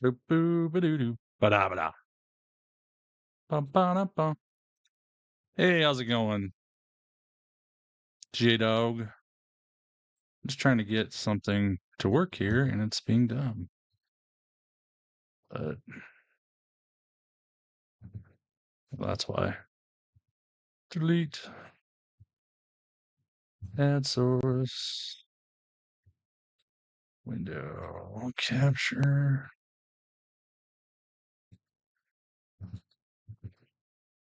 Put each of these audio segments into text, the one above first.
Boop, boo, ba-doo-doo, ba-da-ba-da. Bum. Hey, how's it going, J-Dog? I'm just trying to get something to work here, and it's being done. But that's why. Delete. Add source. Window. Capture.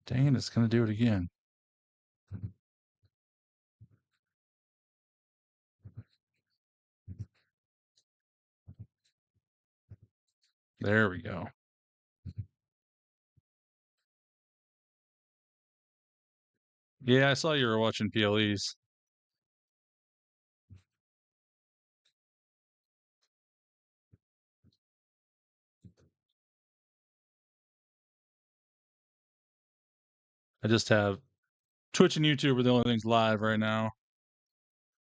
Dang it, it's going to do it again. There we go. Yeah, I saw you were watching PLEs. I just have Twitch and YouTube are the only things live right now.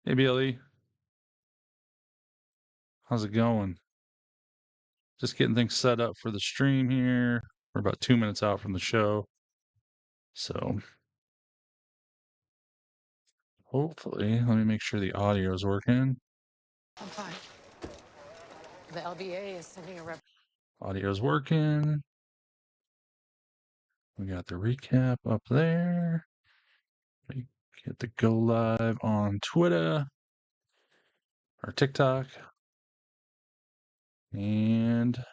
Hey, BLE. How's it going? Just getting things set up for the stream here. We're about 2 minutes out from the show. So hopefully, let me make sure the audio is working. I'm fine. The LBA is sending a rep. Audio's working. We got the recap up there. We get the go live on Twitter or TikTok. And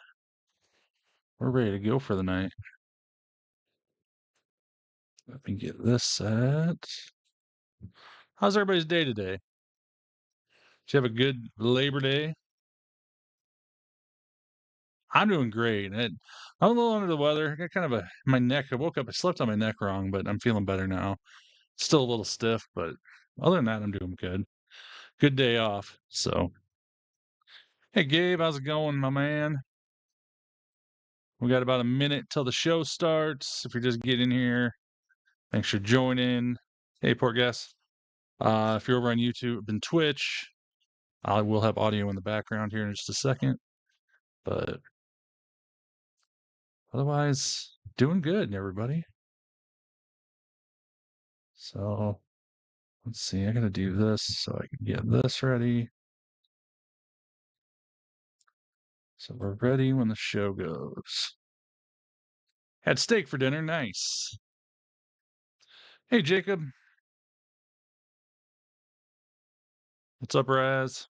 we're ready to go for the night. Let me get this set. How's everybody's day today? Did you have a good Labor Day? I'm doing great. I'm a little under the weather. I got kind of my neck. I woke up, I slept on my neck wrong, but I'm feeling better now. Still a little stiff, but other than that, I'm doing good. Good day off. So, hey, Gabe, how's it going, my man? We got about a minute till the show starts. If you're just getting here, thanks for joining. Hey, poor guest. If you're over on YouTube and Twitch, I will have audio in the background here in just a second. But otherwise, doing good, everybody. So let's see. I gotta do this so I can get this ready. So we're ready when the show goes. Had steak for dinner. Nice. Hey, Jacob. What's up, Raz?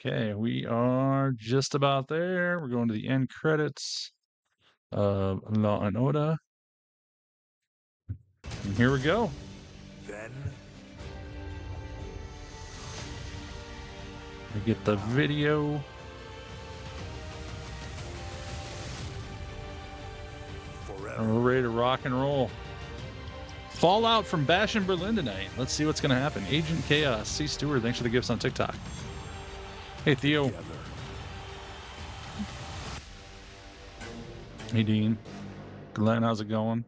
Okay, we are just about there. We're going to the end credits of Law and Order. And here we go. Then we get the video. And we're ready to rock and roll. Fallout from Bash in Berlin tonight. Let's see what's going to happen. Agent Chaos. C. Stewart, thanks for the gifts on TikTok. Hey, Theo. together. Hey, Dean. Glenn, how's it going?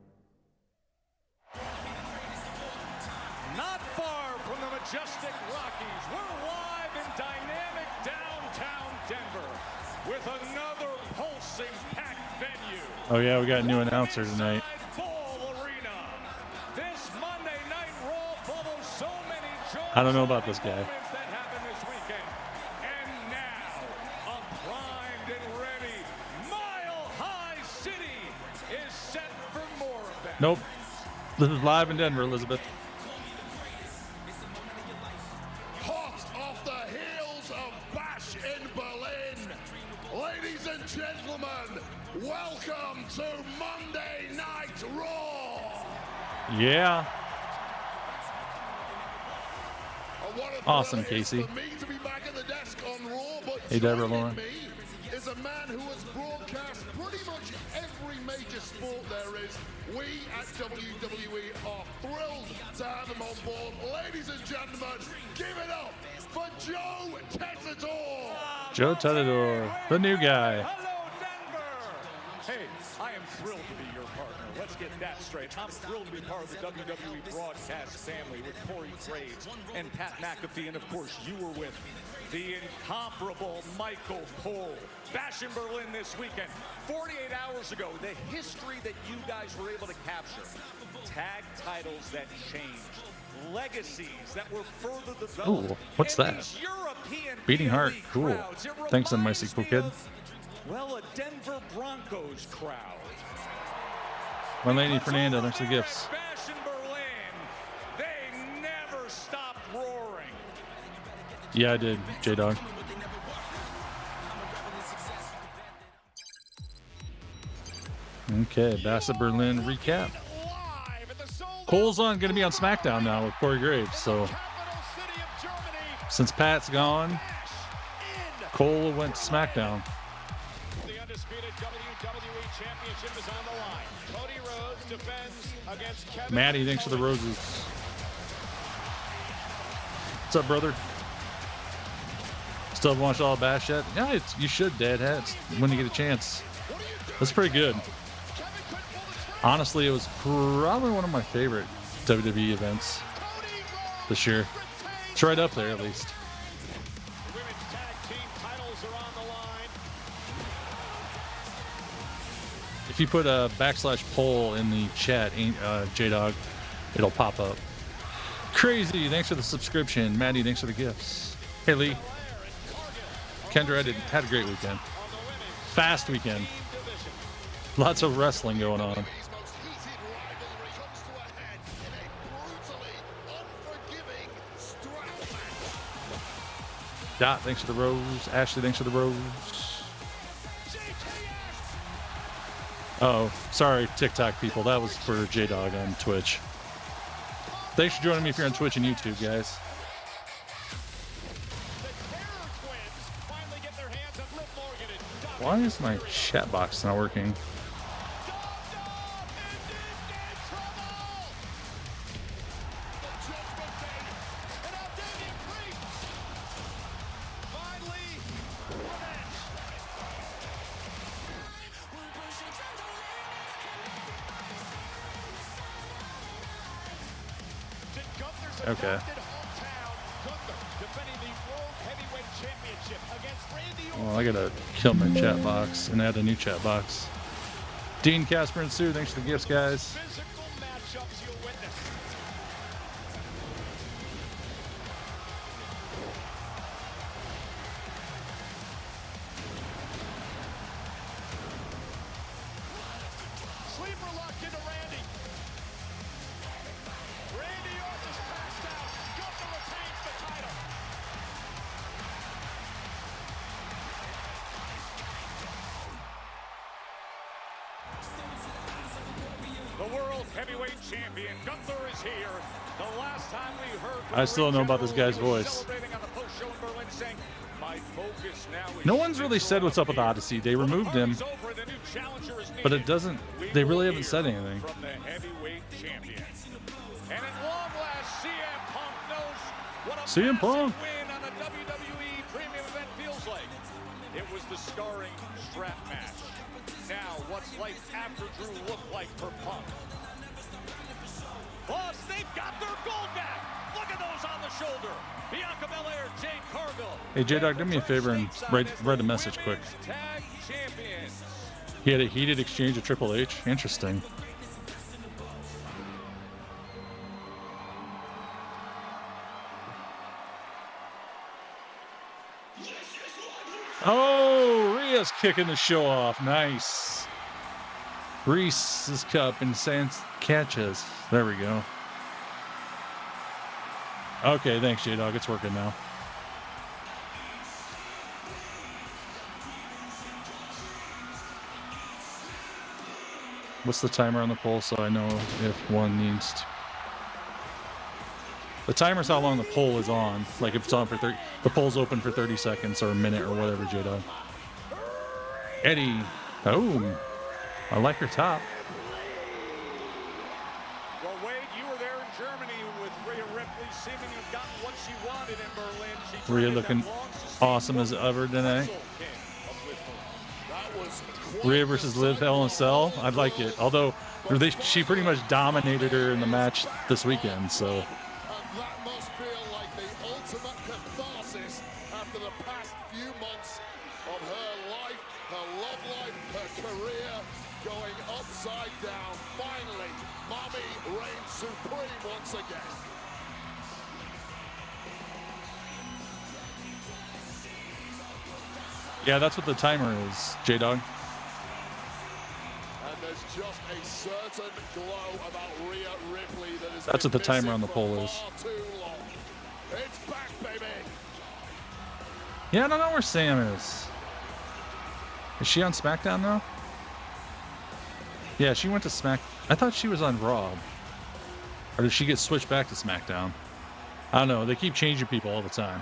Not far from the majestic Rockies, we're live in dynamic downtown Denver with another pulsing packed venue. Oh, yeah, we got a new announcer tonight. Ball Arena. This Monday Night Raw follows so many joys I don't know about this guy. moments that happened this weekend. And now, a primed and ready Mile High City is set for more of that. Nope. This is live in Denver, Elizabeth. Hot off the heels of Bash in Berlin. Ladies and gentlemen, welcome to Monday Night Raw. Yeah. And what a Awesome, thrill it is Casey. For me to be back at the desk on Raw, but Hey, Deborah joining Lauren. me is a man who has broadcast pretty much every major sport there is. We at WWE are thrilled to have him on board. Ladies and gentlemen, give it up for Joe Tessitore. Joe Tessitore, the new guy. Hello, Denver. Hey, I am thrilled to be your partner. Let's get that straight. I'm thrilled to be part of the WWE broadcast family with Corey Graves and Pat McAfee, and of course you were with the incomparable Michael Cole. Bash in Berlin this weekend. 48 hours ago, the history that you guys were able to capture. Tag titles that changed. Legacies that were further developed. Ooh, what's that? Beating Heart. Cool. Thanks, my sequel kid. Well, a Denver Broncos crowd. My lady Fernando, thanks for the gifts. Bash in Berlin, they never stopped roaring. Yeah, I did, J-Dog. Okay, Bash in Berlin recap. Cole's going to be on SmackDown now with Corey Graves, so since Pat's gone, Cole went to SmackDown. The undisputed WWE Championship is on the line. Cody Rhodes defends against Kevin. Maddie, thanks for the roses. What's up, brother? Still haven't watched all of Bash yet? Yeah, you should, Dad. It's when you get a chance. That's pretty good. Honestly, it was probably one of my favorite WWE events this year. It's right up there, at least. The women's tag team titles are on the line. If you put a /poll in the chat, J-Dog, it'll pop up. Crazy, thanks for the subscription. Maddie, thanks for the gifts. Hey, Lee. Kendra, had a great weekend. Fast weekend. Lots of wrestling going on. Dot, thanks for the rose. Ashley, thanks for the rose. Oh, sorry, TikTok people. That was for J-Dog on Twitch. Thanks for joining me if you're on Twitch and YouTube, guys. Why is my chat box not working? Okay. Well, I gotta kill my chat box and add a new chat box. Dean, Casper, and Sue, thanks for the gifts, guys. I still don't know about this guy's voice. No one's really said what's up with Odyssey. They removed him, but it doesn't. They really haven't said anything. CM Punk. It was the scarring strap match. Now, what's life after Drew look like for Punk? Plus, they've got their gold back. Look at those on the shoulder. Bianca Belair, Jade Cargill. Hey, J-Dog, do me a favor and write a message quick. He had a heated exchange with Triple H. Interesting. Oh, Rhea's kicking the show off. Nice. Reese's cup and Sans catches. There we go. Okay, thanks, J-Dog. It's working now. What's the timer on the poll so I know if one needs to... The timer's how long the poll is on. Like if it's on for 30... The poll's open for 30 seconds or a minute or whatever, J-Dog. Eddie. Oh, I like her top. Well, Wade, you were there in Germany with Rhea Ripley, seeming to have gotten what she wanted in Berlin. Rhea looking awesome as ever tonight. was quite Rhea the versus Liv sight Hell in a of Cell. all I'd like it. Although she pretty much dominated her in the match this weekend. So And that must feel like the ultimate catharsis after the past few months of her life, her love life, her career going upside down. Finally, Mommy reigns supreme once again. yeah, that's what the timer is, J-Dog. And there's just a certain glow about Rhea Ripley that is. That's what the timer on the poll is. Too long. It's back, baby. Yeah, I don't know where Sam is. Is she on SmackDown now? Yeah, she went to Smack. I thought she was on Raw. Or did she get switched back to SmackDown? I don't know. They keep changing people all the time.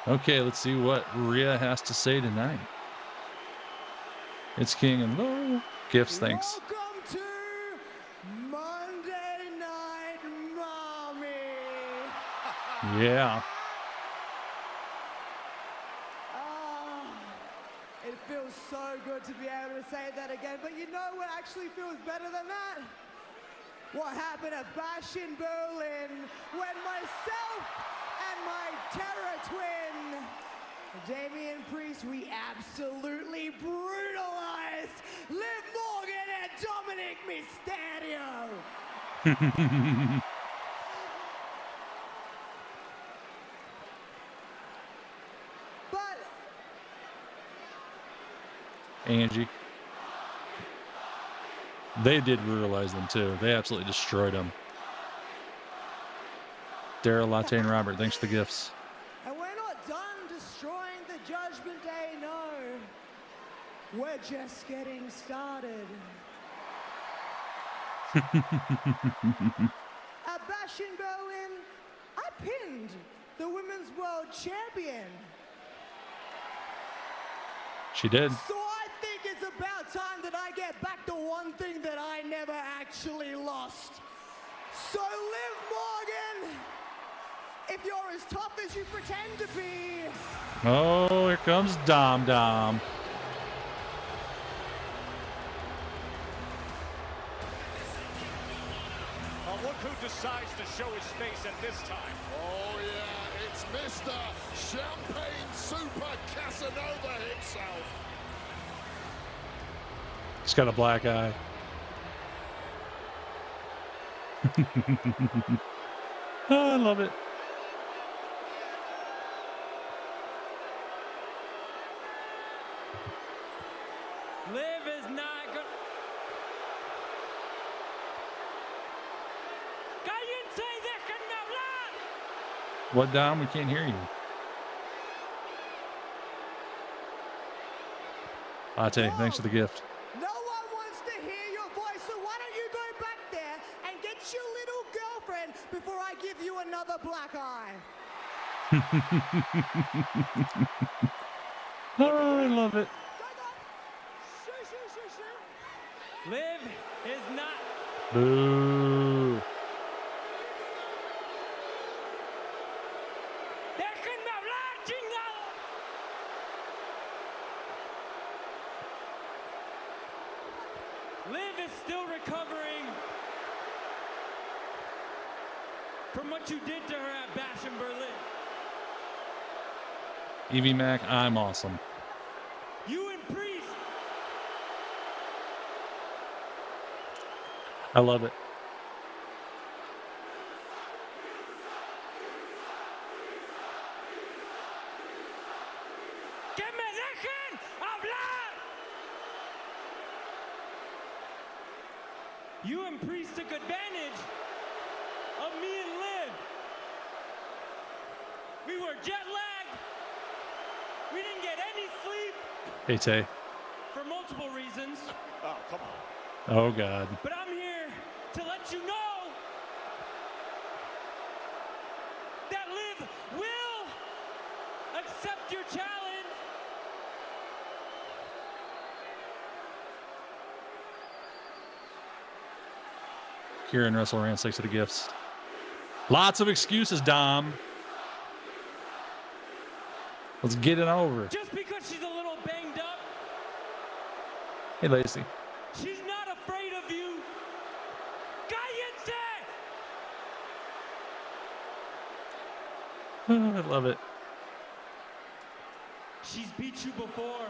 Okay, let's see what Rhea has to say tonight. It's King and Low. Gifts, thanks. Welcome to Monday Night Mommy. Yeah. It feels so good to be able to say that again, but you know what actually feels better than that? What happened at Bash in Berlin when myself and my terror twin, Damian Priest, we absolutely brutalized Liv Morgan and Dominic Mysterio. But Angie. They did brutalize them too. They absolutely destroyed them. Daryl, Latte, and Robert, thanks for the gifts. and we're not done destroying the Judgment Day, no. We're just getting started. At Bash in Berlin, I pinned the Women's World Champion. She did. So I think it's about time that I get back to one thing that I never actually lost. So Liv Morgan, if you're as tough as you pretend to be, Oh, here comes Dom Dom. Look who decides to show his face at this time. Oh yeah, it's Mr. Champagne Super Casanova himself. He's got a black eye. Oh, I love it. Liv is not good. What, Dom? We can't hear you. Latte, thanks for the gift. No one wants to hear your voice, so why don't you go back there and get your little girlfriend before I give you another black eye? Oh, I love it. Liv is not. Boo. Déjenme hablar, chingado. Liv is still recovering from what you did to her at Bash in Berlin. Evie Mac, I'm awesome. You and Priest. I love it. ¡Que me dejen hablar! You and Priest took advantage of me and Liv. We were jet lagged. We didn't get any sleep Hey, Tay. for multiple reasons. Oh, come on. Oh, God. But I'm here to let you know that Liv will accept your challenge. Kieran Russell ran 6 of the gifts. Lots of excuses, Dom. Let's get it over. Just because she's a little banged up, Hey, Lacey. she's not afraid of you. Cállense! I love it. She's beat you before.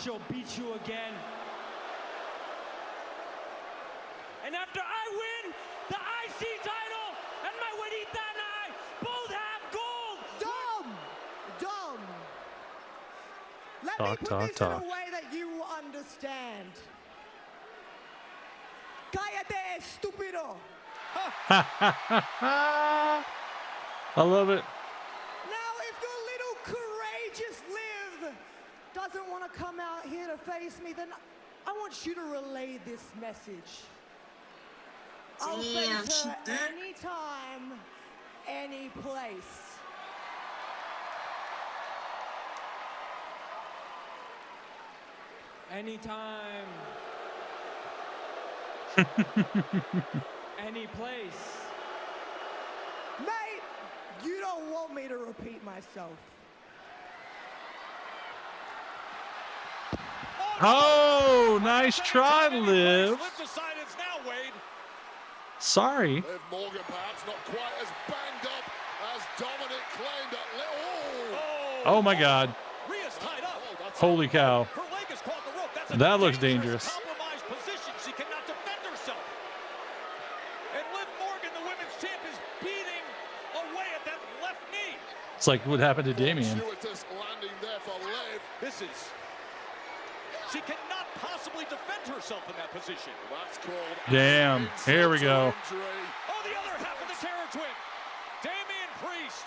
She'll beat you again. And after I win the IC title, and my Juanita and I both have gold. Dom! Let Talk, me put talk, this talk. in a way that you will understand. Cállate, estúpido! I love it. Now, if your little courageous Liv doesn't want to come out here to face me, then I want you to relay this message. I'll face her anytime, any place. Anytime. Any place. Mate, you don't want me to repeat myself. Oh, nice try, Liv. Flip aside, it's now Wade. Sorry. Liv Morgan perhaps not quite as banged up as Dominic claimed at Oh my God. Rhea's tied up. Holy cow. Her leg is caught in the rope. That's a That looks dangerous. compromised position. She cannot defend herself. And Liv Morgan, the women's champ, is beating away at that left knee. It's like what happened to Damien. Fortuitous landing there for Liv. She cannot possibly defend herself in that position. That's called Damn. Here we go. injury. Oh, the other half of the Terror Twin. Damian Priest.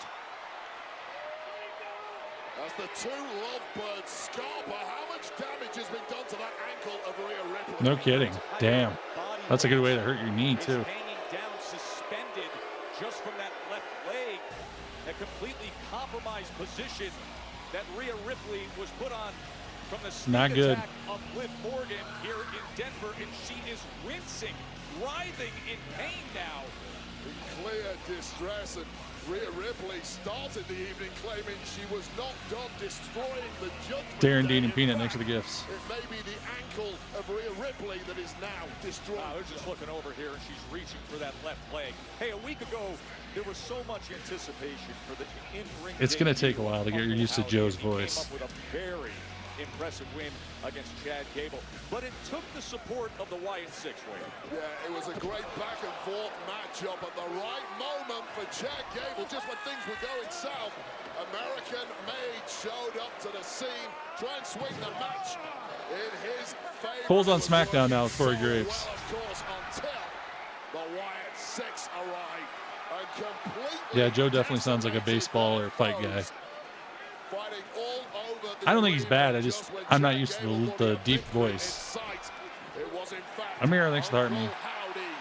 As the two lovebirds scalper, how much damage has been done to that ankle of Rhea Ripley? No kidding. Damn. That's a good way to hurt your knee, It's too. hanging down, suspended just from that left leg. A completely compromised position that Rhea Ripley was put on from the sneak Not good. attack of Liv Morgan here in Denver, and she is wincing, writhing in pain now. In clear distress, and Rhea Ripley started the evening claiming she was not done destroying the judgment. Darren Day. Dean and In Peanut fact, next to the gifts. It may be the ankle of Rhea Ripley that is now destroyed. They're just looking over here, and she's reaching for that left leg. Hey, a week ago, there was so much anticipation for the in-ring. It's going to debut take a while to get of used to Howdy, Joe's and he came voice. up with a very impressive win against Chad Gable, but it took the support of the Wyatt Six-Way. Yeah, it was a great back and forth matchup at the right moment for Chad Gable. Just when things were going south, American Mage showed up to the scene, try and swing the match in his favor. Cole's on SmackDown now with Corey So Graves. well, of course, until the Wyatt Six arrived and completely. Yeah, Joe definitely sounds like a baseball or fight guy. Fighting all over the I don't think he's bad. arena just when I'm not Chad used to Gable the got deep victory in voice. sight. It was in fact I'm here next to Heart Me. Uncle Howdy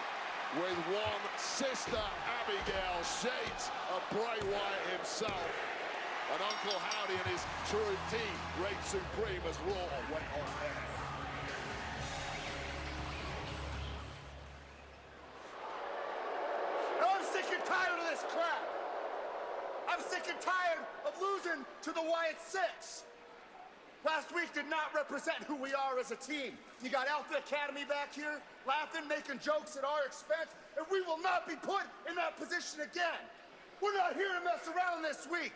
with one sister Abigail, shades of Bray Wyatt himself. And Uncle Howdy and his true team reign supreme as Raw went on air. I'm sick and tired of this crap. I'm sick and tired of losing to the Wyatt Six. Last week did not represent who we are as a team. You got Alpha Academy back here, laughing, making jokes at our expense, and we will not be put in that position again. We're not here to mess around this week.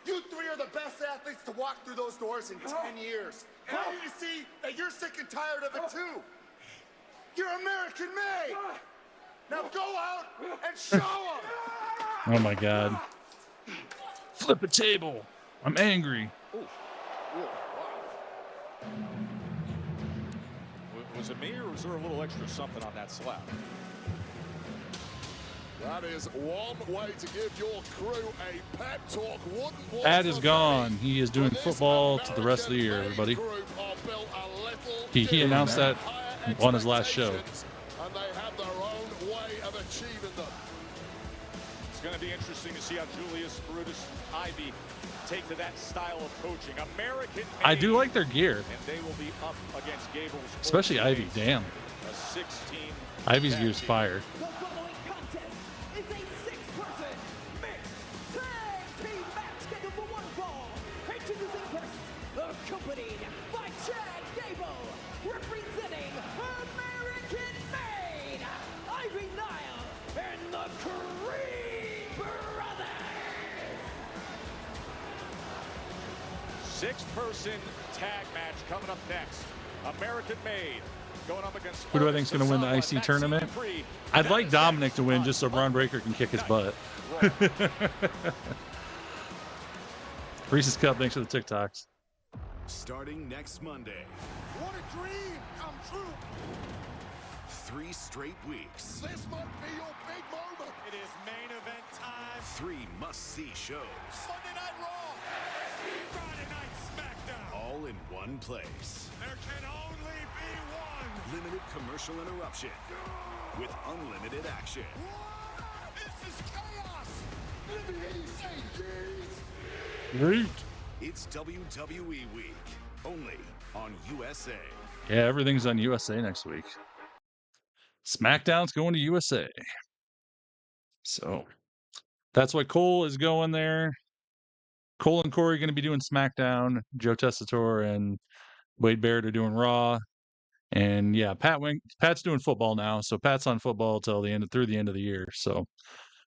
You three are the best athletes to walk through those doors in 10 years. And I need to see that you're sick and tired of it too. You're American made. Now go out and show them. Oh my God. Flip a table. I'm angry. Was it me, or was there a little extra something on that slap? That is one way to give your crew a pep talk. Wouldn't want Ad is for gone. many. He is doing But this football to the rest of the year, American everybody. group are built a little He announced that higher on his last show. expectations, and they have their own way of achieving them. It's going to be interesting to see how Julius Brutus Ivy take to that style of coaching. American I do made, like their gear, and they will be up against Gable's. especially Open Ivy. Gates, Damn. A 16. Ivy's tag gear's team. fire. The following contest is a six-person mixed six-person tag match coming up next. American made. Going up against Who do I think is going to win the IC tournament? I'd like Dominic to win just so Braun Breaker can kick his butt. Reese's Cup, thanks for the TikToks. Starting next Monday. What a dream come true. 3 straight weeks. This might be your big moment. It is main event time. 3 must-see shows. Monday Night Raw. Friday Night SmackDown. All in one place. There can only be one. Limited commercial interruption with unlimited action. This is chaos. Let me say yes. Great. It's WWE Week, only on USA. Yeah, everything's on USA next week. SmackDown's going to USA. So that's why Cole is going there. Cole and Corey are going to be doing SmackDown. Joe Tessitore and Wade Barrett are doing Raw. And yeah, Pat's doing football now. So Pat's on football through the end of the year. So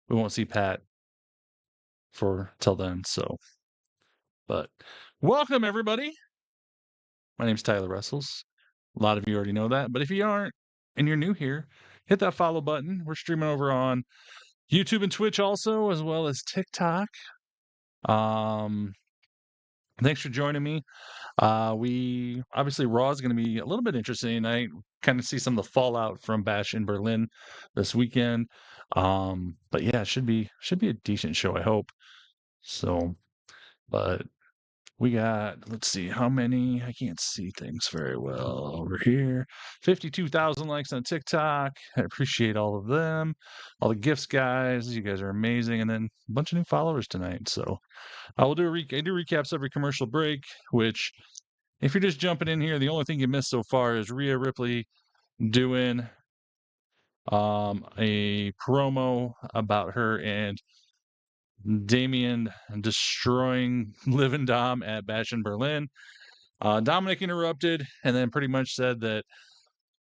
we won't see Pat till then. So, but welcome everybody. My name's Tyler Russels. A lot of you already know that, but if you aren't and you're new here, hit that follow button. We're streaming over on YouTube and Twitch also, as well as TikTok. Thanks for joining me. We obviously Raw is going to be a little bit interesting. I kind of see some of the fallout from Bash in Berlin this weekend. But yeah, it should be a decent show, I hope. So, but we got, let's see, how many? I can't see things very well over here. 52,000 likes on TikTok. I appreciate all of them. All the gifts, guys. You guys are amazing. And then a bunch of new followers tonight. So I will do I do recaps every commercial break, which if you're just jumping in here, the only thing you missed so far is Rhea Ripley doing a promo about her and Damian destroying Liv and Dom at Bash in Berlin. Dominic interrupted and then pretty much said that,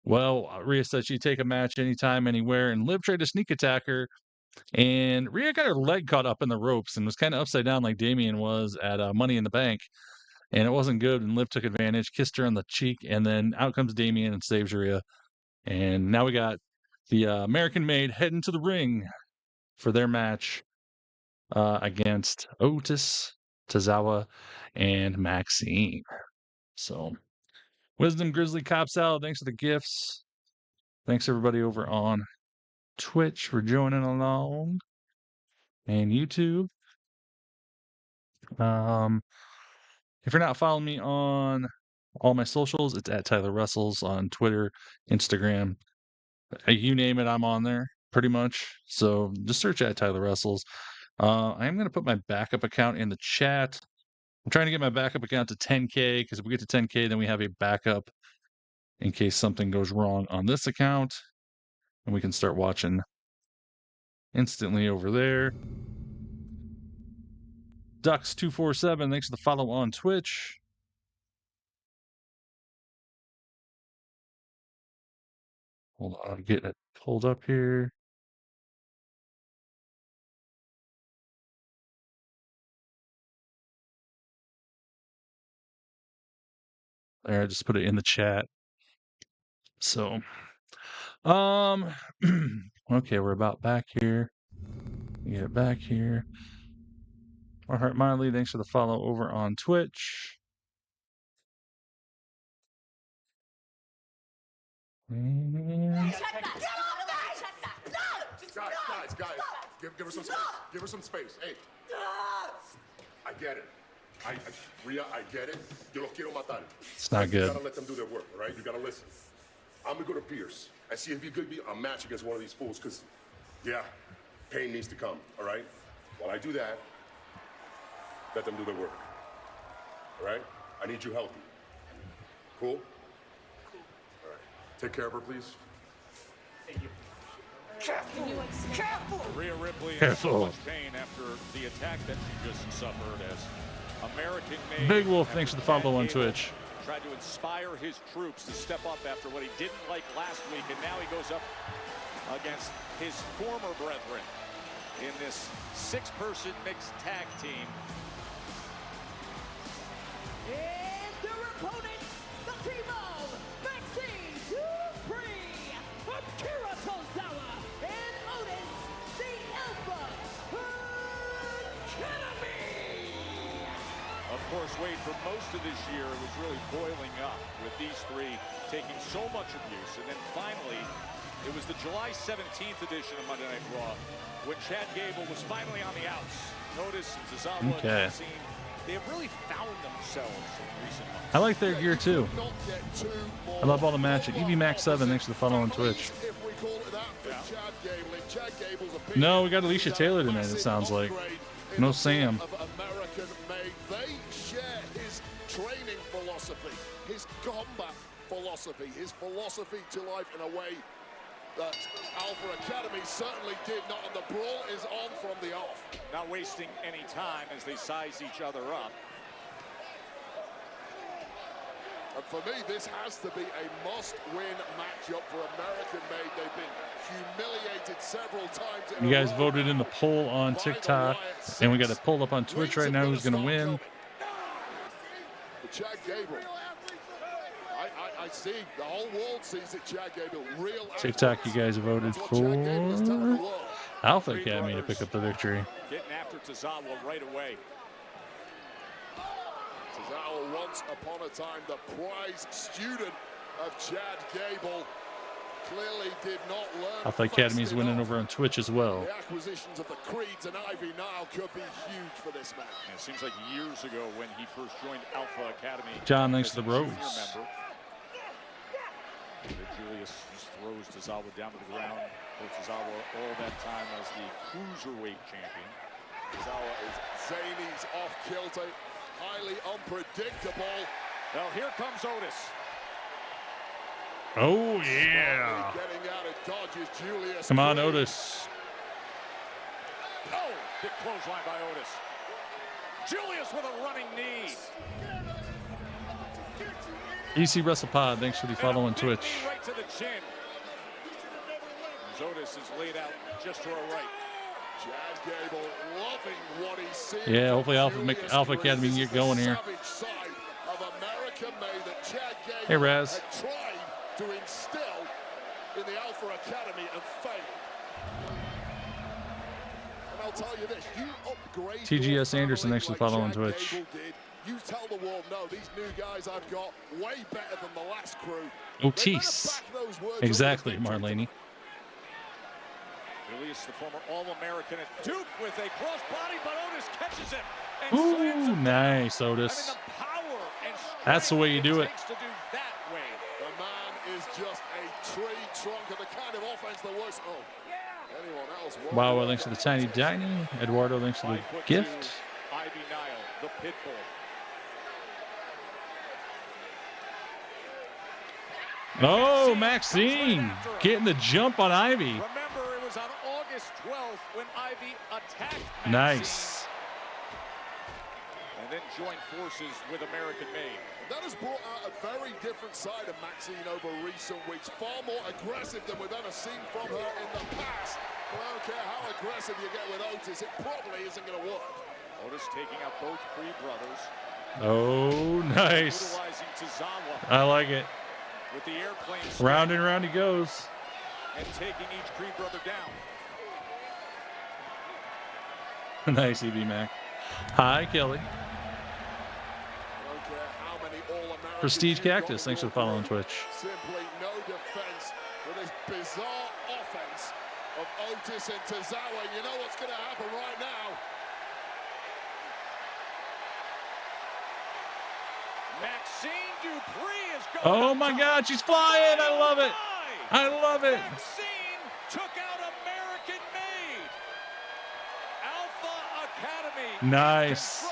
well, Rhea said she'd take a match anytime, anywhere, and Liv tried to sneak attack her, and Rhea got her leg caught up in the ropes and was kind of upside down like Damian was at Money in the Bank, and it wasn't good, and Liv took advantage, kissed her on the cheek, and then out comes Damian and saves Rhea. And now we got the American Maid heading to the ring for their match against Otis, Tozawa, and Maxine. So, Wisdom Grizzly Cop Salad, thanks for the gifts. Thanks everybody over on Twitch for joining along and YouTube. If you're not following me on all my socials, it's at Tyler Russels on Twitter, Instagram. You name it, I'm on there pretty much. So just search at Tyler Russels. I am going to put my backup account in the chat. I'm trying to get my backup account to 10K because if we get to 10K, then we have a backup in case something goes wrong on this account. And we can start watching instantly over there. Ducks247, thanks for the follow on Twitch. Hold on, I'm getting it pulled up here. There, I just put it in the chat. So, okay, we're about back here. Get it back here. Our Heart Miley, thanks for the follow over on Twitch. Guys, give her some space. Give her some space. Hey, I get it. Rhea, I get it. Yo los quiero matar. It's not good. You gotta let them do their work, all right? You gotta listen. I'm gonna go to Pierce and see if he could be a match against one of these fools, because, yeah, pain needs to come, all right? While I do that, let them do their work, all right? I need you healthy. Cool? Cool. All right. Take care of her, please. Thank you. Careful! Rhea Ripley in so much pain after the attack that she just suffered as American Maid. Big Wolf, thanks for the follow on Twitch. Tried to inspire his troops to step up after what he didn't like last week, and now he goes up against his former brethren in this 6-person mixed tag team. Yeah! most of this year, it was really boiling up with these three taking so much abuse. And then finally, it was the July 17th edition of Monday Night Raw when Chad Gable was finally on the outs. Notice Tozawa and Maxine, they have really found themselves in recent months. I like their gear too. I love all the matches. EVMAX 7, thanks for the follow on Twitch. No, we got Alicia Taylor tonight, it sounds like. No Sam. They share his training philosophy, his combat philosophy, his philosophy to life in a way that Alpha Academy certainly did not, and the brawl is on from the off. Not wasting any time as they size each other up. And for me, this has to be a must-win matchup for American-made. They've been humiliated several times. You guys voted in the poll on TikTok, and we got it pulled up on Twitch right now. Who's going to win? Chad Gable. I see the whole world sees it. Chad Gable, real TikTok, you guys voted for Alpha Academy to pick up the victory. Getting after Tozawa right away. Tozawa, once upon a time, the prize student of Chad Gable, clearly did not learn. Alpha Academy is winning over on Twitch as well. The acquisitions of the Creeds and Ivy Nile could be huge for this man. It seems like years ago when he first joined Alpha Academy. John, thanks for the rose. Julius just throws Tozawa down to the ground. Tozawa all that time as the cruiserweight champion. Tozawa is zany's off-kilter, highly unpredictable. Well, here comes Otis. Oh, yeah. Getting out of dodges, Julius. Come on, Otis. Oh, big clothesline by Otis. Julius with a running knee. EC WrestlePod, thanks for the follow on Twitch. Right to the chin. Otis is laid out just to our right. Chad Gable loving what he's seeing. Yeah, hopefully Alpha Academy can get going here. Hey, Raz. Had tried to instill in the Alpha Academy and failed. And I'll tell you this, you upgrade TGS Anderson actually follow on Twitch. You tell the world, no, these new guys I've got way better than the last crew. Otis. Exactly, Marlene. Julius, the former All-American at Duke with a crossbody, but Otis catches him. And ooh, nice, Otis. I mean, the power and that's the way you do it. To do that way. The man is just a tree trunk of the kind of offense that works. Oh, anyone else? Wow, thanks to the tiny dining. Eduardo, thanks for the gift. Ivy Nile, the Pitbull. Oh, Maxine getting the jump on Ivy. Remember, it was on August 12th when Ivy attacked Maxine. Nice. And then joined forces with American Made. That has brought out a very different side of Maxine over recent weeks. Far more aggressive than we've ever seen from her in the past. But I don't care how aggressive you get with Otis, it probably isn't going to work. Otis taking out both Creed brothers. Oh, nice. Utilizing Tozawa. I like it. With the airplane round and round he goes. And taking each Creed brother down. Nice, EB Mac. Hi, Kelly. Prestige Cactus, thanks for following Twitch. Simply no defense with this bizarre offense of Otis and Tozawa. You know what's going to happen right now. Maxine Dupree is going. Oh my God, she's flying! I love it. I love it. Maxine took out American Made. Alpha Academy. Nice.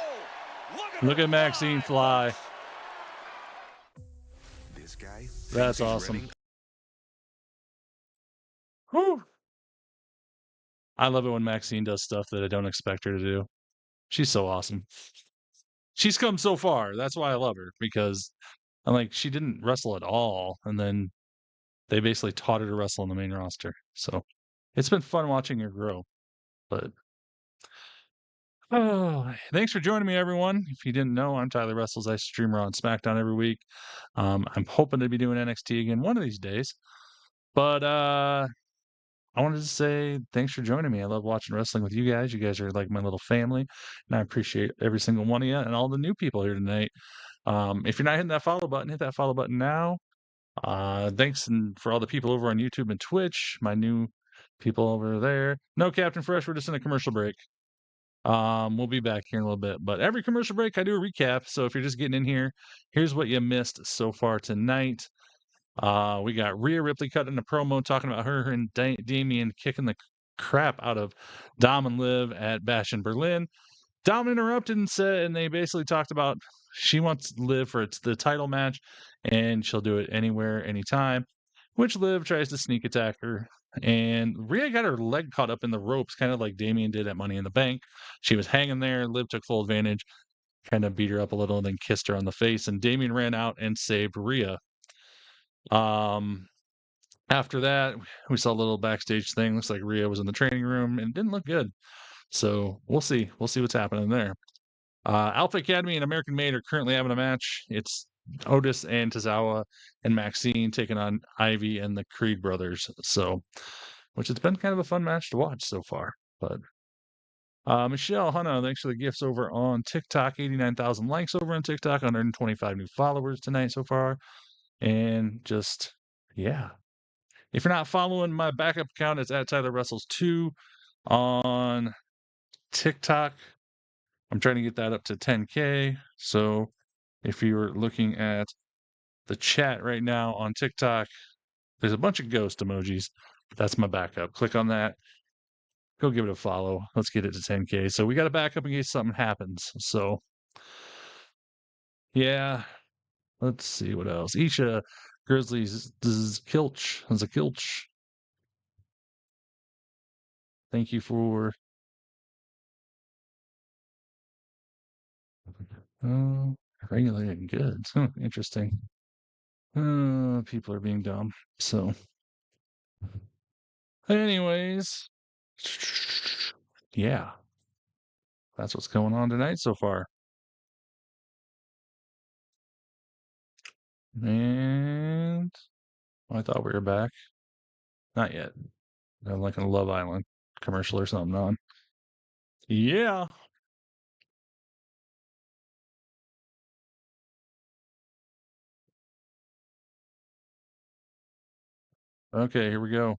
Look at Maxine fly. This guy. That's awesome. Whew. I love it when Maxine does stuff that I don't expect her to do. She's so awesome. She's come so far. That's why I love her, because I'm like, she didn't wrestle at all, and then they basically taught her to wrestle on the main roster. So it's been fun watching her grow. But oh, thanks for joining me, everyone. If you didn't know, I'm Tyler Wrestles. I stream Raw and SmackDown every week. I'm hoping to be doing NXT again one of these days. But I wanted to say thanks for joining me. I love watching wrestling with you guys. You guys are like my little family, and I appreciate every single one of you and all the new people here tonight. If you're not hitting that follow button, hit that follow button now. Thanks and for all the people over on YouTube and Twitch, my new people over there. No, Captain Fresh, we're just in a commercial break. We'll be back here in a little bit, but every commercial break I do a recap. So if you're just getting in here, here's what you missed so far tonight. We got Rhea Ripley cutting a promo talking about her and Damien kicking the crap out of Dom and Liv at Bash in Berlin. Dom interrupted and said, and they basically talked about she wants Liv for the title match, and she'll do it anywhere, anytime. Which Liv tries to sneak attack her, and Rhea got her leg caught up in the ropes, kind of like Damien did at Money in the Bank. She was hanging there. Liv took full advantage, kind of beat her up a little, and then kissed her on the face. And Damien ran out and saved Rhea. After that, we saw a little backstage thing. Looks like Rhea was in the training room and didn't look good. So we'll see. We'll see what's happening there. Alpha Academy and American Made are currently having a match. It's Otis and Tozawa and Maxine taking on Ivy and the Creed brothers. So, which has been kind of a fun match to watch so far. But Michelle Hanna, thanks for the gifts over on TikTok. 89,000 likes over on TikTok. 125 new followers tonight so far. And just, yeah. If you're not following my backup account, it's at Tyler Russell's 2 on TikTok. I'm trying to get that up to 10K. So if you're looking at the chat right now on TikTok, there's a bunch of ghost emojis. That's my backup. Click on that. Go give it a follow. Let's get it to 10K. So we got a backup in case something happens. So yeah, let's see what else. Isha Grizzlies Kilch. Thank you for regulated goods. Huh, interesting. People are being dumb. So, anyways, yeah, that's what's going on tonight so far. And I thought we were back. Not yet. I'm like a Love Island commercial or something on. Yeah. Okay, here we go.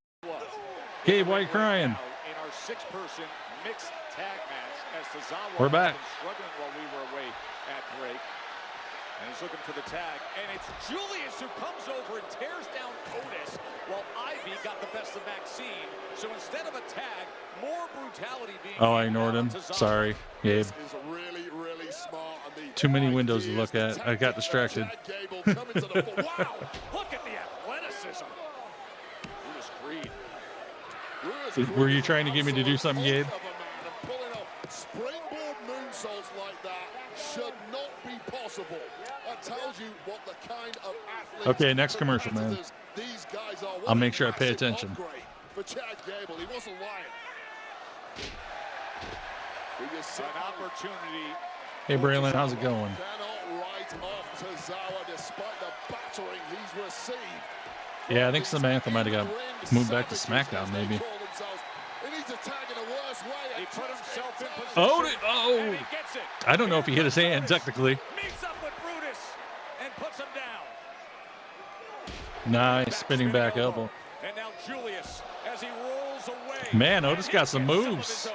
Gabe, why are you crying? In our six-person mixed tag match, as Tozawa We're back. has been struggling while we were away at break. And he's looking for the tag. And it's Julius who comes over and tears down Otis while Ivy got the best of Maxine. So instead of a tag, more brutality being... Oh, I ignored him. Sorry, Gabe. Really, really smart. Too many windows to look at. I got distracted. Wow. Look at the athleticism. Were you trying to get me to do something, Gabe? Springboard moonsaults like that should not be possible. That tells you what the kind of athletes. Okay, next commercial, man. These guys are. I'll make sure I pay attention. For Chad Gable, he wasn't lying. An opportunity. Hey, Braylon, how's it going? Cannot write off Tozawa despite the battering he's received. Yeah, I think Samantha might have got moved back to SmackDown, maybe. Oh, I don't know if he hit his hand, technically. Meets up with Brutus and puts him down. Nice, spinning back elbow. And now Julius, as he rolls away. Man, Otis got some moves.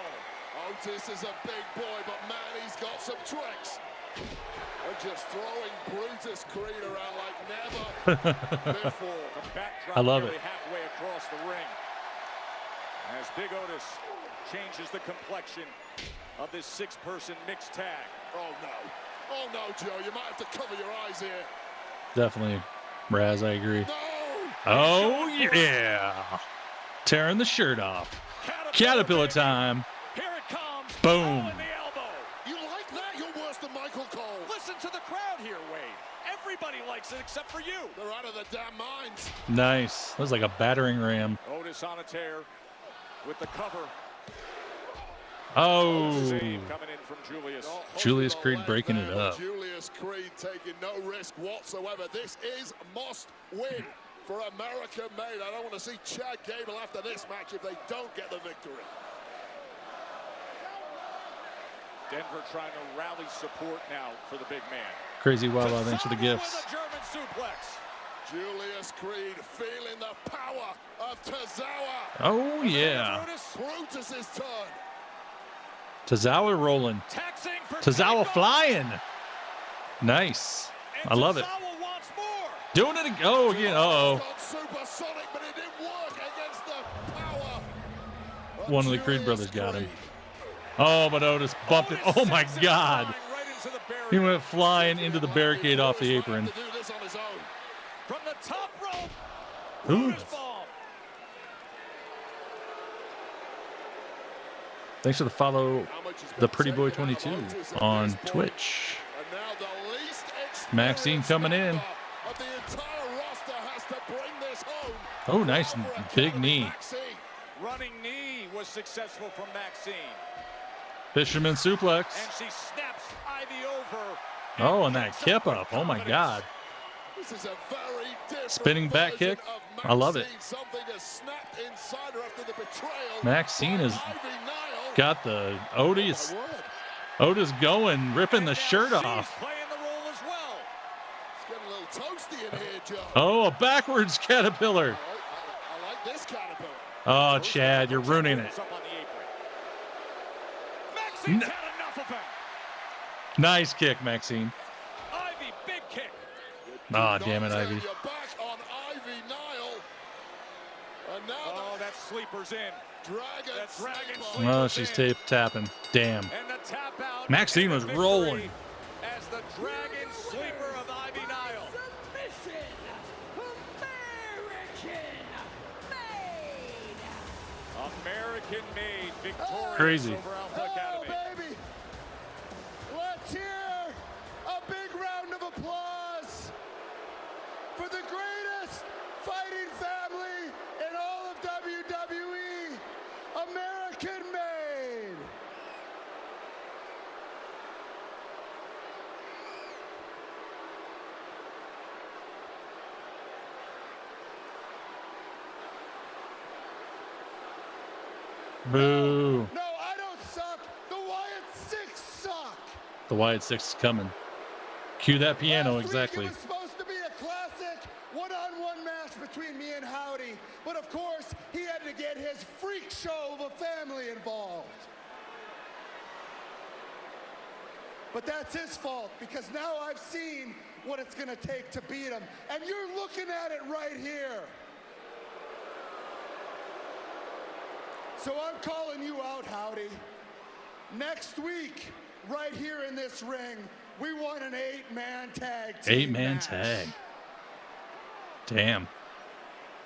Otis is a big boy, but man, he's got some tricks. And just throwing Brutus Creed around like never before. I love it. Halfway across the ring. As Big Otis changes the complexion of this six-person mixed tag. Oh no, Joe, you might have to cover your eyes here. Definitely, Raz, I agree. No! Oh, yeah. Tearing the shirt off. Caterpillar time. Here it comes. Boom. Oh, and the elbow. You like that? You're worse than Michael Cole. Listen to the crowd here, Wade. Everybody likes it except for you. They're out of their damn minds. Nice. That was like a battering ram. Otis on a tear with the cover. Oh. Save coming in from Julius. Julius Creed breaking it up. Julius Creed taking no risk whatsoever. This is must win. for American Made. I don't want to see Chad Gable after this match if they don't get the victory. Denver trying to rally support now for the big man. Crazy Wawa, thanks for the Tozawa gifts. with a German suplex. Julius Creed feeling the power of Tozawa. Oh, yeah. Brutus's turn. Tozawa rolling. Taxing for Tozawa takeoff. flying. Nice. And I love it. Tozawa wants more. Doing it again. Oh, yeah. Uh-oh. Got supersonic, but it didn't work against the power. One of the Creed brothers got him. Oh, but Otis bumped it. Oh, my God. Right into the barrier. He went flying into the barricade off the apron. To do this on his own. From the top rope. Ooh. Brutus bomb. Thanks for the follow, How much has the been Pretty Boy taken out of 22 Otis at on this point. Twitch. And now the least Maxine experienced coming in. member of the entire roster has to bring this home. Oh, nice. For Big Academy knee. Maxine. Running knee was successful from Maxine. Fisherman suplex. And she snaps Ivy over. Oh, and that kip up. Oh, my God. This is a very different Spinning back version kick. of I love it. Maxine. Something has snapped inside her after the betrayal. Maxine by has Ivy Nile. got the Otis. My word. Otis going, ripping the And now shirt she's off. playing the role as well. It's getting a little toasty in here, Joe. Oh, a backwards caterpillar. I like this caterpillar. Oh, Chad, you're ruining it. Up on the apron. Maxine's had enough of him. Nice kick, Maxine. Ivy, big kick. Ah, damn it, Ivy. You're back on Ivy Nile. And now Oh, that sleeper's in. Dragon That dragon Sleeper. sleeper. Oh, she's tapping. Damn. And the tap out. Maxine and the was victory rolling. As the dragon sleeper of Ivy Nile. Submission, American made victorious Crazy. over Alpha Academy. baby. Let's hear a big round of applause for the greatest fighting family in all of WWE, American Made. Boo. No, I don't suck. The Wyatt Six suck. The Wyatt Six is coming. Cue that piano, Last week exactly. It was supposed to be a classic one-on-one match between me and Howdy, but of course he had to get his freak show of a family involved. But that's his fault, because now I've seen what it's gonna take to beat him, and you're looking at it right here. So I'm calling you out, Howdy. Next week, right here in this ring, we want an 8-man tag team 8-man match. tag. Damn.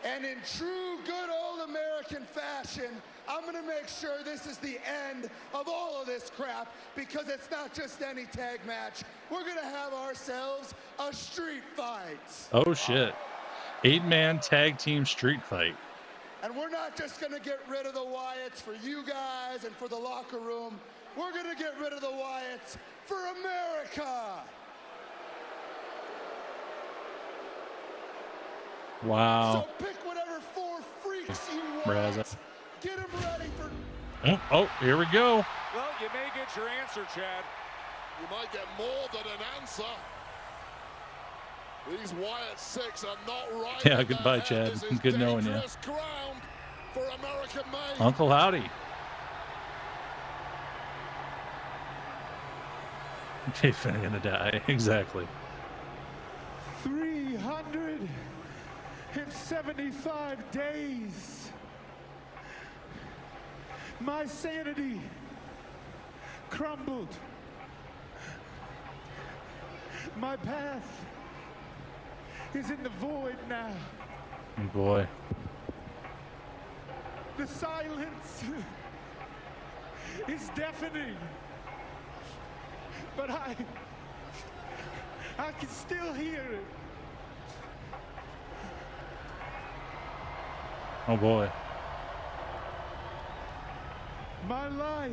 And in true good old American fashion, I'm gonna make sure this is the end of all of this crap, because it's not just any tag match. We're gonna have ourselves a street fight. Oh, shit. 8-man tag team street fight. And we're not just gonna get rid of the Wyatts for you guys and for the locker room. We're gonna get rid of the Wyatts for America. Wow. So pick whatever 4 freaks you Razza. want. Get them ready for... Oh, here we go. Well, you may get your answer, Chad. You might get more than an answer. These Wyatt Six are not right. Yeah, in goodbye, their head. Chad. This is Good knowing you. dangerous ground for American Made. Uncle Howdy. If I'm gonna die. Exactly. 375 days. My sanity crumbled. My path is in the void now. Oh, boy. The silence is deafening. But I can still hear it. Oh, boy. My life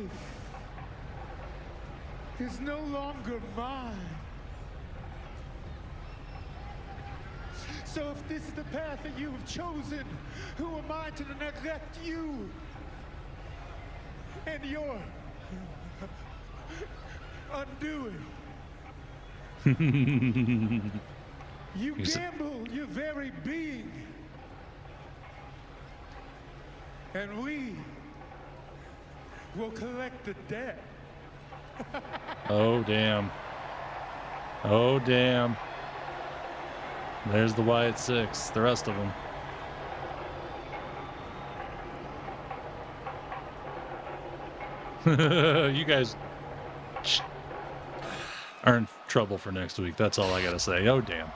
is no longer mine. So if this is the path that you have chosen, who am I to neglect you and your undoing? You gamble your very being, and we will collect the debt. Oh, damn. Oh, damn. There's the Wyatt Six, the rest of them. You guys are in trouble for next week. That's all I gotta say. Oh, damn.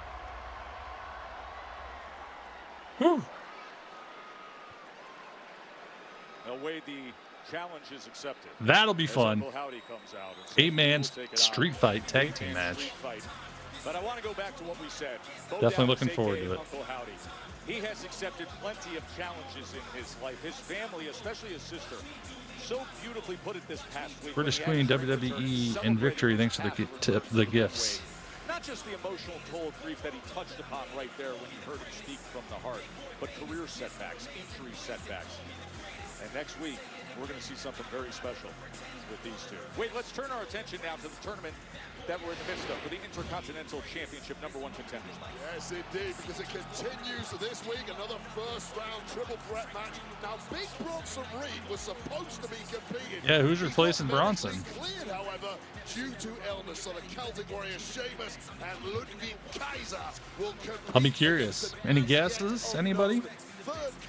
Whew. Away the challenge is accepted. That'll be fun. Howdy comes out. 8-man street fight tag team match. But I want to go back to what we said. Definitely looking forward to it. Uncle Howdy. He has accepted plenty of challenges in his life. His family, especially his sister, so beautifully put it this past week. British Queen WWE in victory thanks to the gifts. Not just the emotional toll of grief that he touched upon right there when you heard him speak from the heart, but career setbacks, injury setbacks. And next week, we're going to see something very special with these two. Wait, let's turn our attention now to the tournament that we're in the midst of for the Intercontinental Championship #1 contenders. Yes, indeed, because it continues this week. Another first-round triple threat match. Now, Big Bronson Reed was supposed to be competing. Yeah, who's replacing Bronson? Cleared, however, due to illness. So the Celtic Warrior Sheamus and Ludwig Kaiser will compete. I'll be curious. Any guesses? Anybody?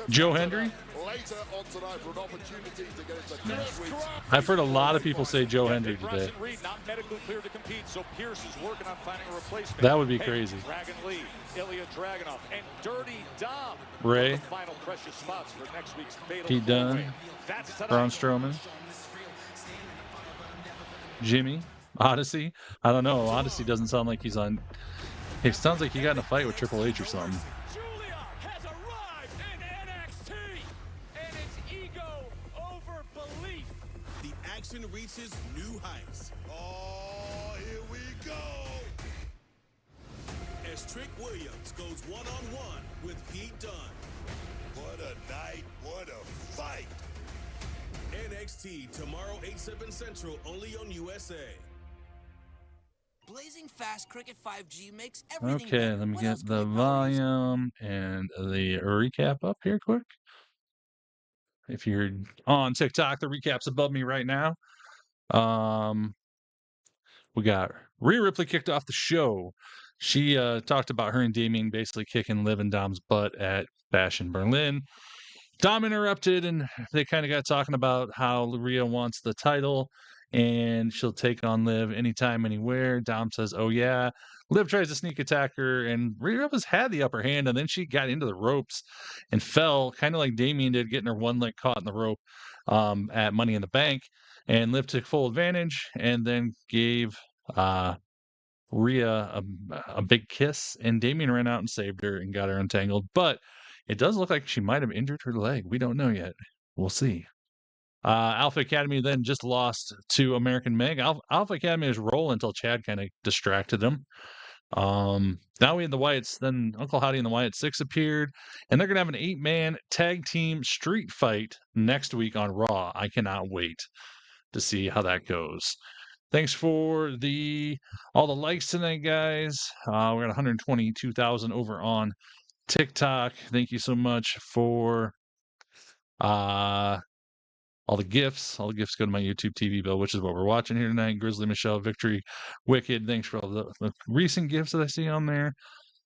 Joe Hendry? Later on tonight for an opportunity to get into next week's. I've heard a lot of people say Joe Hendry today. Reed not medically cleared to compete, so Pierce is working on finding a replacement. That would be crazy. Dragon Lee, Ilya Dragunov, and Dirty Dom. Ray. The final precious spots for next week's fatal Pete Dunne. That's tonight. Braun Strowman. Jimmy. Odyssey. I don't know. Odyssey doesn't sound like he's on. It sounds like he got in a fight with Triple H or something. Julia has arrived in NXT, and it's ego over belief. The action reaches new heights. Oh, here we go. As Trick Williams goes one-on-one with Pete Dunne. What a night, what a fight. NXT tomorrow 8/7 Central, only on USA. Blazing fast Cricket 5G makes everything Okay, better. let me What get else the can we always- volume and the recap up here quick. If you're on TikTok, the recap's above me right now. We got Rhea Ripley kicked off the show. She talked about her and Damien basically kicking Liv and Dom's butt at Bash in Berlin. Dom interrupted, and they kind of got talking about how Rhea wants the title, and she'll take on Liv anytime, anywhere. Dom says, "Oh yeah." Liv tries to sneak attack her, and Rhea Ripley's had the upper hand, and then she got into the ropes and fell, kind of like Damien did, getting her one leg caught in the rope at Money in the Bank. And Liv took full advantage, and then gave Rhea a big kiss, and Damien ran out and saved her and got her untangled. But it does look like she might have injured her leg. We don't know yet. We'll see. Alpha Academy then just lost to American Meg. Alpha Academy was rolling until Chad kind of distracted them. Now we had the Wyatts. Then Uncle Howdy and the Wyatt Six appeared, and they're gonna have an 8-man tag team street fight next week on Raw. I cannot wait to see how that goes. Thanks for all the likes tonight, guys. We're at 122,000 over on TikTok. Thank you so much for all the gifts. All the gifts go to my YouTube TV bill, which is what we're watching here tonight. Grizzly Michelle, Victory, Wicked. Thanks for all the recent gifts that I see on there.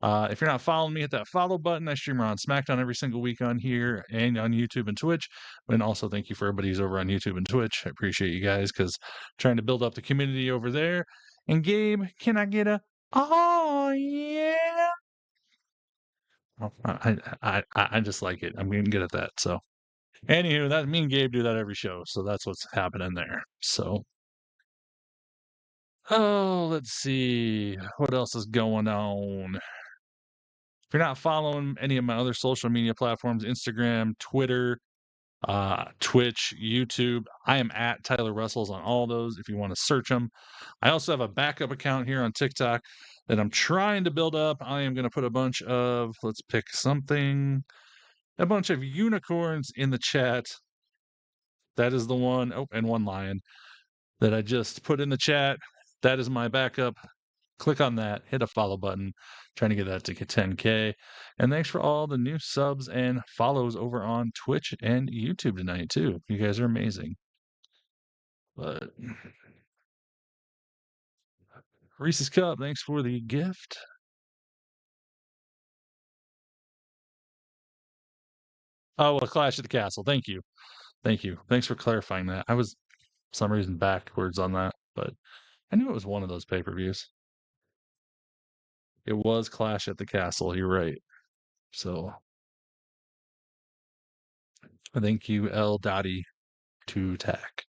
If you're not following me, hit that follow button. I stream around SmackDown every single week on here and on YouTube and Twitch. And also thank you for everybody who's over on YouTube and Twitch. I appreciate you guys because trying to build up the community over there. And Gabe, can I get a oh yeah? I just like it. I'm getting good at that. So anywho, that me and Gabe do that every show. So that's what's happening there. So let's see. What else is going on? If you're not following any of my other social media platforms, Instagram, Twitter, Twitch, YouTube. I am at Tyler Russell's on all those if you want to search them. I also have a backup account here on TikTok that I'm trying to build up. I am going to put a bunch of, let's pick something, a bunch of unicorns in the chat. That is the one, oh, and one lion that I just put in the chat. That is my backup. Click on that, hit a follow button, trying to get that to 10K. And thanks for all the new subs and follows over on Twitch and YouTube tonight, too. You guys are amazing. But Reese's Cup, thanks for the gift. Oh, well, Clash at the Castle. Thank you. Thank you. Thanks for clarifying that. I was, for some reason, backwards on that, but I knew it was one of those pay-per-views. It was Clash at the Castle. You're right. So, thank you, L. Dottie, to Tack.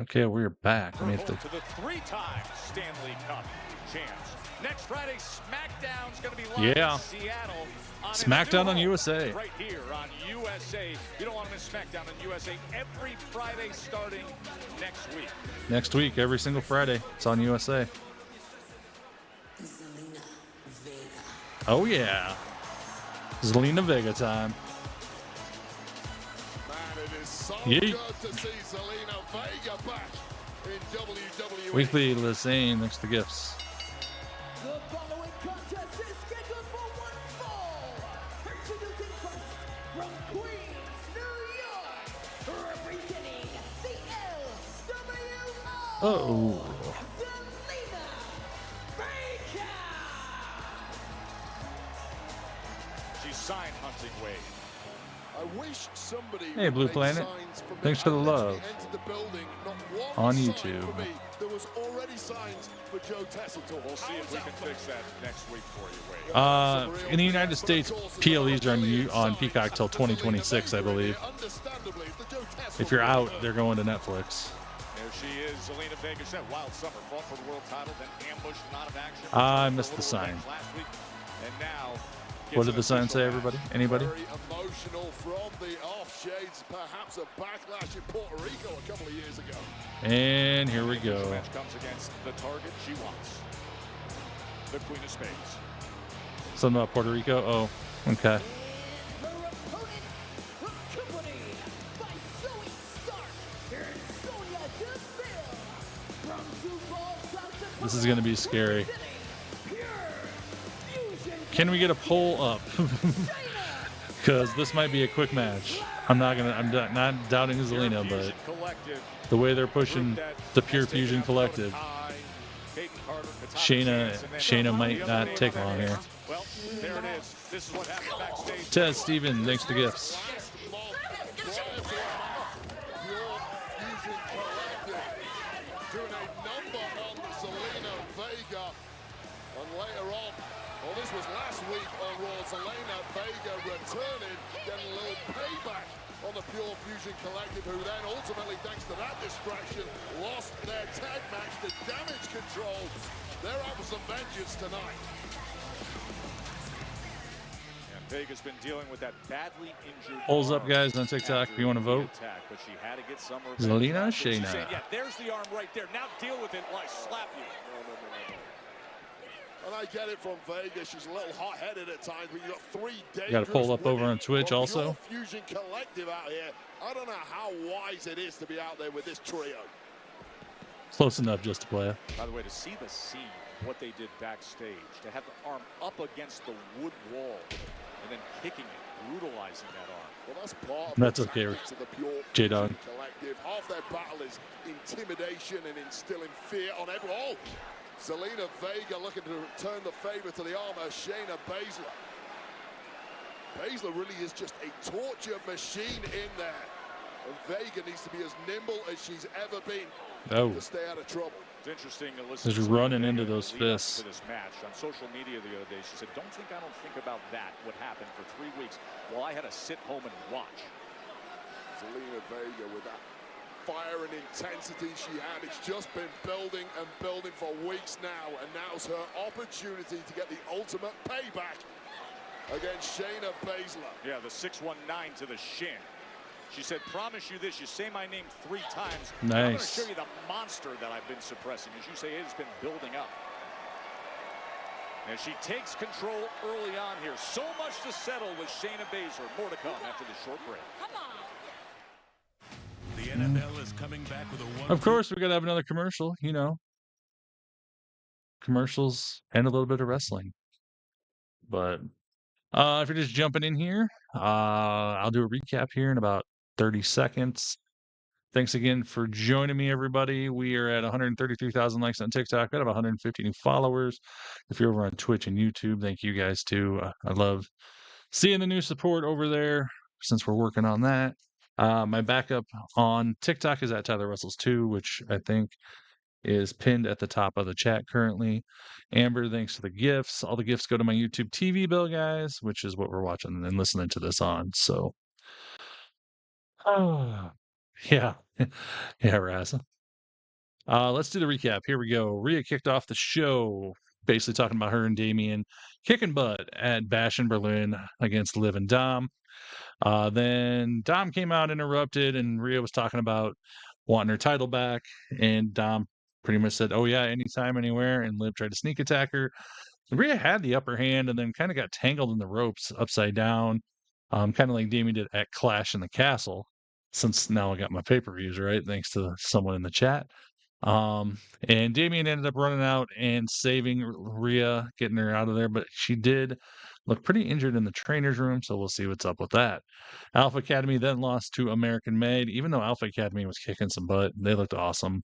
Okay, we're back. To the three-time Stanley Cup champs. Next Friday, SmackDown's going to be live in Seattle. SmackDown on USA. Right here on USA. You don't want to miss SmackDown on USA every Friday starting next week. Next week, every single Friday. It's on USA. Oh, yeah. Zelina Vega time. Man, it is so Yeet. good to see Zelina Vega back in WWE. Weekly Lisane, thanks for the gifts. The following contest is scheduled for one fall. Introducing first from Queens, New York, representing the LWO. Oh. Zelina Vega. She's signed Hunting Wade. I wish somebody Hey, Blue made Planet. signs for me. Thanks for the I literally love. entered the building, not one On sign YouTube. for me. There was already signs for Joe Tesselton. We'll see if we can fix that next week for you, Wade. In the United States, PLEs are on Peacock till 2026, I believe. If you're out, they're going to Netflix. There she is, Zelina Vega. She had a wild summer, fought for the world title, then ambushed and out of action. I missed the sign. Last week, and now What did the sign say, everybody? Anybody? Very emotional from the off shades, perhaps a backlash in Puerto Rico a couple of years ago. And here we go. This match comes against the target she wants, the Queen of Spades. Something about Puerto Rico? Oh, okay. Her opponent, accompanied by Zoe Stark and Sonya Deville from Sioux Falls, South Dakota. This is going to be scary. representing Pure Fusion Can we get a poll up? Because this might be a quick match. I'm not doubting Zelina, but the way they're pushing the Pure Fusion Collective, Shayna might not take long here. Well, there it is. This is what happened backstage. Ted Steven, thanks for the gifts. Doing a number on Zelina Vega. And later on, well, this was last week on Raw, Zelina Vega returning, getting a little payback on the Pure Fusion Collective, who then ultimately, thanks to that distraction, lost their tag match to Damage Control. They're out for some vengeance tonight. And Vega's been dealing with that badly injured. Polls up, guys, on TikTok if you want to vote. But she had to get some Zelina, She's Shayna. saying, yeah, there's the arm right there. Now deal with it while I slap you. And I get it from Vega. She's a little hot-headed at times, but you've got three dangerous Got a poll up over women on Twitch from also. Pure Fusion Collective out here. I don't know how wise it is to be out there with this trio. Close enough just to play. By the way, to see the scene, what they did backstage, to have the arm up against the wood wall and then kicking it, brutalizing that arm. Well, that's part of That's the okay, tactics of the Pure J-Dog. Fusion Collective. Half their battle is intimidation and instilling fear on everyone. Oh, Zelina Vega looking to return the favor to the arm of Shayna Baszler. Baszler really is just a torture machine in there. And Vega needs to be as nimble as she's ever been to stay out of trouble. It's interesting to listen Just to running Vega into those lead up fists. to this match. On social media the other day, she said, I don't think about that, what happened for 3 weeks while I had to sit home and watch. Zelina Vega with that fire and intensity she had. It's just been building and building for weeks now, and now's her opportunity to get the ultimate payback against Shayna Baszler. Yeah, the 619 to the shin. She said, promise you this, you say my name 3 times. Nice. I'm going to show you the monster that I've been suppressing. As you say, it has been building up. And she takes control early on here. So much to settle with Shayna Baszler. More to come after the short break. The NFL is coming back with a Of course, we're going to have another commercial, you know. Commercials and a little bit of wrestling. But if you're just jumping in here, I'll do a recap here in about 30 seconds. Thanks again for joining me, everybody. We are at 133,000 likes on TikTok. We have 150 new followers. If you're over on Twitch and YouTube, thank you guys too. I love seeing the new support over there since we're working on that. My backup on TikTok is at Tyler Russell's 2, which I think is pinned at the top of the chat currently. Amber, thanks for the gifts. All the gifts go to my YouTube TV bill, guys, which is what we're watching and listening to this on. So, yeah. Yeah, Raz. Let's do the recap. Here we go. Rhea kicked off the show, basically talking about her and Damian kicking butt at Bash in Berlin against Liv and Dom. Then Dom came out, interrupted, and Rhea was talking about wanting her title back. And Dom pretty much said, oh, yeah, anytime, anywhere. And Liv tried to sneak attack her. Rhea had the upper hand and then kind of got tangled in the ropes upside down, kind of like Damian did at Clash in the Castle. Since now I got my pay-per-views, right? Thanks to someone in the chat. And Damian ended up running out and saving Rhea, getting her out of there, but she did look pretty injured in the trainer's room, so we'll see what's up with that. Alpha Academy then lost to American Made, even though Alpha Academy was kicking some butt. They looked awesome.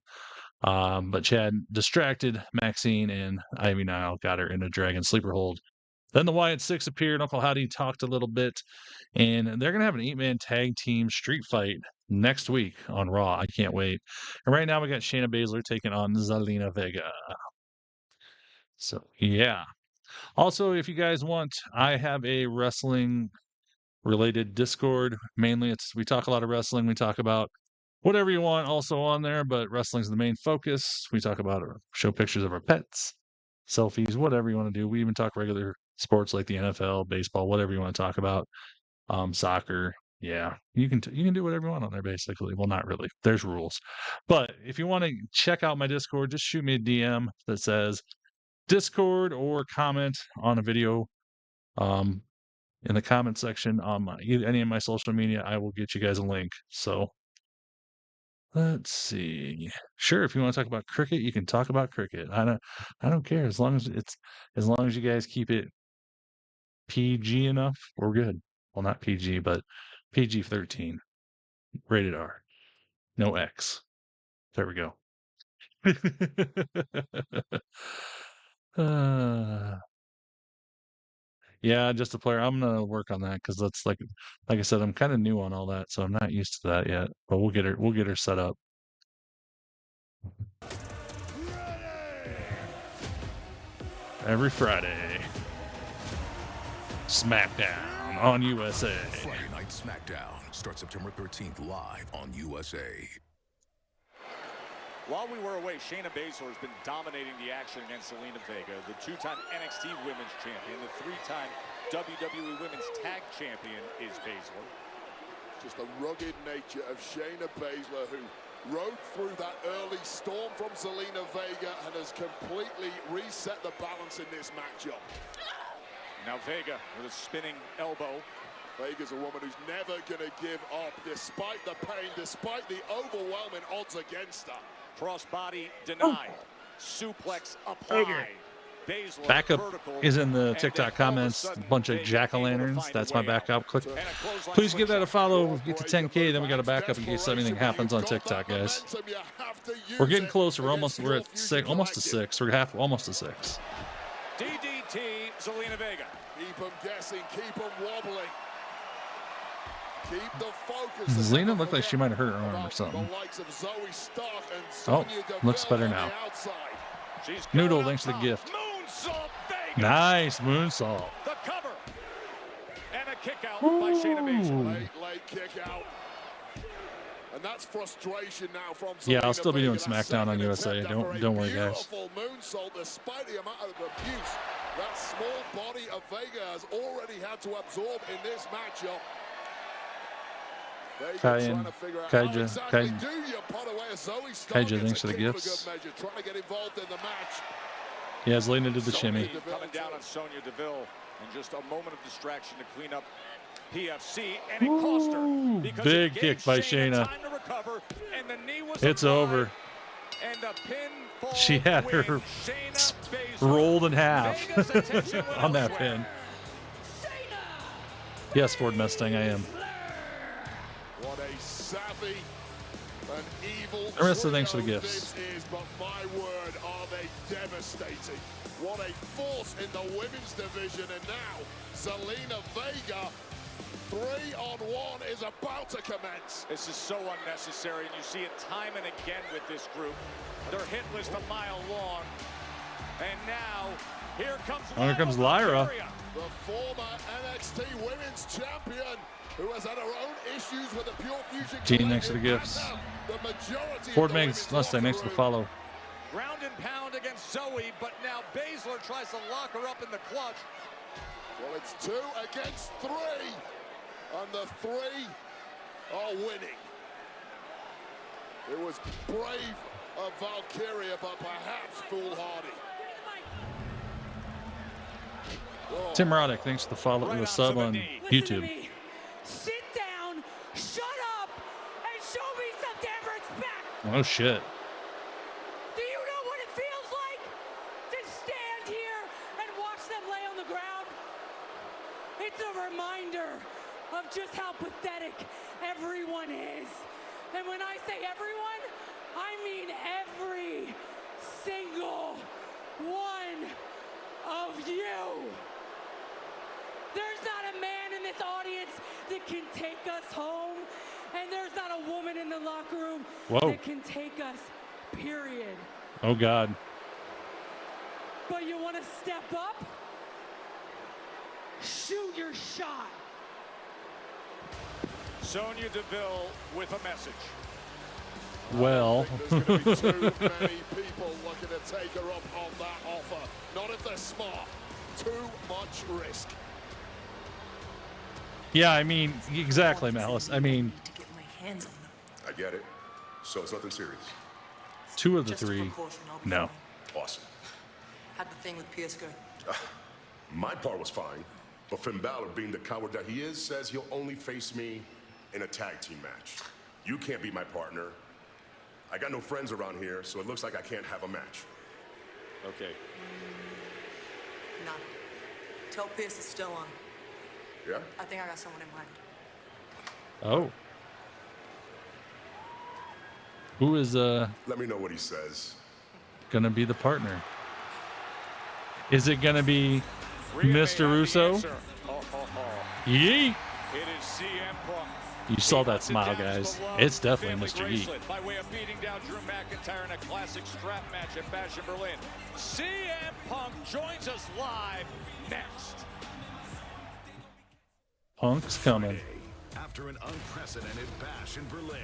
But Chad distracted Maxine, and Ivy Nile got her in a dragon sleeper hold. Then the Wyatt Six appeared. Uncle Howdy talked a little bit, and they're going to have an 8-man tag team street fight next week on Raw. I can't wait. And right now we got Shayna Baszler taking on Zelina Vega. So, yeah. Also, if you guys want, I have a wrestling-related Discord. Mainly, we talk a lot of wrestling. We talk about whatever you want also on there, but wrestling's the main focus. We talk about show pictures of our pets, selfies, whatever you want to do. We even talk regular sports like the NFL, baseball, whatever you want to talk about. Soccer. Yeah, you can do whatever you want on there, basically. Well, not really. There's rules. But if you want to check out my Discord, just shoot me a DM that says Discord or comment on a video in the comment section on any of my social media. I will get you guys a link. So let's see. Sure, if you want to talk about cricket, you can talk about cricket. I don't care as long as you guys keep it PG enough, we're good. Well, not PG, but PG-13. Rated R. No X. There we go. Yeah, just a player. I'm gonna work on that because that's like I said, I'm kind of new on all that, so I'm not used to that yet. But we'll get her set up. Every Friday. SmackDown on USA. Friday Night SmackDown starts September 13th live on USA. While we were away, Shayna Baszler has been dominating the action against Zelina Vega, the 2-time NXT Women's Champion, the 3-time WWE Women's Tag Champion is Baszler. Just the rugged nature of Shayna Baszler, who rode through that early storm from Zelina Vega and has completely reset the balance in this matchup. Now Vega with a spinning elbow. Vega's a woman who's never going to give up, despite the pain, despite the overwhelming odds against her. Crossbody denied. Suplex applied. Baszler backup vertical, is in the TikTok comments. A bunch of jack-o'-lanterns. That's my backup. Click. Please give that a follow. Get to 10K, then we got a backup in case anything happens on TikTok, guys. We're getting closer. We're at 6, almost to 6. We're almost to 6. DDT, Zelina Vega. Keep them guessing. Keep them wobbling. Keep the focus. Zelina looked like she might have hurt her arm or something. Oh, looks better now. Noodle, thanks for the gift. Nice moonsault. The cover. And a kick out by Shayna Baszler. Late kick out. And that's frustration now from Yeah, I'll Zelina still be doing Vega. That SmackDown on second USA. attempt after Don't a worry, guys. beautiful moonsault, despite the amount of abuse that small body of Vega has already had to absorb in this matchup. Vega trying to figure out how exactly do you put away a Zoe Starr Kaija, thanks for the kick gifts. for good measure, trying to get involved in the match. Yeah, Zelina did the shimmy. Coming down on Sonya Deville in just a moment of distraction to clean up PFC, and it cost her because big kick by Shayna. Time to recover, and the knee was it's over. And a pinfall she had her rolled in half on that pin. Yes, Ford Mustang, I am. What a savvy and evil the rest of the thanks for the gifts. Is, but my word, are they devastating. What a force in the women's division. And now, Zelina Vega, 3-on-1 is about to commence. This is so unnecessary, and you see it time and again with this group. Their hit list a mile long. And now, here comes Lyra. The former NXT Women's Champion, who has had her own issues with the Pure Fusion. Gene, thanks for the gifts. Ford Megs, Mustang, thanks for the follow. Ground and pound against Zoe, but now Baszler tries to lock her up in the clutch. Well, it's 2 against 3, and the 3 are winning. It was brave of Valkyria, but perhaps foolhardy. Tim Roddick, thanks for the follow and the sub on YouTube. Sit down, shut up, and show me some damn respect. Oh shit. Do you know what it feels like to stand here and watch them lay on the ground? It's a reminder of just how pathetic everyone is. And when I say everyone, I mean every single one of you. There's not a man in this audience that can take us home, and there's not a woman in the locker room that can take us, period. Oh, God. But you want to step up? Shoot your shot. Sonya Deville with a message. Well. There's going to be too many people looking to take her up on that offer. Not if they're smart. Too much risk. Yeah, I mean, exactly, Malice. I mean, I get it. So it's nothing serious. 2 of the 3, no. Awesome. How'd the thing with Pierce go? My part was fine, but Finn Balor, being the coward that he is, says he'll only face me in a tag team match. You can't be my partner. I got no friends around here, so it looks like I can't have a match. Okay. No. Tell Pierce it's still on. Yeah? I think I got someone in mind. Oh. Who is Let me know what he says. gonna be the partner? Is it gonna be Mr. Russo? Yeet. It is CM Punk. You saw that smile, guys. It's definitely Mr. Yeet. By way of beating down Drew McIntyre in a classic strap match at Bash in Berlin. CM Punk joins us live next. Punk's coming. After an unprecedented Bash in Berlin,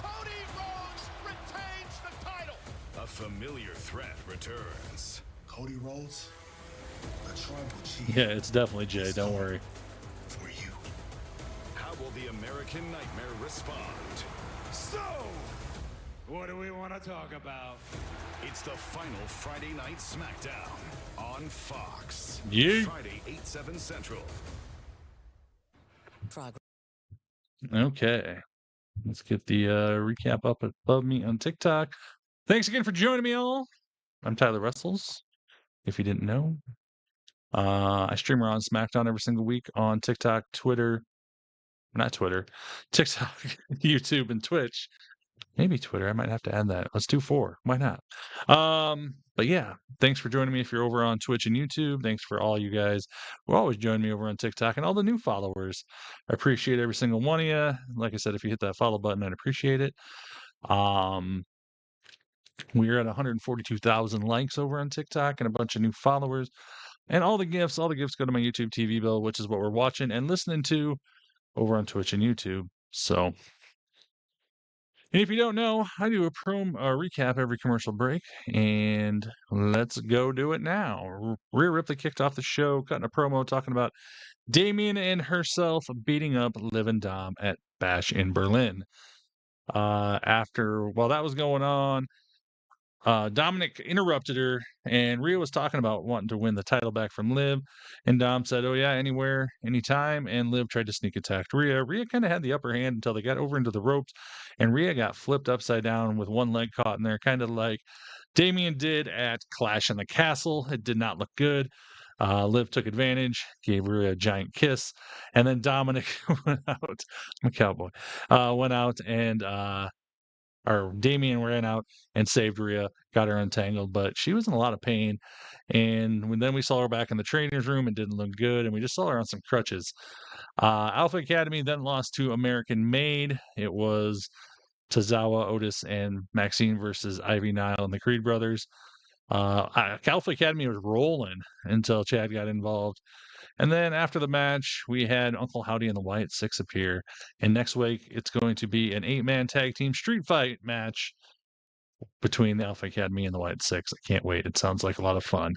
Cody Rhodes retains the title. a familiar threat returns. Cody Rhodes, a tribal chief. Yeah, it's definitely Jay. Don't worry. For you. How will the American Nightmare respond? So, what do we want to talk about? It's the final Friday Night SmackDown on Fox. Yeah. Friday, 8/7 Central. Okay. Let's get the recap up above me on TikTok. Thanks again for joining me all. I'm Tyler Russels, if you didn't know. I stream around SmackDown every single week on TikTok, TikTok, YouTube, and Twitch. Maybe Twitter. I might have to add that. Let's do 4. Why not? But yeah, thanks for joining me if you're over on Twitch and YouTube. Thanks for all you guys who always join me over on TikTok and all the new followers. I appreciate every single one of you. Like I said, if you hit that follow button, I'd appreciate it. We're at 142,000 likes over on TikTok and a bunch of new followers. And all the gifts go to my YouTube TV bill, which is what we're watching and listening to over on Twitch and YouTube. So And if you don't know, I do a recap every commercial break, and let's go do it now. Rhea Ripley kicked off the show, cutting a promo talking about Damien and herself beating up Liv and Dom at Bash in Berlin. While that was going on, Dominic interrupted her, and Rhea was talking about wanting to win the title back from Liv, and Dom said, "Oh yeah, anywhere, anytime." And Liv tried to sneak attack Rhea. Rhea kind of had the upper hand until they got over into the ropes, and Rhea got flipped upside down with one leg caught in there, kind of like Damien did at Clash in the Castle. It did not look good. Liv took advantage, gave Rhea a giant kiss, and then Dominic went out. I'm a cowboy. Went out and or Damien ran out and saved Rhea, got her untangled, but she was in a lot of pain. And then we saw her back in the trainer's room and didn't look good, and we just saw her on some crutches. Alpha Academy then lost to American Made. It was Tozawa, Otis, and Maxine versus Ivy Nile and the Creed brothers. Alpha Academy was rolling until Chad got involved. And then after the match, we had Uncle Howdy and the Wyatt Six appear. And next week, it's going to be an 8-man tag team street fight match between the Alpha Academy and the Wyatt Six. I can't wait. It sounds like a lot of fun.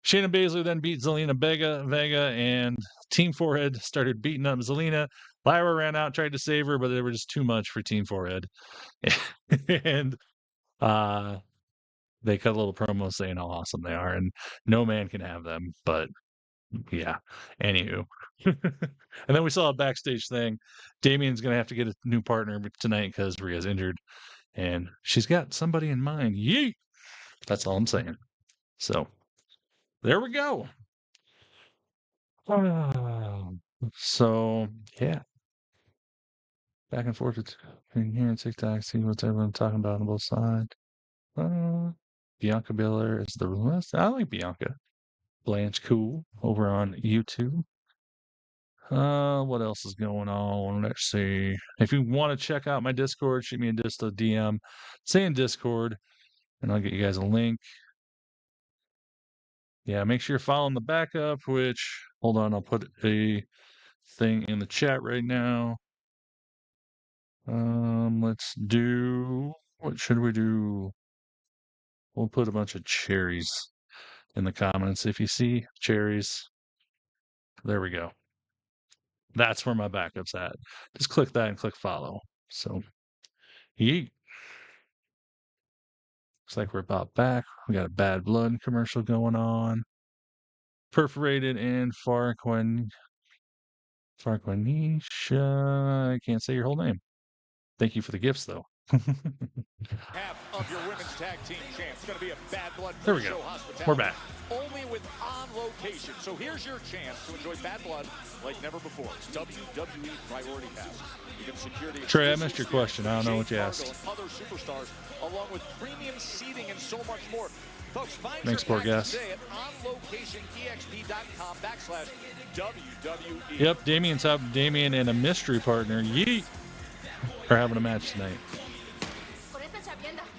Shayna Baszler then beat Zelina Vega, and Team Forehead started beating up Zelina. Lyra ran out, tried to save her, but they were just too much for Team Forehead. And they cut a little promo saying how awesome they are, and no man can have them. But yeah, anywho. And then we saw a backstage thing. Damien's going to have to get a new partner tonight because Rhea's injured, and she's got somebody in mind. Yeet! That's all I'm saying. So, there we go. So, yeah. Back and forth between here and TikTok, see what everyone's talking about on both sides. Bianca Belair is the list. I like Bianca. Blanche Cool over on YouTube. What else is going on? Let's see. If you want to check out my Discord, shoot me a DM. Say in Discord, and I'll get you guys a link. Yeah, make sure you're following the backup, which, hold on, I'll put a thing in the chat right now. Let's do, what should we do? We'll put a bunch of cherries in the comments. If you see cherries, there we go. That's where my backup's at. Just click that and click follow. So, yeet. Looks like we're about back. We got a Bad Blood commercial going on. Perforated and Farquanisha. I can't say your whole name. Thank you for the gifts, though. Half of your women's tag team champs. It's going to be a Bad Blood there we go. We're back. Only with On Location. So here's your chance to enjoy Bad Blood like never before. WWE Priority Pass. You can secure the Trey, I missed your question. I don't know what you asked. Other superstars, along with premium seating and so much more. Folks, find Thanks, poor guys. today at onlocationexp.com/WWE. Yep, Damien and a mystery partner, Yeet, are having a match tonight.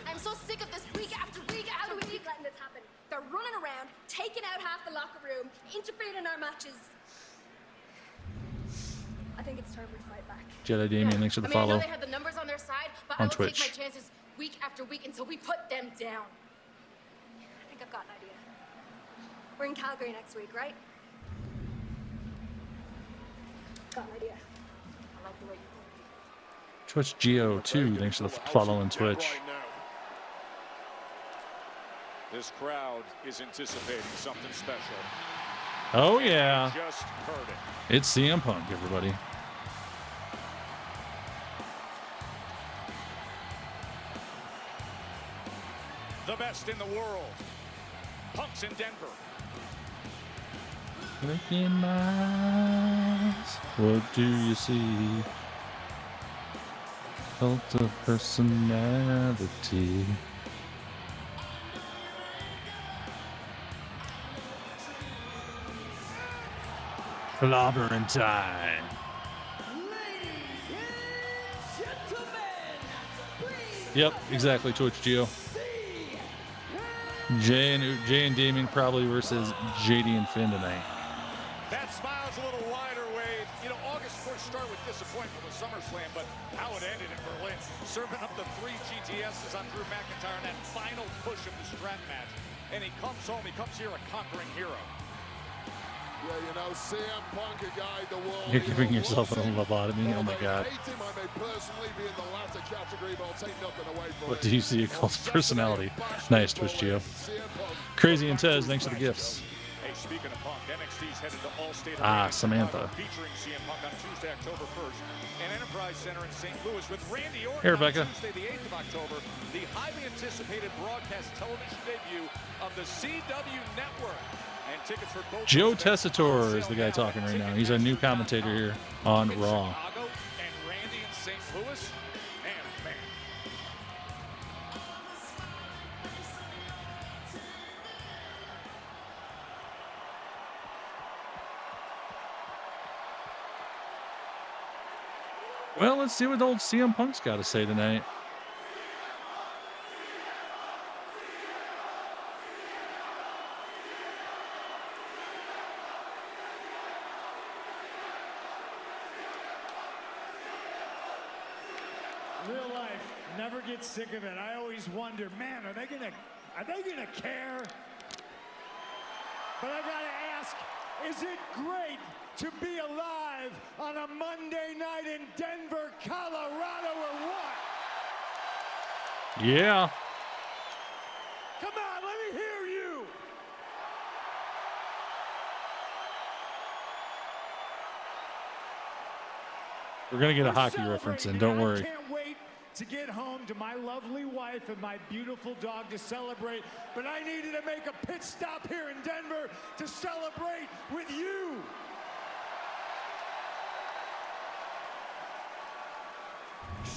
I'm so sick of this week after week. How do we keep letting this happen? They're running around, taking out half the locker room, interfering in our matches. I think it's time we fight back. Jedi Damien, thanks for the follow. I know they have the numbers on their side, but on I will Twitch. take my chances week after week until we put them down. I think I've got an idea. We're in Calgary next week, right? Got an idea. I like the way you think. Twitch Geo 2, thanks for the follow on Twitch. This crowd is anticipating something special. Oh yeah, Just heard it. it's CM Punk, everybody. The best in the world. Punk's in Denver. Look in my eyes, what do you see? Cult of personality. Clobbering time. Yep, exactly, Twitch Geo. Jay and Damien probably versus JD and Finn tonight. That smile's a little wider, Wade. You know, August 1st start with disappointment with SummerSlam, but how it ended in Berlin. Serving up the 3 GTSs on Drew McIntyre in that final push of the strap match. And he comes home, he comes here a conquering hero. Yeah, you know, CM Punk, a guy the world. You're giving yourself a lobotomy. Oh my God. What do you see? A cult personality. Nice, Twitch Geo. Crazy and Tez, thanks for the gifts. Hey, speaking of Punk, NXT's headed to All-State Samantha. featuring CM Punk on Tuesday, October 1st, and Enterprise Center in St. Louis with Randy Orton Hey, Rebecca. on Tuesday, the 8th of October, the highly anticipated broadcast television debut of the CW Network. And tickets for both Joe Tessitore is the guy talking right now. He's our new commentator here on Raw. Chicago and Randy in St. Louis. Man. Well, let's see what old CM Punk's got to say tonight. Real life, never get sick of it. I always wonder, man, are they gonna care? But I gotta ask, is it great to be alive on a Monday night in Denver, Colorado, or what? Yeah. Come on, let me hear you. We're going to get a hockey reference in, don't worry. I can't wait to get home to my lovely wife and my beautiful dog to celebrate, but I needed to make a pit stop here in Denver to celebrate with you.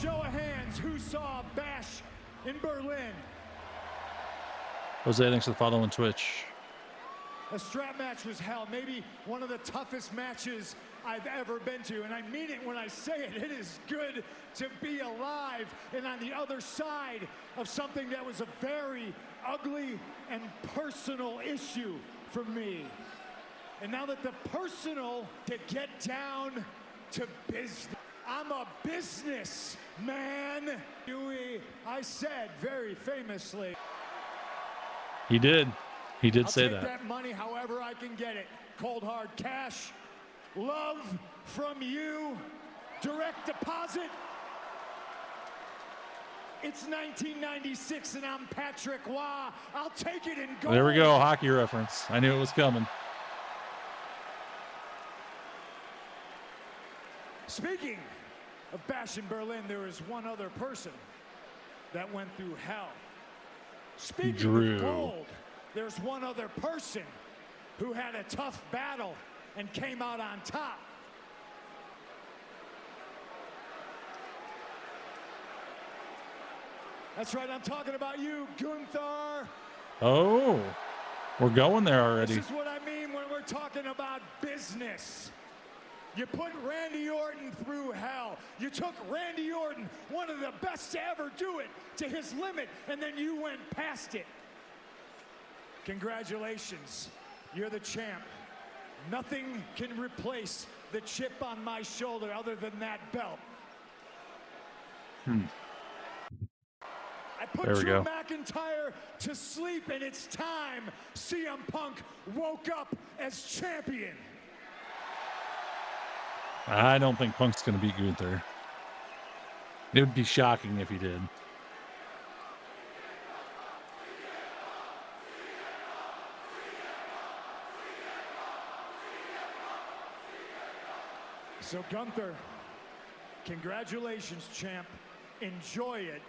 Show of hands, who saw Bash in Berlin? Jose, thanks for the follow on Twitch. A strap match was hell, maybe one of the toughest matches I've ever been to, and I mean it when I say it. It is good to be alive and on the other side of something that was a very ugly and personal issue for me. And now that the personal, to get down to business. I'm a business man. I said very famously. He did. He did say I'll that. take that money however I can get it. Cold hard cash. Love from you. Direct deposit. It's 1996 and I'm Patrick Waugh. I'll take it in gold. There we go. Hockey reference. I knew it was coming. Speaking of Bash in Berlin, there is one other person that went through hell. Speaking Drew. of gold, there's one other person who had a tough battle and came out on top. That's right, I'm talking about you, Gunther. Oh, we're going there already. This is what I mean when we're talking about business. You put Randy Orton through hell. You took Randy Orton, one of the best to ever do it, to his limit, and then you went past it. Congratulations, you're the champ. Nothing can replace the chip on my shoulder other than that belt. I put Drew McIntyre to sleep, and it's time CM Punk woke up as champion. I don't think Punk's going to beat Gunther. It would be shocking if he did. So Gunther, congratulations, champ. Enjoy it,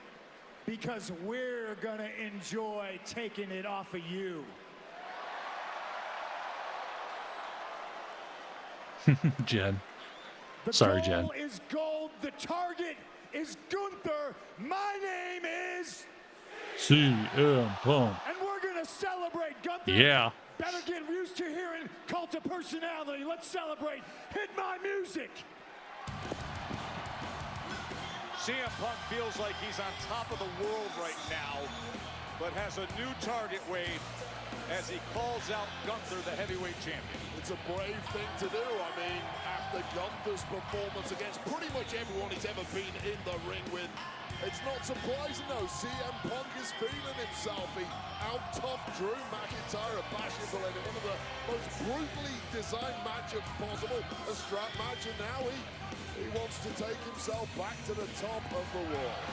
because we're going to enjoy taking it off of you. Jen. Sorry, Jen. The goal is gold. The target is Gunther. My name is CM Punk. And we're going to celebrate Gunther. Yeah. Better get used to hearing Cult of Personality. Let's celebrate. Hit my music. CM Punk feels like he's on top of the world right now, but has a new target, Wade. as he calls out Gunther, the heavyweight champion. It's a brave thing to do. I mean, after Gunther's performance against pretty much everyone he's ever been in the ring with, it's not surprising though. CM Punk is feeling himself. He out-toughed Drew McIntyre at Bash in Berlin in one of the most brutally designed matchups possible, a strap match, and now he wants to take himself back to the top of the world.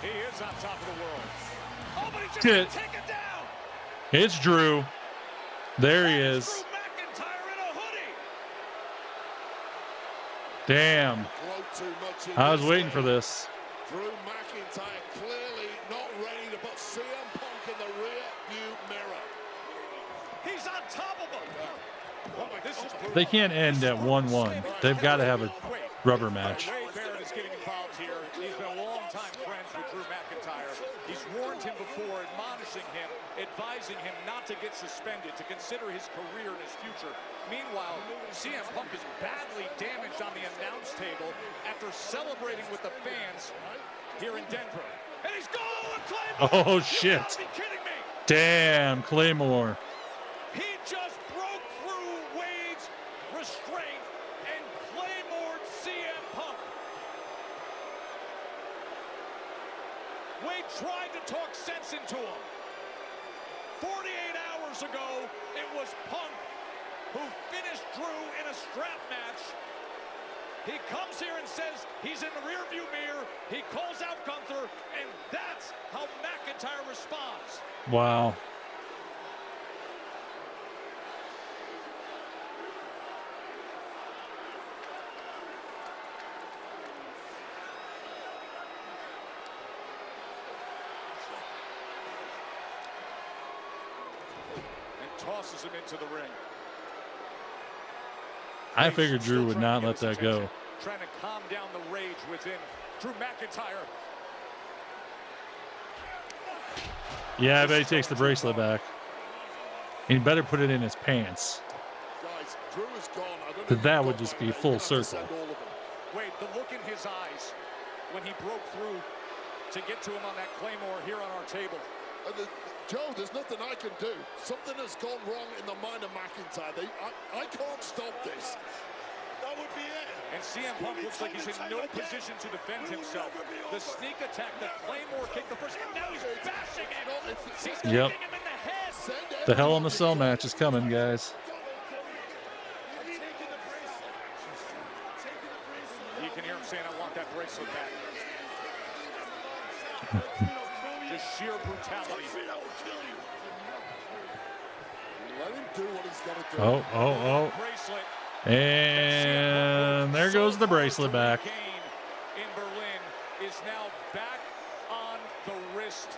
He is on top of the world. Oh, but he's just taken down. It's Drew. There he is. Drew McIntyre in a hoodie. Damn. I was waiting for this. Drew McIntyre clearly not ready to put CM Punk in the rear view mirror. He's on top of him. Oh, this is brutal. They can't end at 1-1. They've got to have a rubber match. Wade Barrett is getting involved here. He's been a long-time friend with Drew McIntyre. He's warned him before, admonishing him, advising him not to get suspended, to consider his career and his future. Meanwhile, CM Punk is badly damaged on the announce table after celebrating with the fans here in Denver. And he's going Claymore! Oh, shit. You gotta be kidding me! Damn, Claymore. He just broke through Wade's restraint and Claymored CM Punk. Wade tried to talk sense into him. 48 hours ago, it was Punk who finished Drew in a strap match. He comes here and says he's in the rearview mirror. He calls out Gunther, and that's how McIntyre responds. Wow. Tosses him into the ring. I figured Drew would not let that go. Trying to calm down the rage within Drew McIntyre. Yeah, I bet he takes the bracelet back. He better put it in his pants. Guys, Drew is gone. Because that would just be full circle. Wait, the look in his eyes when he broke through to get to him on that Claymore here on our table. Joe, there's nothing I can do. Something has gone wrong in the mind of McIntyre. I can't stop this. That would be it. And CM Punk looks like he's in no position to defend himself. The sneak attack, the Claymore kick, the first, and now he's bashing him. He's kicking him in the head. The Hell in the Cell match is coming, guys. You can hear him saying, I want that bracelet back. Just sheer brutality. Let him do what he's got to do. Oh. And there goes the bracelet back. In Berlin is now back on the wrist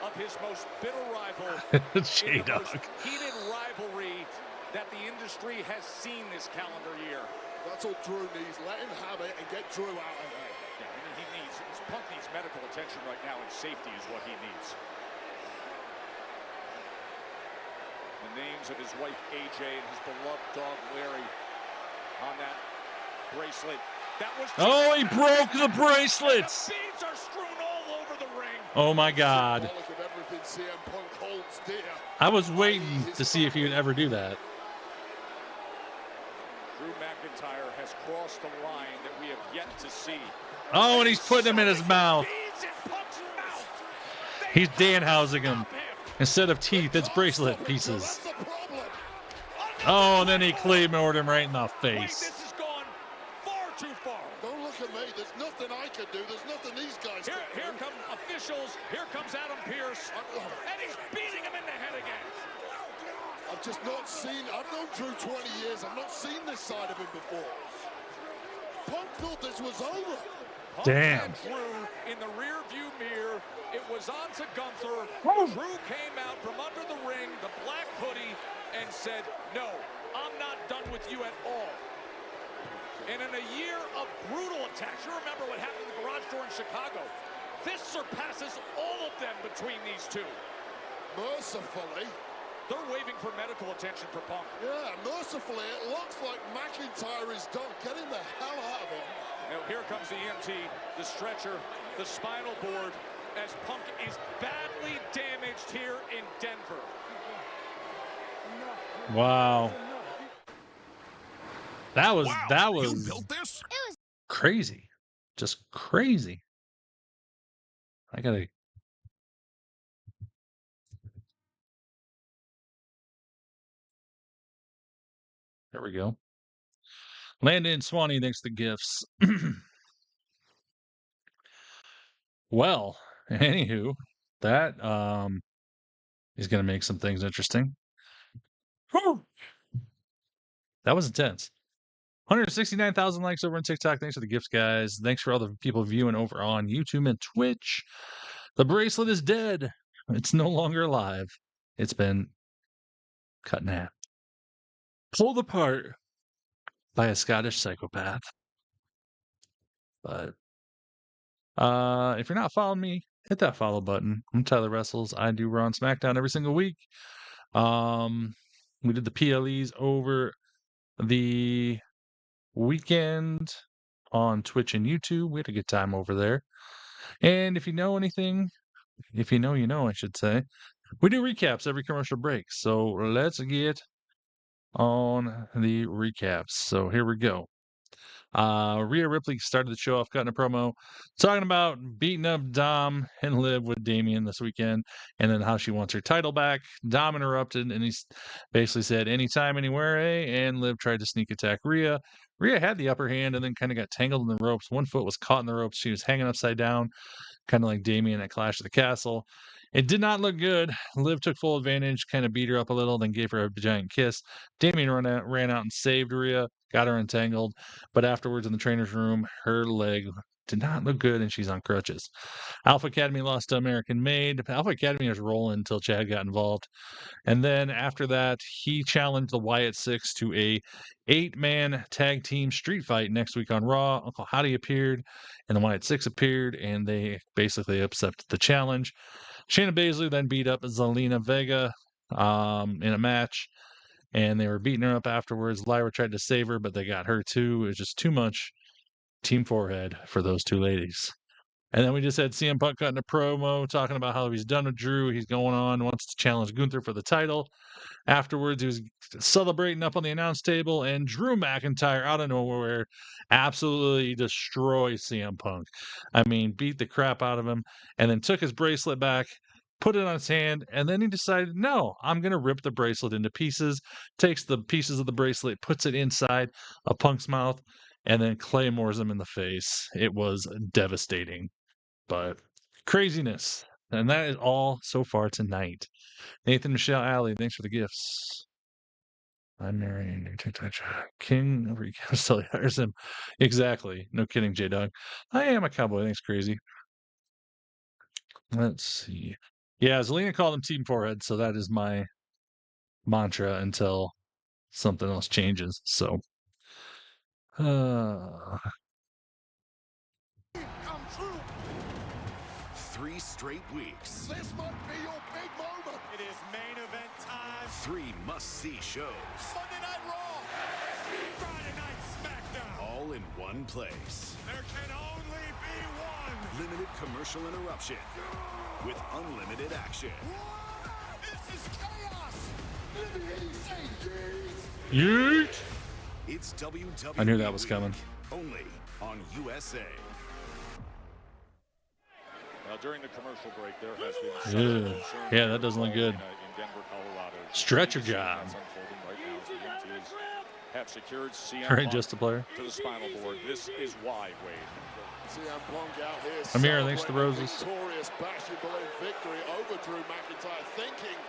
of his most bitter rival. J-Dog. Heated rivalry that the industry has seen this calendar year. That's what Drew needs. Let him have it and get Drew out of there. Yeah, I mean, Punk needs medical attention right now, and safety is what he needs. The names of his wife AJ and his beloved dog Larry on that bracelet. That was he broke the bracelets. The beads are strewn all over the ring. Oh my God. CM Punk holds dear. I was waiting to see if he would ever do that. Drew McIntyre has crossed a line that we have yet to see. Oh, and he's putting him in his mouth. He's Danhousing him. Instead of teeth, it's bracelet pieces. Oh, and then he Claymored him right in the face. This has gone far too far. Don't look at me. There's nothing I can do. There's nothing these guys can do. Here come officials. Here comes Adam Pearce. And he's beating him in the head again. I've just not seen. I've known Drew 20 years. I've not seen this side of him before. Punk thought this was over. Damn. Drew in the rear view mirror. It was on to Gunther. Drew came out from under the ring, the black hoodie, and said, no, I'm not done with you at all. And in a year of brutal attacks, you remember what happened in the garage door in Chicago. This surpasses all of them between these two. Mercifully. They're waving for medical attention for Punk. Yeah, mercifully, it looks like McIntyre is done. Get him the hell out of here. Now here comes the EMT, the stretcher, the spinal board as Punk is badly damaged here in Denver. Wow. That was You built this? crazy. Just crazy. I gotta. There we go. Landon Swanee, thanks for the gifts. Well, anywho, that is gonna make some things interesting. Whew. That was intense. 169,000 likes over on TikTok. Thanks for the gifts, guys. Thanks for all the people viewing over on YouTube and Twitch. The bracelet is dead. It's no longer alive. It's been cut in half. Pulled apart by a Scottish psychopath. But if you're not following me, hit that follow button. I'm Tyler Wrestles. I do Raw and SmackDown every single week. We did the PLEs over the weekend on Twitch and YouTube. We had a good time over there. And if you know anything, if you know, you know, I should say, we do recaps every commercial break. So let's get on the recaps. So here we go. Rhea Ripley started the show off cutting a promo talking about beating up Dom and Liv with Damian this weekend, and then how she wants her title back. Dom interrupted, and he basically said anytime, anywhere, and Liv tried to sneak attack Rhea. Rhea had the upper hand and then kind of got tangled in the ropes. One foot was caught in the ropes. She was hanging upside down, kind of like Damian at Clash of the Castle. It did not look good. Liv took full advantage, kind of beat her up a little, then gave her a giant kiss. Damian ran out and saved Rhea, got her entangled. But afterwards in the trainer's room, her leg did not look good, and she's on crutches. Alpha Academy lost to American Made. Alpha Academy was rolling until Chad got involved. And then after that, he challenged the Wyatt Six to a 8-man tag team street fight next week on Raw. Uncle Hottie appeared, and the Wyatt Six appeared, and they basically accepted the challenge. Shayna Baszler then beat up Zelina Vega in a match, and they were beating her up afterwards. Lyra tried to save her, but they got her too. It was just too much team forehead for those two ladies. And then we just had CM Punk cutting a promo talking about how he's done with Drew. He's going on, wants to challenge Gunther for the title. Afterwards, he was celebrating up on the announce table, and Drew McIntyre, out of nowhere, absolutely destroys CM Punk. I mean, beat the crap out of him, and then took his bracelet back, put it on his hand, and then he decided, no, I'm going to rip the bracelet into pieces, takes the pieces of the bracelet, puts it inside of Punk's mouth, and then claymores him in the face. It was devastating, but craziness. And that is all so far tonight. Nathan Michelle Alley, thanks for the gifts. I'm marrying King of recaps till he hires him. Exactly. No kidding, J Dog. I am a cowboy. Thanks, crazy. Let's see. Yeah, Zelina called him Team Forehead, so that is my mantra until something else changes. So, 3 straight weeks. This might be your big moment. It is main event time. 3 must-see shows. Monday Night Raw. Friday Night SmackDown. All in one place. There can only be one. Limited commercial interruption with unlimited action. This is chaos. Let me hear you say yes. yeet! It's WWE. I knew that was coming. Only on USA. Now, during the commercial break, there has been Yeah, that doesn't look good. in Denver, Colorado. Stretcher job. That's unfolding right now as the EMTs have secured CM Right, Punk just a player. to the spinal board. This is why, Wade. CM Punk out here Amir, thanks to celebrating Roses. a victorious Bash and Balloon victory over Drew McIntyre, thinking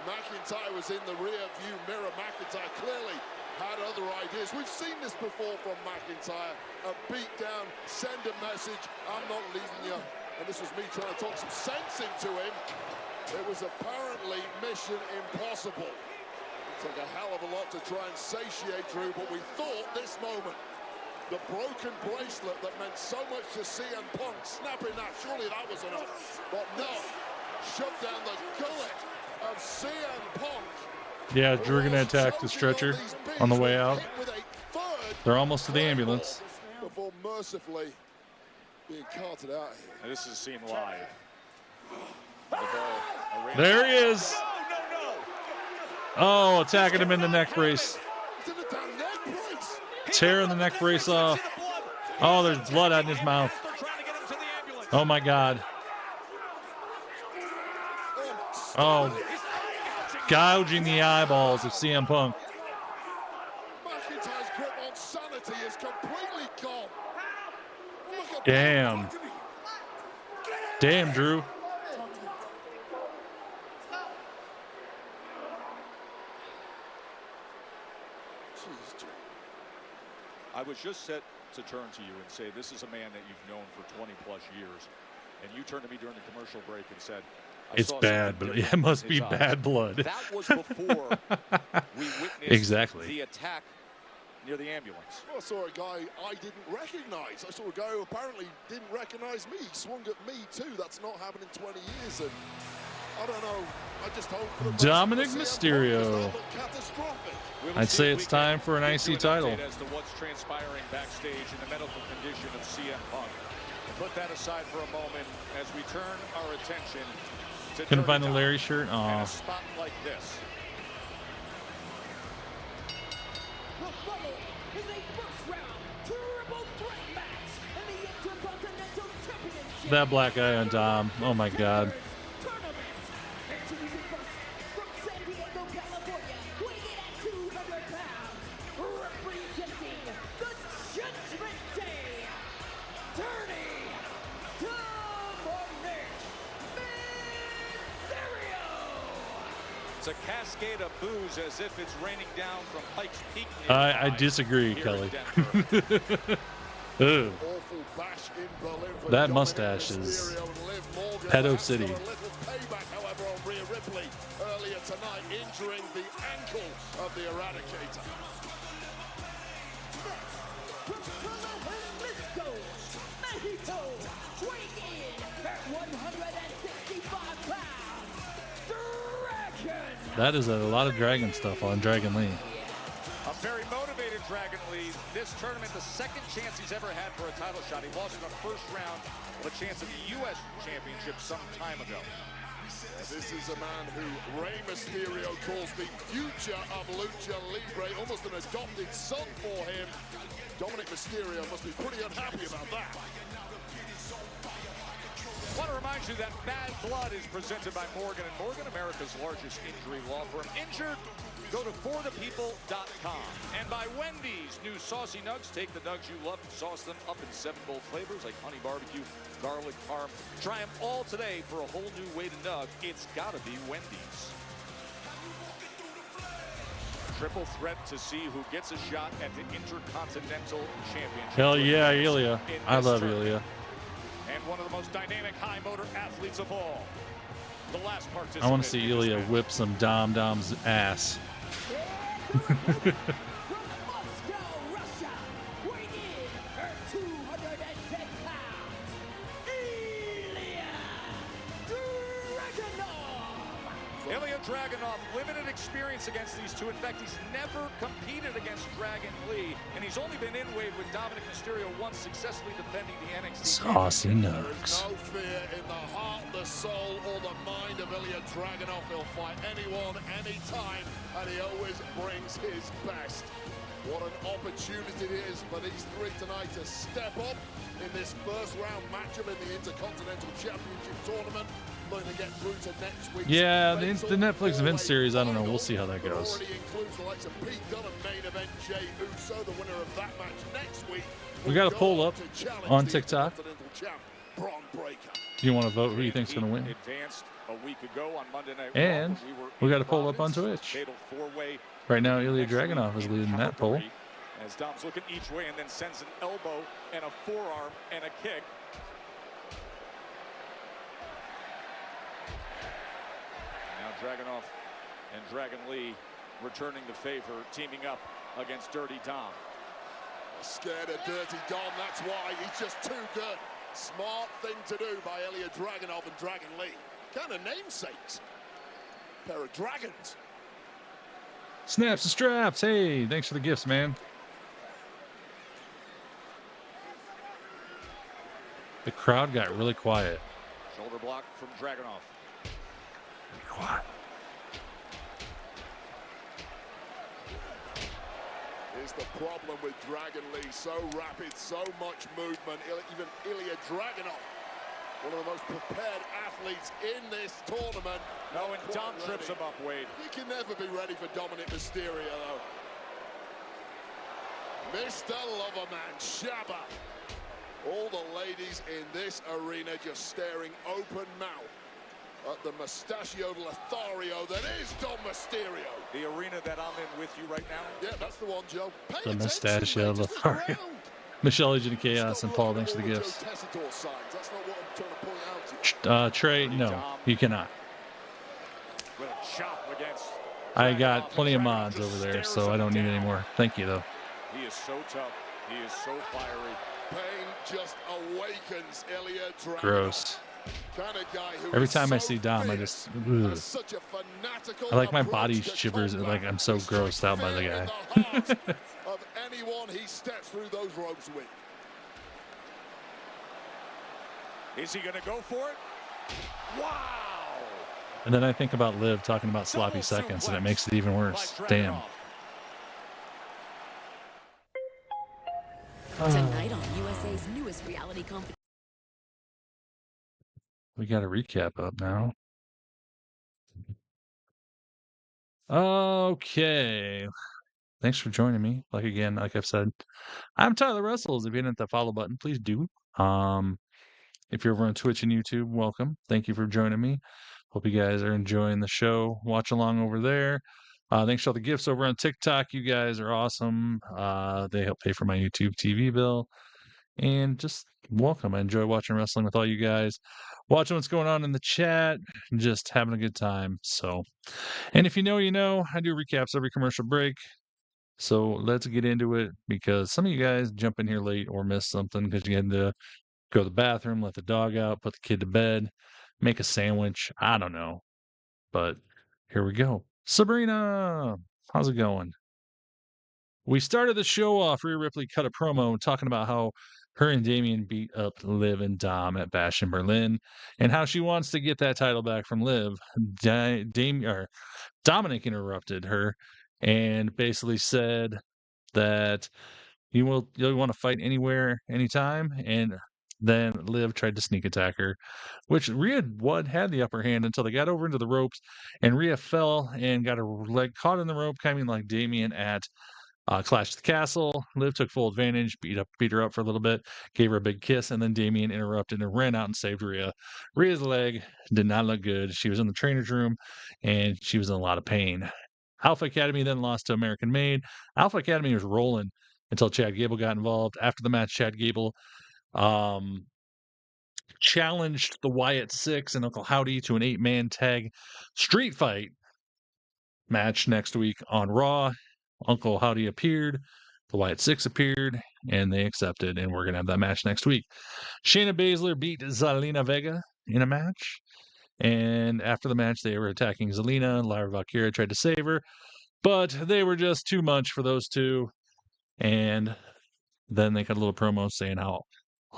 McIntyre was in the rear view mirror. McIntyre clearly had other ideas. We've seen this before from McIntyre. A beat down, send a message, I'm not leaving you. And this was me trying to talk some sense into him. It was apparently mission impossible. It took a hell of a lot to try and satiate Drew, but we thought this moment, the broken bracelet that meant so much to CM Punk, snapping that, surely that was enough. But no, shoved down the gullet of CM Punk. Yeah, Drew gonna attack the stretcher on the way out. They're almost to the ambulance. Before mercifully being carted out here. And this is seen live. The ball there he is. Oh, attacking him in the neck brace. Tearing the neck brace off. Oh, there's blood out in his mouth. Oh, my God. Oh, gouging the eyeballs of CM Punk. McIntyre's grip on sanity is completely gone. Damn. Damn, Drew. I was just set to turn to you and say, this is a man that you've known for 20 plus years. And you turned to me during the commercial break and said, It's bad, but it must be bad blood. That was before we witnessed exactly. the attack near the ambulance. Well, I saw a guy I didn't recognize. I saw a guy who apparently didn't recognize me. He swung at me too. That's not happened in 20 years. And I don't know. I just hope for the best. Dominic Mysterio. I'd say it's time for an IC title. As to what's transpiring backstage in the medical condition of CM Punk. Put that aside for a moment as we turn our attention to Couldn't find the Larry shirt. Aw. a spot like this. The following is a first-round triple threat match in the Intercontinental Championship. That black guy on Dom. Oh my God. Introducing first, from San Diego, California, weighing in at 200 pounds, representing the Judgment Day, turning Dominic Mysterio. It's a cascade of boos as if it's raining down from Pikes Peak. I disagree, Kelly. Ugh. That mustache is pedo city. However, on Rhea Ripley earlier tonight, injuring the ankle of the Eradicator. Mexico, weighing in at 165 pounds, Dragon. That is a lot of Dragon stuff on Dragon Lee. A very motivated Dragon Lee. This tournament, the second chance he's ever had for a title shot. He lost in the first round of a chance at the U.S. Championship some time ago. This is a man who Rey Mysterio calls the future of Lucha Libre, almost an adopted son for him. Dominic Mysterio must be pretty unhappy about that. I want to remind you that Bad Blood is presented by Morgan & Morgan, America's largest injury law firm. Injured? Go to forthepeople.com. And by Wendy's, new saucy nugs. Take the nugs you love and sauce them up in 7 bold flavors like honey barbecue, garlic parm. Try them all today for a whole new way to nug. It's gotta be Wendy's. Triple threat to see who gets a shot at the Intercontinental Championship. Hell yeah, Ilya. I love Ilya. And one of the most dynamic high motor athletes of all. The last participant. I want to see Ilya whip some Dom's ass. From Moscow, Russia, weighing in at 210 pounds, Ilya Dragunov. Ilya Dragunov, limited experience against these two. In fact, he's never competed against Dragon Lee, and he's only been in wave with Dominic Mysterio once, successfully defending the NXT. Saucy There nugs. is no fear in the heart, the soul, or the mind of Ilya Dragunov. He'll fight anyone, anytime, and he always brings his best. What an opportunity it is for these three tonight to step up in this first round matchup in the Intercontinental Championship Tournament. Looking to get through to next week's Yeah, the Netflix event series, I don't know. We'll see how that goes. already includes the likes of Pete Dunne and main event Jey Uso, the winner of that match next week. We got a poll up on TikTok. Braun Breaker. Do you want to vote who you think's going to win? Advanced a week ago on Monday Night Raw, And we got a poll up on Twitch. fatal four-way Right now, Ilya Dragunov is leading that poll. as Dom's looking each way and then sends an elbow and a forearm and a kick. Now Dragunov and Dragon Lee returning the favor, teaming up against Dirty Dom. Scared of Dirty Dom, that's why. He's just too good. Smart thing to do by Ilya Dragunov and Dragon Lee. Kind of namesakes. Pair of dragons. Snaps and straps. Hey, thanks for the gifts, man. The crowd got really quiet. Shoulder block from Dragunov. Quiet. Here's the problem with Dragon Lee. So rapid, so much movement. Even Ilya Dragunov, one of the most prepared athletes in this tournament. No, and Dom trips him up, Wade. You can never be ready for Dominic Mysterio, though. Mr. Loverman, Shabba. All the ladies in this arena just staring open mouth at the mustachioed Lothario that is Dom Mysterio. The arena that I'm in with you right now. Yeah, that's the one, Joe. The mustachioed Lothario. Michelle, Agent of Chaos, and Paul, thanks for the gifts. That's not what I'm trying to point out to you. Trey, no, you cannot. With a chop against I got plenty of mods over there, so I don't need any more. Thank you, though. He is so tough. He is so fiery. Pain just awakens Ilya Dragunov. Gross. Kind of guy who Every time I see Dom, I just, ugh. such a fanatical I like my body shivers, like I'm so grossed out by the guy. of anyone he steps through those ropes with. Is he going to go for it? Wow! And then I think about Liv talking about sloppy seconds, and it makes it even worse. Damn. Tonight on USA's newest reality company. We got a recap up now. Okay. Thanks for joining me. Like I've said, I'm Tyler Russell. If you didn't hit the follow button, please do. If you're over on Twitch and YouTube, welcome. Thank you for joining me. Hope you guys are enjoying the show. Watch along over there. Thanks for all the gifts over on TikTok. You guys are awesome. They help pay for my YouTube TV bill. And just welcome. I enjoy watching wrestling with all you guys. Watching what's going on in the chat. Just having a good time. So, and if you know, you know, I do recaps every commercial break. So let's get into it, because some of you guys jump in here late or miss something because you had to go to the bathroom, let the dog out, put the kid to bed, make a sandwich. I don't know. But here we go. Sabrina, how's it going? We started the show off. Rhea Ripley cut a promo talking about how her and Damian beat up Liv and Dom at Bash in Berlin, and how she wants to get that title back from Liv. Dominic interrupted her and basically said that you want to fight anywhere, anytime. And then Liv tried to sneak attack her, which Rhea had the upper hand until they got over into the ropes, and Rhea fell and got her leg caught in the rope, kind of like Damian at Clash at the Castle. Liv took full advantage, beat her up for a little bit, gave her a big kiss, and then Damian interrupted and ran out and saved Rhea. Rhea's leg did not look good. She was in the trainer's room, and she was in a lot of pain. Alpha Academy then lost to American Made. Alpha Academy was rolling until Chad Gable got involved. After the match, Chad Gable challenged the Wyatt Six and Uncle Howdy to an 8-man tag street fight match next week on Raw. Uncle Howdy appeared, the Wyatt Six appeared, and they accepted, and we're going to have that match next week. Shayna Baszler beat Zelina Vega in a match, and after the match, they were attacking Zelina. Lyra Valkyria tried to save her, but they were just too much for those two, and then they cut a little promo saying how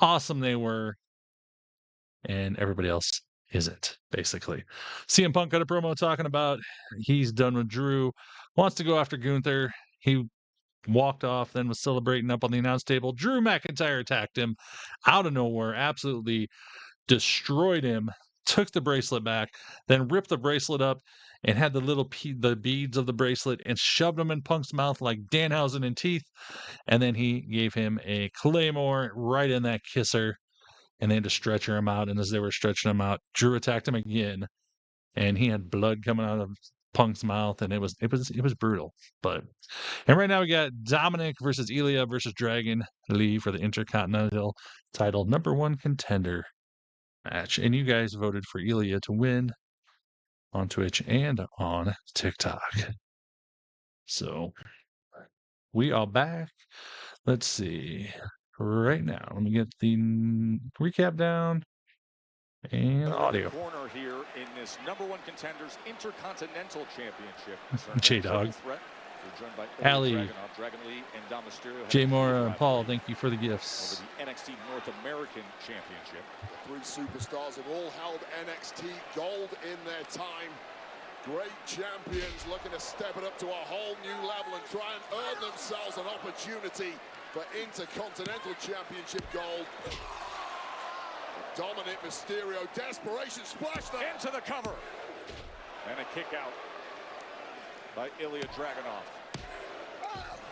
awesome they were, and everybody else isn't, basically. CM Punk got a promo talking about he's done with Drew, wants to go after Gunther. He walked off, then was celebrating up on the announce table. Drew McIntyre attacked him out of nowhere, absolutely destroyed him, took the bracelet back, then ripped the bracelet up and had the beads of the bracelet and shoved them in Punk's mouth like Danhausen in teeth. And then he gave him a Claymore right in that kisser, and they had to stretcher him out. And as they were stretching him out, Drew attacked him again, and he had blood coming out of Punk's mouth, and it was brutal. And right now we got Dominic versus Ilya versus Dragon Lee for the Intercontinental title #1 contender match. And you guys voted for Ilya to win on Twitch and on TikTok. So we are back. Let's see. Right now, let me get the recap down and audio. Corner here in this #1 contenders Intercontinental Championship. J-Dog. We're joined by Allie, Dragunov, Dragon Lee, and Dom Mysterio. Jay Mora, and Paul, thank you for the gifts. Over the NXT North American Championship. The 3 superstars have all held NXT gold in their time. Great champions looking to step it up to a whole new level and try and earn themselves an opportunity for Intercontinental Championship gold. Dominant Mysterio, desperation splash there. Into the cover. And a kick out by Ilya Dragunov.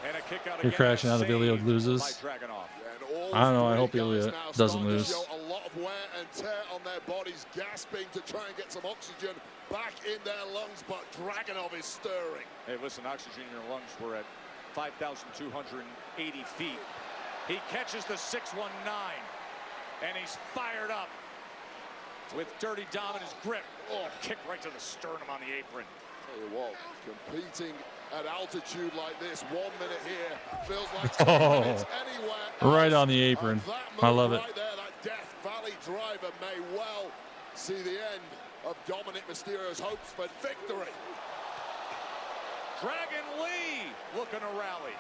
And a kick out You're crashing out if Ilya loses. I don't know. I hope Ilya doesn't lose. A lot of wear and tear on their bodies, gasping to try and get some oxygen back in their lungs, but Dragunov is stirring. Hey, listen, oxygen in your lungs, we're at 5,280 feet. He catches the 619, and he's fired up with Dirty Dom in his grip. Oh, kick right to the sternum on the apron. Tell you what, competing at altitude like this, 1 minute here feels like 10 minutes anywhere else. Right on the apron. I love it. Right there, that Death Valley driver may well see the end of Dominic Mysterio's hopes for victory. Dragon Lee looking to rally.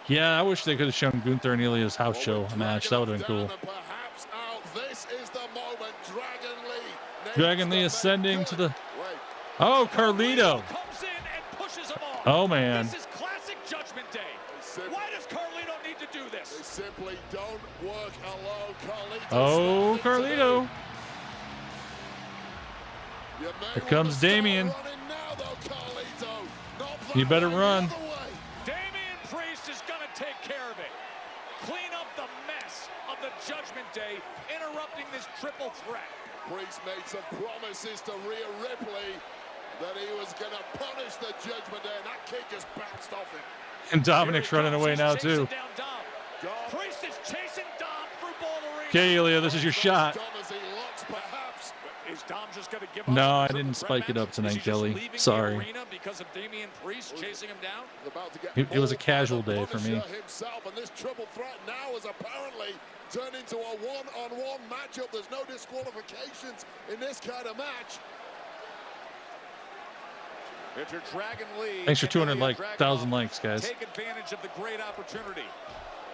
Yeah, I wish they could have shown Gunther and Ilya's house show match. That would have been cool. Perhaps out. This is the moment. Dragon Lee. Dragon Lee ascending to the. Oh, Carlito. Comes in and pushes him off. Oh, man. This is classic Judgment Day. Why does Carlito need to do this? They simply don't work alone. Carlito. Oh, Carlito. Here comes Damien. Now, though, you better run. Damien Priest is going to take care of it. Clean up the mess of the Judgment Day, interrupting this triple threat. Priest made some promises to Rhea Ripley that he was going to punish the Judgment Day, and that kick just bounced off him. And Dominic's running away now, too. Priest is chasing Dom through Ball Arena. Okay, Ilya, this is your shot. Is Dom just going to give up? No, I didn't spike it up tonight, Kelly. Sorry. Because of Damien Priest chasing him down? It was a casual day for me. Himself, and this triple threat now is apparently turned into a one-on-one matchup. There's no disqualifications in this kind of match. Enter Dragon Lee. Thanks for 200,000 likes, guys. Take advantage of the great opportunity.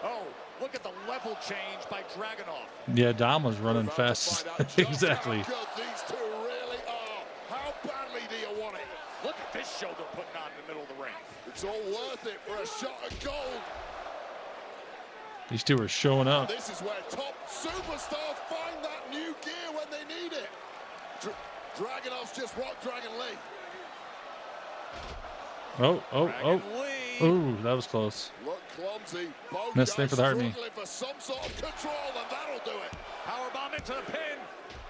Oh, look at the level change by Dragunov. Yeah, Dom was running fast. Exactly. How good these two really are. How badly do you want it? Look at this show they're putting on in the middle of the ring. It's all worth it for a shot of gold. These two are showing up. This is where top superstars find that new gear when they need it. Dragunov's just rocked Dragon Lee. Oh. Ooh, that was close. Look clumsy. Both Missed thing for the heart knee. for some sort of control, and that'll do it. Powerbomb into the pin,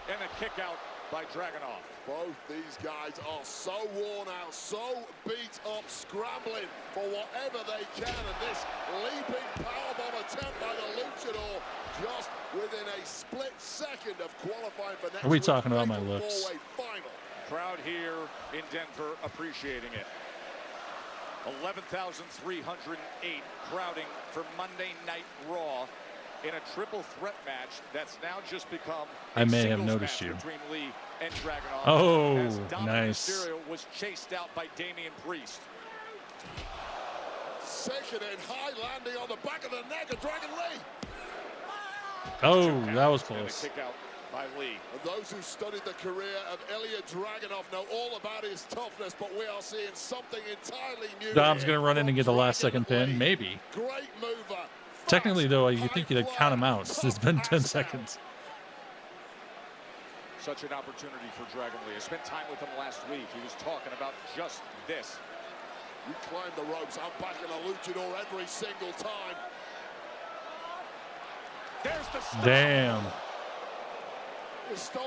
and a kick out by Dragunov. Both these guys are so worn out, so beat up, scrambling for whatever they can, and this leaping powerbomb attempt by the Luchador just within a split second of qualifying for next. Are we talking about my looks? Final. Crowd here in Denver appreciating it. 11,308 crowding for Monday Night Raw in a triple threat match that's now just become I may have noticed you. between Lee and Dragunov. Oh, as Dominic nice. Mysterio was chased out by Damien Priest. Second and high landing on the back of the neck of Dragon Lee. Oh, that was And a close. kick out by Lee. And those who studied the career of Ilya Dragunov know all about his toughness, but we are seeing something entirely new. Dom's going to run in and get the last second pin. Maybe. Great mover. Technically, though, you think you'd count him out. It's been 10 seconds. Such an opportunity for Dragon Lee. I spent time with him last week. He was talking about just this. You climb the ropes. I'm back in a luchador every single time. There's the stomp. Damn.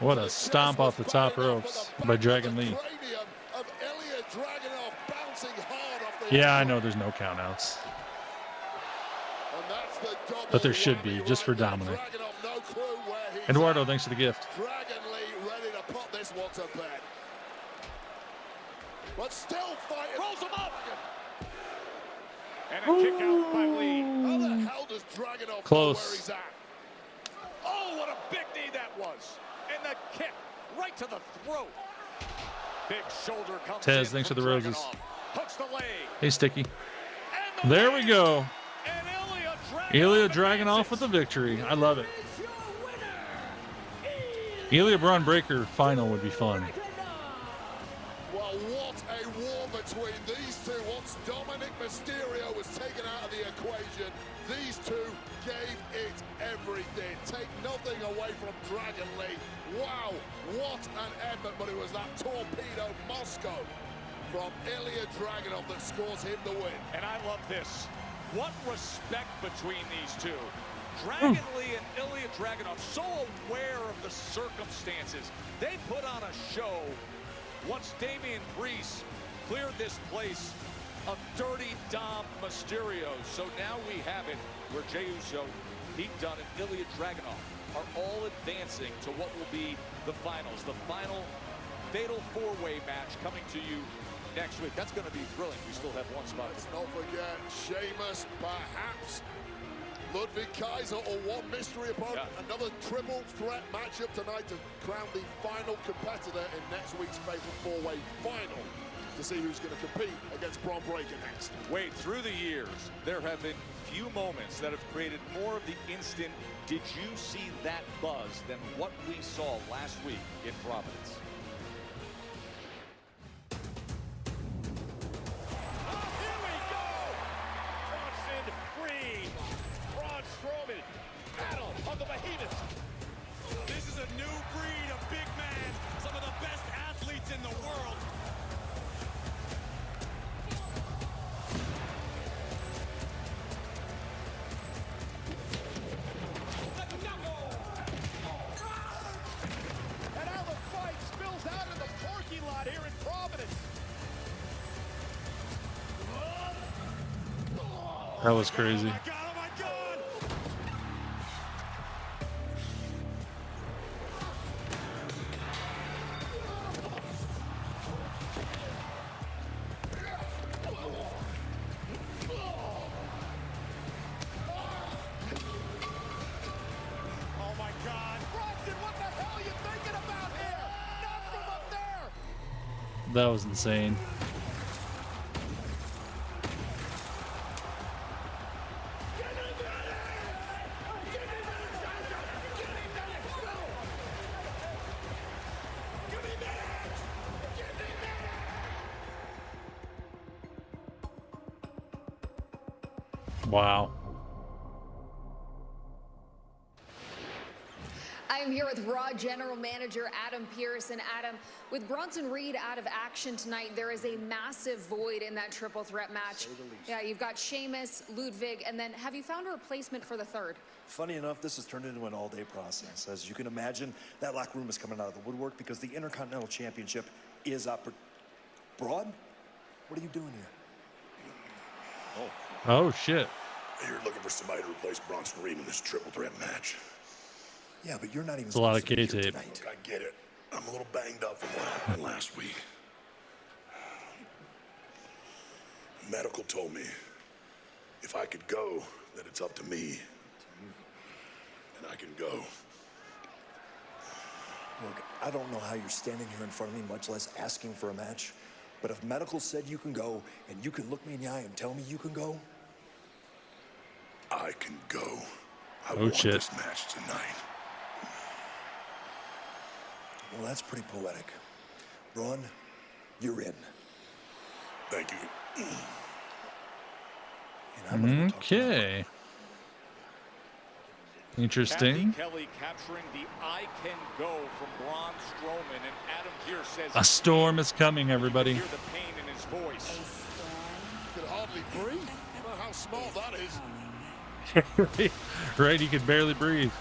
What a stomp off the top ropes by Dragon Lee. Yeah, I know there's no countouts. But there should be, just for Dominic. Eduardo, thanks for the gift. Dragon Lee ready to put this one to bed. But still fighting. Rolls him up. And a kick out by Lee. How the hell does Dragunov Close. know where he's at? Oh, what a big knee that was. And the kick right to the throat. Big shoulder comes Tez, in thanks for from the roses. Dragunov. hooks the leg. Hey, Sticky. There we go. Ilya Dragunov with the victory. I love it. Ilya Braun Breaker final would be fun. Well, what a war between these two. Once Dominic Mysterio was taken out of the equation, these two gave it everything. Take nothing away from Dragon Lee. Wow, what an effort, but it was that torpedo Moscow from Ilya Dragunov that scores him the win. And I love this. What respect between these two. Dragon Lee and Ilya Dragunov so aware of the circumstances. They put on a show once Damian Priest cleared this place of Dirty Dom Mysterio. So now we have it where Jey Uso, Pete Dunne, and Ilya Dragunov are all advancing to what will be the finals. The final fatal four-way match coming to you next week. That's going to be thrilling. We still have one spot. Let's not forget Sheamus, perhaps Ludwig Kaiser, or one mystery opponent. Yeah. Another triple threat matchup tonight to crown the final competitor in next week's fatal four-way final to see who's going to compete against Braun Breaker next. Wade, through the years, there have been few moments that have created more of the instant "did you see that" buzz than what we saw last week in Providence. This is a new breed of big man, some of the best athletes in the world. And how the fight spills out in the parking lot here in Providence. That was crazy. That was insane. Wow. I'm here with Raw General Manager Adam Pearce. And Adam, with Bronson Reed out of action tonight, there is a massive void in that triple threat match. Yeah, you've got Sheamus, Ludwig, and then have you found a replacement for the third? Funny enough, this has turned into an all-day process. As you can imagine, that locker room is coming out of the woodwork because the Intercontinental Championship is up. Braun, what are you doing here? Oh, shit. You're looking for somebody to replace Bronson Reed in this triple threat match. Yeah, but you're not even It's a lot of supposed to be K-tape. here tonight. I get it. I'm a little banged up from what happened last week. Medical told me if I could go, that it's up to me. And I can go. Look, I don't know how you're standing here in front of me, much less asking for a match. But if medical said you can go, and you can look me in the eye and tell me you can go, I can go. I Oh, want shit. this match tonight. well, that's pretty poetic. Braun, you're in. Thank you. And I'm gonna go talk to Okay. Interesting. Kathy Kelly capturing the "I can go" from Braun Strowman, and Adam Pearce says A storm is coming, everybody. hear the pain in his voice. You could hardly breathe. I don't know how small that is. Right, he could barely breathe.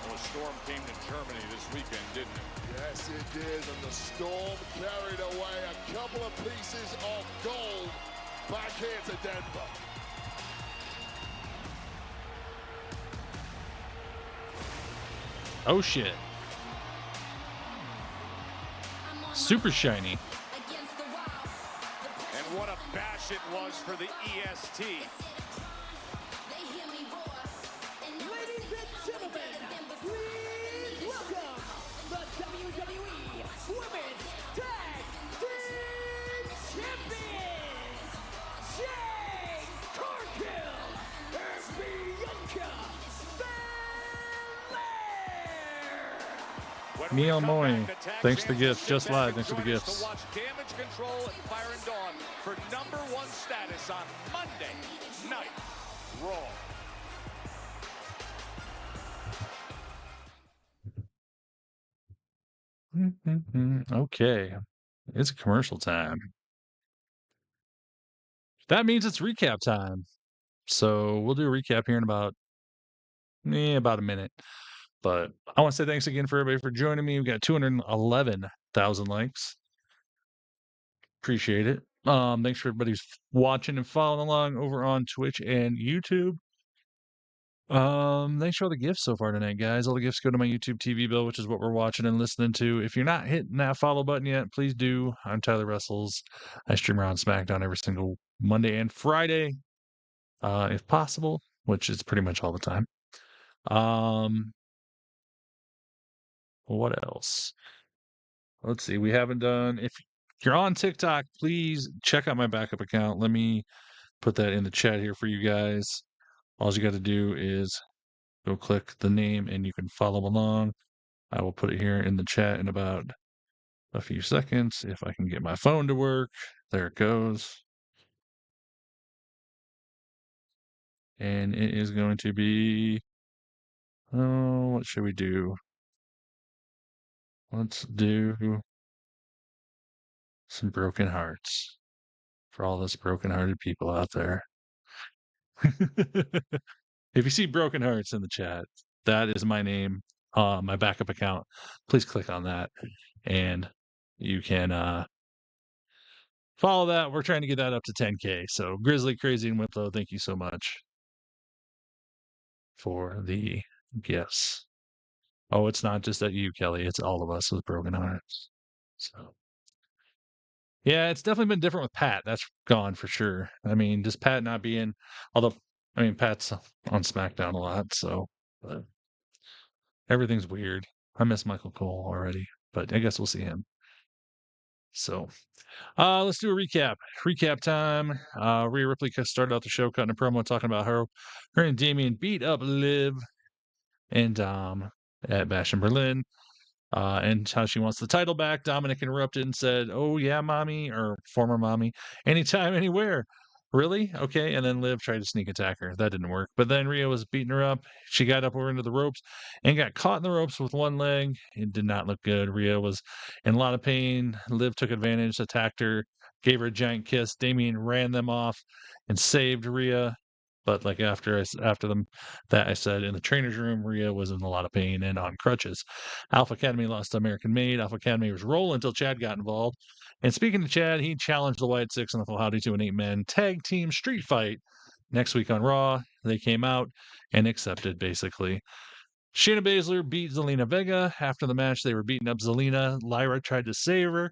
Well, a storm came to Germany this weekend, didn't it? Yes, it did, and the storm carried away a couple of pieces of gold back here to Denver. Oh, shit. Super shiny. And what a bash it was for the EST. Ladies and gentlemen, please welcome the WWE Women's Tag Team Champions, Neil Moy, thanks for the gifts. Just Live, thanks for the gifts. To watch Damage Control and Fire and Dawn for #1 status on Monday Night Raw. Okay, it's commercial time. That means it's recap time. So we'll do a recap here in about a minute. But I want to say thanks again for everybody for joining me. We've got 211,000 likes. Appreciate it. Thanks for everybody who's watching and following along over on Twitch and YouTube. Thanks for all the gifts so far tonight, guys. All the gifts go to my YouTube TV bill, which is what we're watching and listening to. If you're not hitting that follow button yet, please do. I'm Tyler Russels. I stream around SmackDown every single Monday and Friday, if possible, which is pretty much all the time. What else? Let's see. We haven't done. If you're on TikTok, please check out my backup account. Let me put that in the chat here for you guys. All you got to do is go click the name and you can follow along. I will put it here in the chat in about a few seconds if I can get my phone to work. There it goes. And it is going to be, what should we do? Let's do some broken hearts for all those broken-hearted people out there. If you see broken hearts in the chat, that is my name, my backup account. Please click on that and you can follow that. We're trying to get that up to 10K. So Grizzly, Crazy, and Whiplo, thank you so much for the gifts. Oh, it's not just at you, Kelly. It's all of us with broken hearts. So yeah, it's definitely been different with Pat. That's gone for sure. I mean, just Pat not being, although, I mean, Pat's on SmackDown a lot, so but everything's weird. I miss Michael Cole already, but I guess we'll see him. So, let's do a recap. Recap time. Rhea Ripley started out the show cutting a promo talking about her and Damian beat up Liv and Dom at Bash in Berlin. And how she wants the title back. Dominic interrupted and said, "Oh yeah, mommy," or former mommy, "anytime, anywhere." Really? Okay. And then Liv tried to sneak attack her. That didn't work. But then Rhea was beating her up. She got up over into the ropes and got caught in the ropes with one leg. It did not look good. Rhea was in a lot of pain. Liv took advantage, attacked her, gave her a giant kiss. Damian ran them off and saved Rhea. But like after them that I said in the trainer's room, Rhea was in a lot of pain and on crutches. Alpha Academy lost to American Made. Alpha Academy was rolling until Chad got involved. And speaking to Chad, he challenged the Wyatt Six and the Full Howdy to an 8-man tag team street fight next week on Raw. They came out and accepted, basically. Shayna Baszler beat Zelina Vega. After the match, they were beating up Zelina. Lyra tried to save her,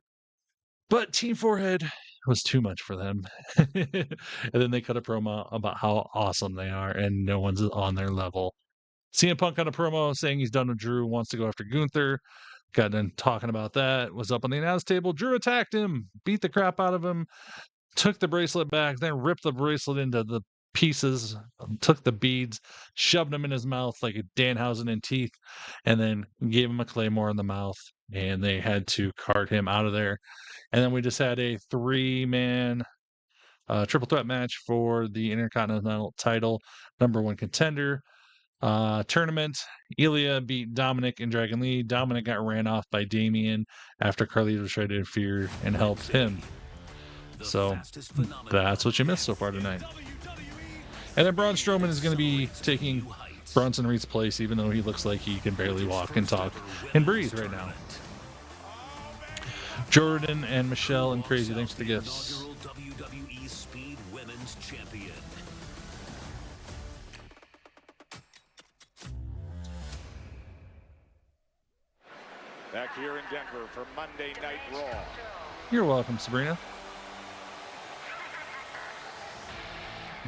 but Team Forehead was too much for them. And then they cut a promo about how awesome they are, and no one's on their level. CM Punk on a promo saying he's done with Drew, wants to go after Gunther. Got done talking about that. Was up on the announce table. Drew attacked him, beat the crap out of him, took the bracelet back, then ripped the bracelet into the pieces, took the beads, shoved them in his mouth like a Danhausen in teeth, and then gave him a claymore in the mouth. And they had to cart him out of there. And then we just had a 3-man triple threat match for the Intercontinental title, #1 contender. Tournament. Ilya beat Dominic and Dragon Lee. Dominic got ran off by Damian after Carlito tried to interfere and helped him. So that's what you missed so far tonight. And then Braun Strowman is going to be taking Bronson Reed's place, even though he looks like he can barely walk and talk and breathe right now. Jordan and Michelle and Crazy, thanks for the gifts. WWE Speed Women's Champion. Back here in Denver for Monday Night Raw. You're welcome, Sabrina.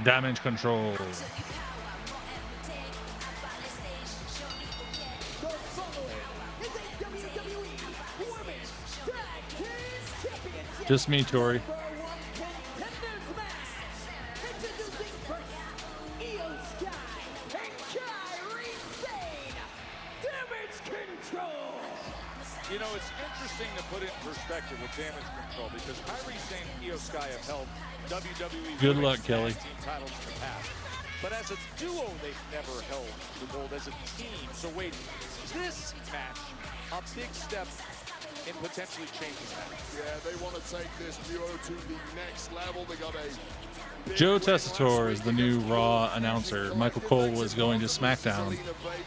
Damage control. Just me, Tori. control because Kairi Sane and Io Sky have held WWE Good Women's luck, Kelly. Tag Team titles in the past. But as a duo, they've never held the gold as a team. So wait, this match, a big step in potentially changing that. Yeah, they want to take this duo to the next level. They got a Joe Tessitore is the new Raw announcer. Michael Cole was going to SmackDown.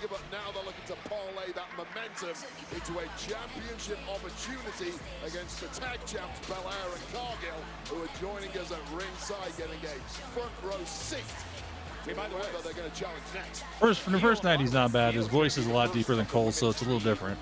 But now they're looking to parlay that momentum into a championship opportunity against the tag champs Belair and Cargill, who are joining us at ringside, getting a front row seat. By the way, they're going to challenge next. For the first night, he's not bad. His voice is a lot deeper than Cole's, so it's a little different.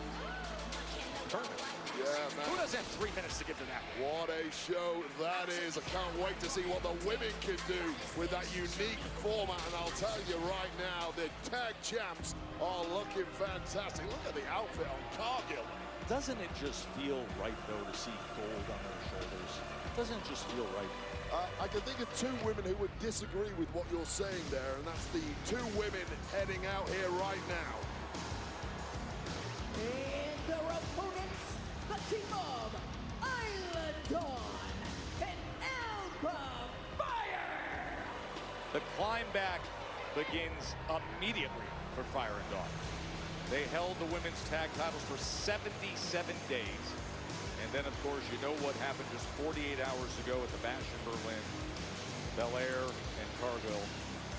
Who doesn't have 3 minutes to get to that? What a show that is. I can't wait to see what the women can do with that unique format. And I'll tell you right now, the tag champs are looking fantastic. Look at the outfit on Cargill. Doesn't it just feel right, though, to see gold on their shoulders? Doesn't it just feel right? I can think of two women who would disagree with what you're saying there, and that's the two women heading out here right now. And their opponents, the team of Isla Dawn and Alba Fire. The climb back begins immediately for Fire and Dawn. They held the women's tag titles for 77 days. And then, of course, you know what happened just 48 hours ago at the Bash in Berlin. Belair and Cargill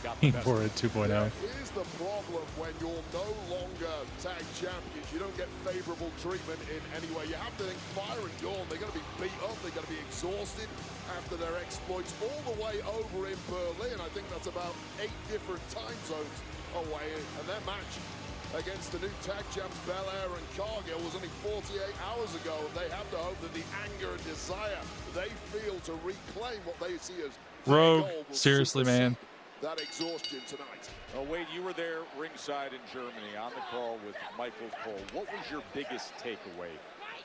got the best. For it 2.0. Here's the problem when you're no longer tag champions. You don't get favorable treatment in any way. You have to think Fire and Dawn, they're going to be beat up. They're going to be exhausted after their exploits all the way over in Berlin. I think that's about 8 different time zones away. And their match against the new tag champs Belair and Cargill was only 48 hours ago. They have to hope that the anger and desire they feel to reclaim what they see as Rogue, seriously, man. that exhaustion tonight. Oh, Wade, you were there ringside in Germany on the call with Michael Cole. What was your biggest takeaway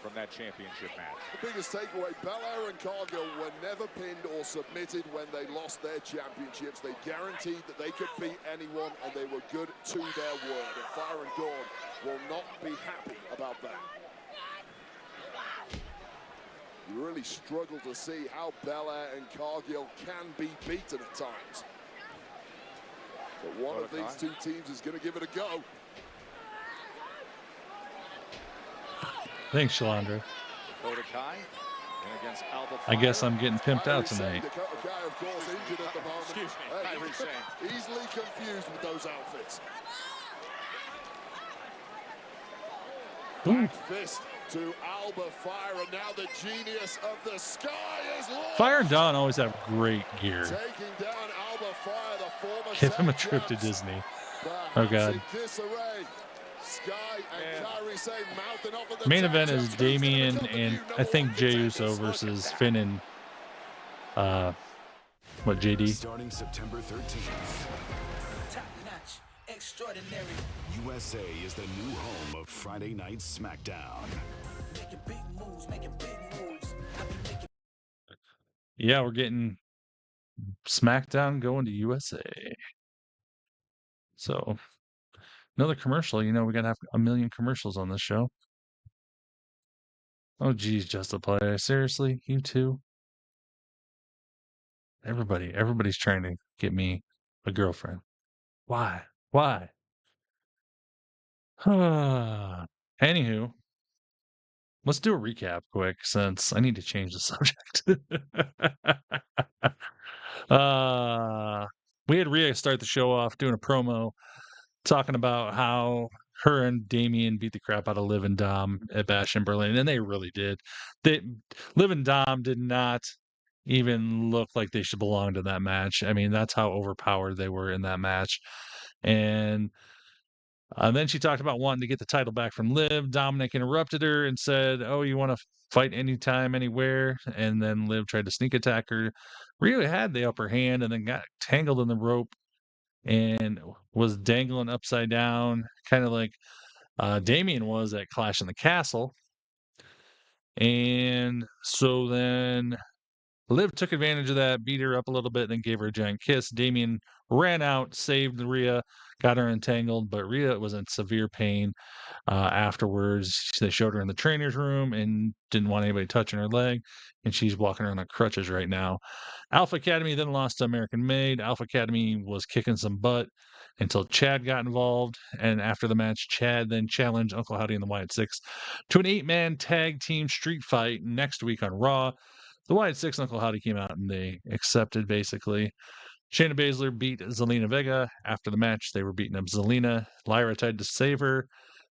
from that championship match? The biggest takeaway, Belair and Cargill were never pinned or submitted when they lost their championships. They guaranteed that they could beat anyone, and they were good to their word. And Fire and Dawn will not be happy about that. You really struggle to see how Belair and Cargill can be beaten at times. But one of these two teams is going to give it a go. Thanks, Shalandra. Dakota Kai and against Alba I guess Fire. I'm getting pimped out tonight. Dakota Kai, of course, injured at the moment. Excuse me, Kairi Sane. Easily confused with those outfits. Back fist to Alba Fire, and now the genius of the sky is lost. Fire and Dawn always have great gear. Taking down Alba Fire, the former Give him a tag trip to champs. Disney. Perhaps Oh, God. in disarray. Sky and Kairi Sane mouthing off at the Main tag event is champs. Who's gonna Damien become the and new I number think one Jey contender? Uso Let's look versus at that. Finn and JD. Starting September 13th. Top-notch, extraordinary. USA is the new home of Friday Night SmackDown. Making big moves, making big moves. I be making Yeah, we're getting SmackDown going to USA. So another commercial. You know, we gotta have a million commercials on this show. Oh, geez, just a player. Seriously, you too? Everybody's trying to get me a girlfriend. Why? Why? Anywho, let's do a recap quick since I need to change the subject. We had Rhea start the show off doing a promo talking about how her and Damien beat the crap out of Liv and Dom at Bash in Berlin, and they really did. Liv and Dom did not even look like they should belong to that match. I mean, that's how overpowered they were in that match. And then she talked about wanting to get the title back from Liv. Dominic interrupted her and said, "Oh, you want to fight anytime, anywhere?" And then Liv tried to sneak attack her. Rhea had the upper hand and then got tangled in the rope and was dangling upside down, kind of like Damien was at Clash in the Castle. And so then Liv took advantage of that, beat her up a little bit, then gave her a giant kiss. Damien ran out, saved Rhea, got her entangled, but Rhea was in severe pain. Afterwards, they showed her in the trainer's room and didn't want anybody touching her leg, and she's walking around on crutches right now. Alpha Academy then lost to American Made. Alpha Academy was kicking some butt until Chad got involved, and after the match, Chad then challenged Uncle Howdy and the Wyatt Six to an 8-man tag team street fight next week on Raw. The Wyatt Six and Uncle Howdy came out and they accepted, basically. Shayna Baszler beat Zelina Vega. After the match, they were beating up Zelina. Lyra tried to save her,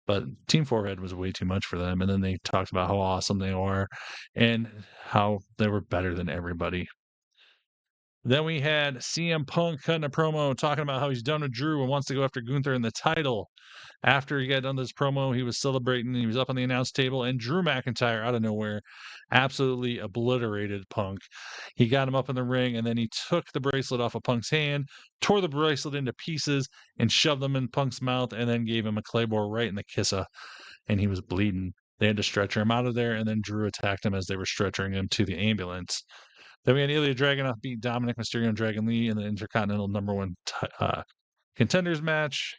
but Team Forehead was way too much for them. And then they talked about how awesome they are and how they were better than everybody. Then we had CM Punk cutting a promo talking about how he's done with Drew and wants to go after Gunther in the title. After he got done this promo, he was celebrating. He was up on the announce table, and Drew McIntyre, out of nowhere, absolutely obliterated Punk. He got him up in the ring, and then he took the bracelet off of Punk's hand, tore the bracelet into pieces, and shoved them in Punk's mouth, and then gave him a Claymore right in the kissa, and he was bleeding. They had to stretcher him out of there, and then Drew attacked him as they were stretchering him to the ambulance. Then we had Ilya Dragunov beat Dominic Mysterio and Dragon Lee in the Intercontinental #1 contenders match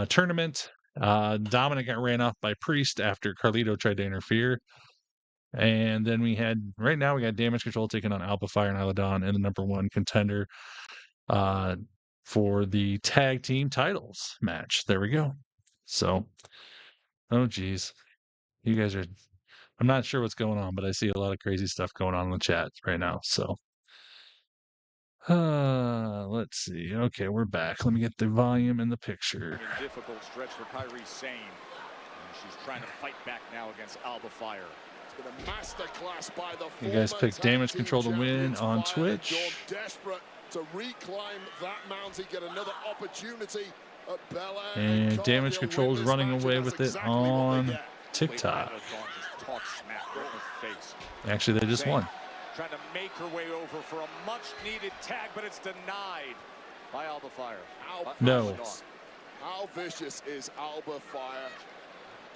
tournament. Dominic got ran off by Priest after Carlito tried to interfere. And then we got Damage Control taking on Alpha Fire and Isla Dawn in the #1 contender for the tag team titles match. There we go. So, oh geez, you guys are. I'm not sure what's going on, but I see a lot of crazy stuff going on in the chat right now. So, let's see. Okay, we're back. Let me get the volume and the picture. Difficult stretch for Kairi Sane. And she's trying to fight back now against Alba Fire. It's been a masterclass by the You guys picked Damage Control to win on Twitch. Desperate to reclaim that mountain, get another opportunity at Bella. And Damage Control is running away with it on TikTok. Actually, they just won. Trying to make her way over for a much-needed tag, but it's denied by Alba Fire. No. How vicious is Alba Fire?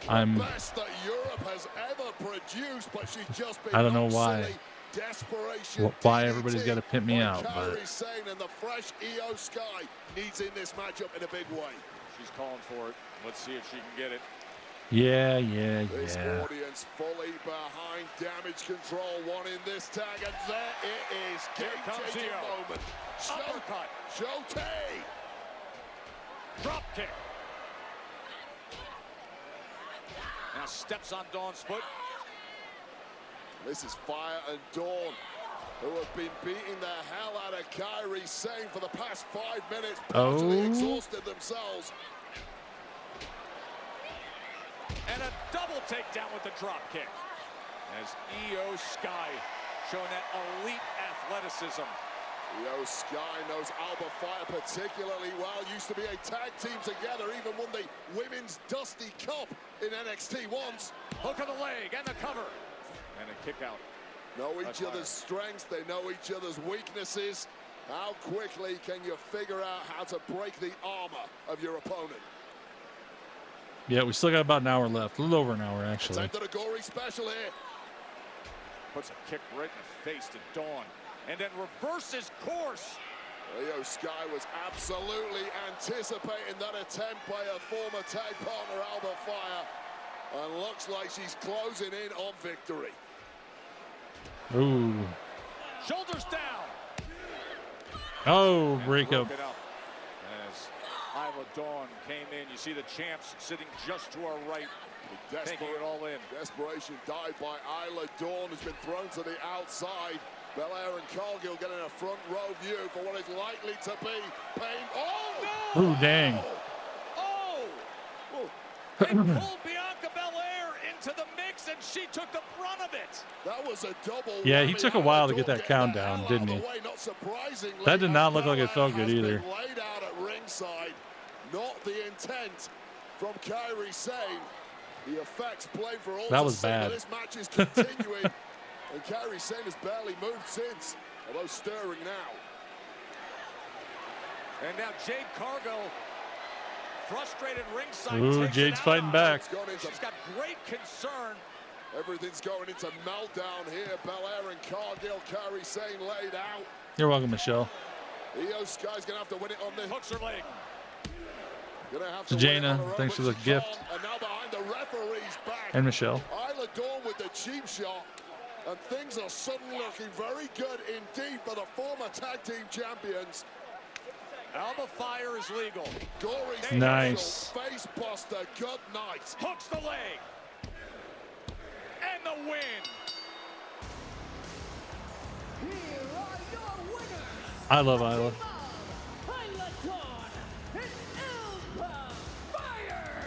I'm. Best that Europe has ever produced, but she's just been I don't know why. Desperation. Why everybody's got to pimp me out, but. And the fresh EO Sky needs in this matchup in a big way. She's calling for it. Let's see if she can get it. Yeah. This audience fully behind Damage Control, wanting this tag, and there it is. Game-changing moment. Uppercut. Shote. Drop kick. Now steps on Dawn's foot. This is Fire and Dawn, who have been beating the hell out of Kairi Sane for the past 5 minutes. Totally exhausted themselves. And a double takedown with the drop kick. As EO Sky showing that elite athleticism. EO Sky knows Alba Fire particularly well. Used to be a tag team together, even won the Women's Dusty Cup in NXT once. Hook of the leg and the cover. And a kick out. Know each other's strengths, they know each other's weaknesses. How quickly can you figure out how to break the armor of your opponent? Yeah, we still got about an hour left. A little over an hour, actually. Time to the gory special here. Puts a kick right in the face to Dawn. And then reverses course. EO Sky was absolutely anticipating that attempt by a former tag partner, Alba Fire. And looks like she's closing in on victory. Ooh. Shoulders down. Oh, breakup. As Isla Dawn came in, you see the champs sitting just to our right, taking it all in. Desperation died by Isla Dawn, who's been thrown to the outside. Belair and Cargill getting a front row view for what is likely to be pain. Oh, no! Ooh, dang. Oh! They pulled Bianca Belair into the mix, and she took the brunt of it. That was a double. Yeah, he took a while to get that countdown, didn't he? That did not look like it felt good either. Laid out at ringside. Not the intent from Kairi Sane. The effects played for all. That was bad. This match is continuing. And Kairi Sane has barely moved since, although stirring now. And now Jade Cargill, frustrated ringside. Ooh, Jade's fighting back. She's got great concern Everything's going into meltdown here. Belair and Cargill, Curry saying laid out. You're welcome, Michelle. Io Sky's gonna have to win it on this. Hooks her leg. Gonna have So to win it on Jaina, her own, thanks for but the she gift. can't. And now behind the referee's back. And Michelle. Isla Dawn with the cheap shot. And things are suddenly looking very good indeed for the former tag team champions. Alba Fire is legal. Gory's Nice. face buster. Good night. Hooks the leg. And the win. Here are your winners. I love Isla. Isla Dawn and Alba Fire.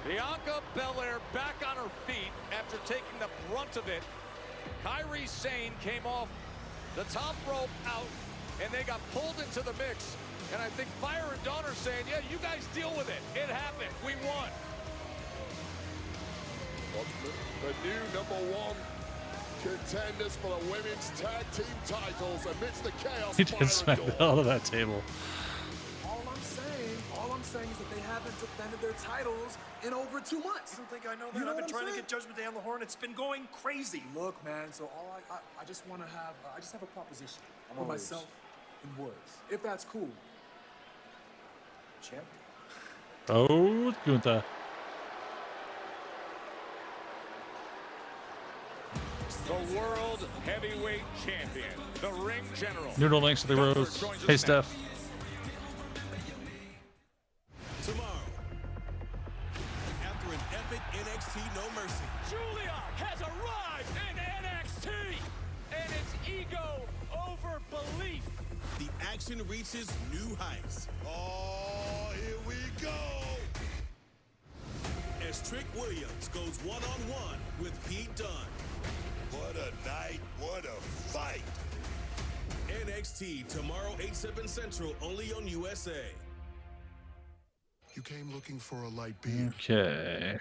Bianca Belair back on her feet after taking the brunt of it. Kairi Sane came off the top rope out, and they got pulled into the mix. And I think Fire and Dawn are saying, yeah, you guys deal with it. It happened. We won. The new #1 contenders for the women's tag team titles amidst the chaos. He did smack the hell out of that table. All I'm saying is that they haven't defended their titles in over 2 months. I don't think I know that. You know I've been what trying I'm to get Judgment Day on the horn. It's been going crazy. Look, man, so all I just want to have, I just have a proposition for myself in words. If that's cool. Champ. Oh, Gunther. The world heavyweight champion, the ring general. Noodle links to the rose. Hey, Steph. Tomorrow, after an epic NXT No Mercy, Julia has arrived in NXT, and it's ego over belief. the action reaches new heights. Oh, here we go. As Trick Williams goes one-on-one with Pete Dunne. What a night. What a fight. NXT tomorrow, 8/7 Central, only on USA. You came looking for a light beer. Okay.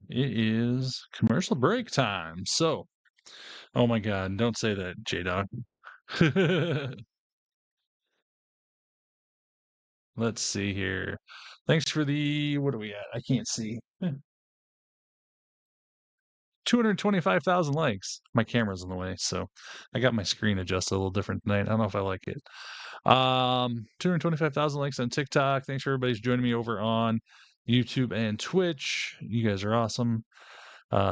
It is commercial break time. So, oh my God, don't say that, J-Dog. Let's see here. Thanks for the, what are we at? I can't see. 225,000 likes. My camera's in the way, so I got my screen adjusted a little different tonight. I don't know if I like it. 225,000 likes on TikTok. Thanks for everybody's joining me over on YouTube and Twitch. You guys are awesome.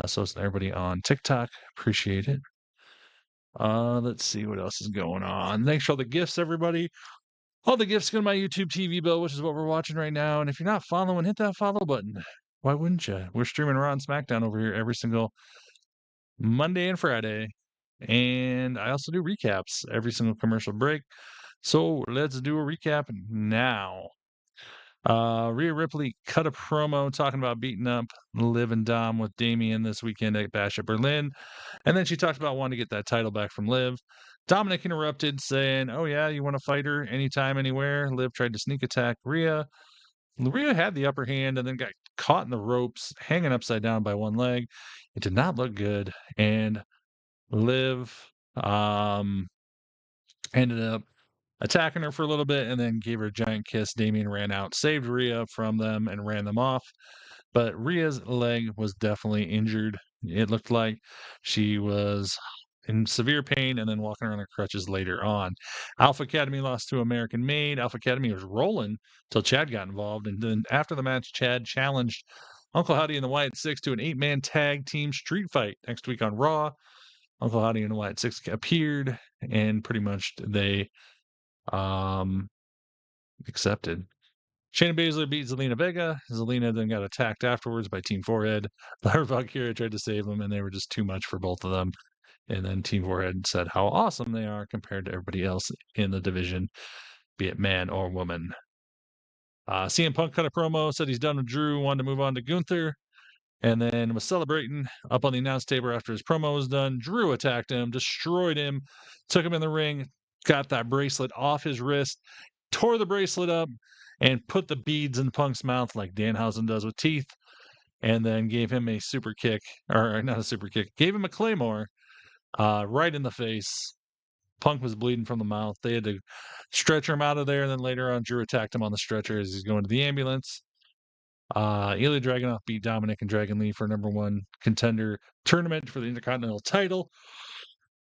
So is everybody on TikTok. Appreciate it. Let's see what else is going on. Thanks for all the gifts, everybody. All the gifts go to my YouTube TV bill, which is what we're watching right now. And if you're not following, hit that follow button. Why wouldn't you? We're streaming Raw and SmackDown over here every single Monday and Friday. And I also do recaps every single commercial break. So let's do a recap now. Rhea Ripley cut a promo talking about beating up Liv and Dom with Damian this weekend at Bash at Berlin. And then she talked about wanting to get that title back from Liv. Dominic interrupted, saying, oh, yeah, you want to fight her anytime, anywhere? Liv tried to sneak attack Rhea. Rhea had the upper hand and then got caught in the ropes, hanging upside down by one leg. It did not look good. And Liv ended up attacking her for a little bit and then gave her a giant kiss. Damian ran out, saved Rhea from them, and ran them off. But Rhea's leg was definitely injured. It looked like she was in severe pain and then walking around on crutches later on. Alpha Academy lost to American Made. Alpha Academy was rolling till Chad got involved. And then after the match, Chad challenged Uncle Howdy and the Wyatt Six to an 8-man tag team street fight next week on Raw. Uncle Howdy and the Wyatt Six appeared, and pretty much they accepted. Shayna Baszler beat Zelina Vega. Zelina then got attacked afterwards by Team Forehead. Lara Valkyria tried to save them, and they were just too much for both of them. And then Team Forehead said how awesome they are compared to everybody else in the division, be it man or woman. CM Punk cut a promo, said he's done with Drew, wanted to move on to Gunther, and then was celebrating up on the announce table after his promo was done. Drew attacked him, destroyed him, took him in the ring, got that bracelet off his wrist, tore the bracelet up, and put the beads in Punk's mouth like Danhausen does with teeth, and then gave him a super kick, or not a super kick, gave him a Claymore right in the face. Punk was bleeding from the mouth. They had to stretcher him out of there, and then later on, Drew attacked him on the stretcher as he's going to the ambulance. Ilya Dragunov beat Dominic and Dragon Lee for #1 contender tournament for the Intercontinental title.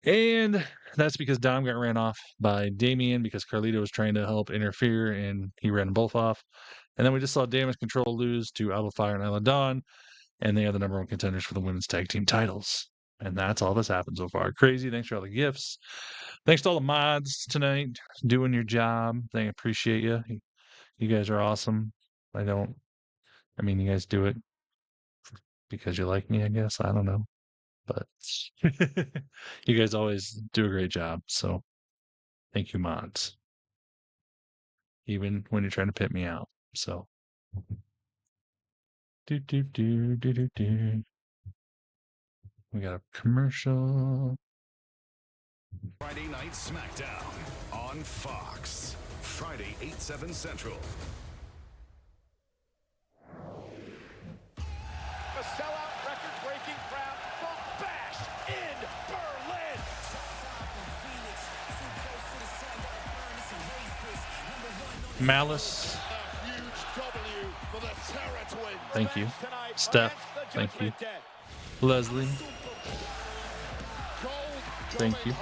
And that's because Dom got ran off by Damien because Carlito was trying to help interfere and he ran them both off. And then we just saw Damage Control lose to Alba Fire and Isla Dawn, and they are the #1 contenders for the women's tag team titles. And that's all that's happened so far. Crazy. Thanks for all the gifts. Thanks to all the mods tonight doing your job. I appreciate you. You guys are awesome. I mean, you guys do it because you like me, I guess. I don't know. But you guys always do a great job. So thank you, mods. Even when you're trying to pit me out. So do. We got a commercial. Friday Night SmackDown on Fox. Friday, 8/7 Central. A sellout record-breaking crowd for Bash in Berlin. Malice. Thank you. Steph. Thank you. Leslie. Thank you.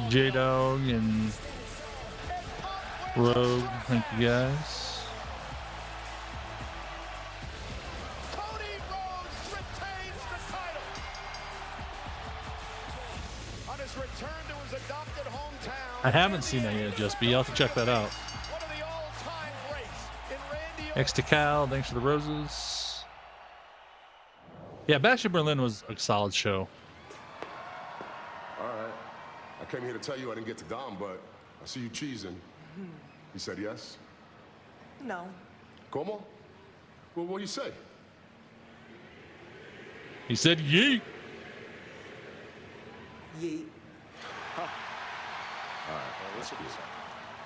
J-Dog and Rogue. Thank you guys. I haven't seen that yet, Just B. I'll have to check that out. Next to Cal, thanks for the roses. Yeah, Bash in Berlin was a solid show. All right. I came here to tell you I didn't get to Dom, but I see you cheesing. You said yes? No. Como? Well, what do you say? He said yeet. Yeet. Huh. All right, well, that's cool.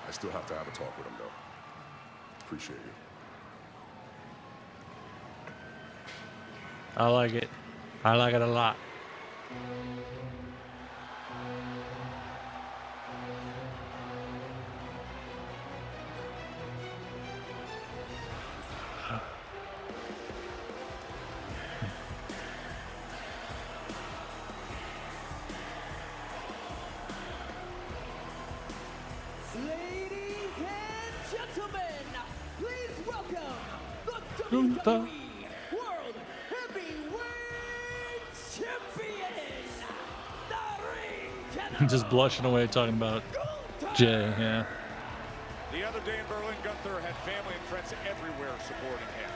I still have to have a talk with him, though. Appreciate you. I like it. I like it a lot. Ladies and gentlemen, please welcome the Gunther. WWE World Heavyweight Champion, the Ring General. Just blushing away talking about Jay, yeah. The other day in Berlin, Gunther had family and friends everywhere supporting him.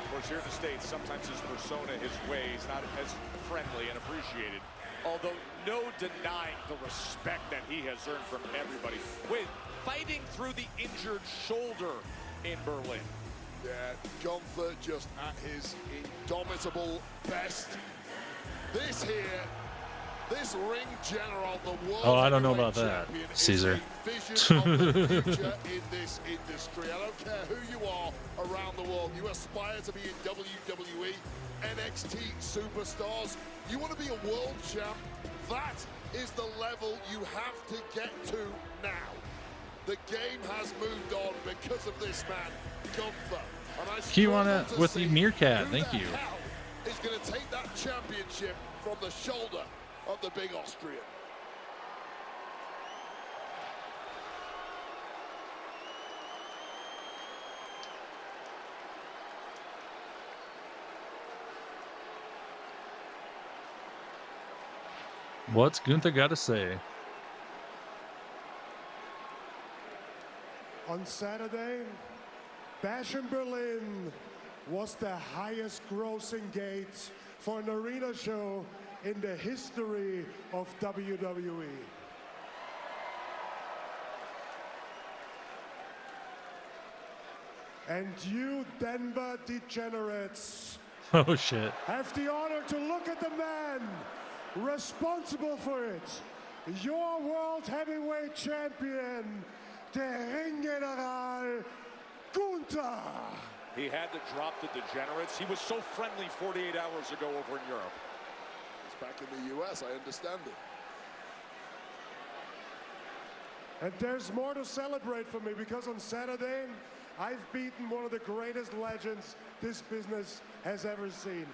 Of course, here in the States, sometimes his persona, his ways, not as friendly and appreciated. Although no denying the respect that he has earned from everybody with fighting through the injured shoulder in Berlin. Yeah, Gunther just at his indomitable best. This here, this ring general, the world. Oh, I don't know about that, Caesar. Vision of the future in this industry. I don't care who you are around the world. You aspire to be in WWE, NXT superstars. You want to be a world champ. That is the level you have to get to now. The game has moved on because of this man, Gunther. And I Kiwana with the meerkat, thank you. Is going to take that championship from the shoulder of the big Austrian. What's Gunther got to say? On Saturday, Bash in Berlin was the highest grossing gate for an arena show in the history of WWE. And you Denver degenerates Oh shit. have the honor to look at the man responsible for it. Your world heavyweight champion, the Ring General, Gunther. He had to drop the degenerates. He was so friendly 48 hours ago over in Europe. He's back in the US, I understand it. And there's more to celebrate for me because on Saturday, I've beaten one of the greatest legends this business has ever seen.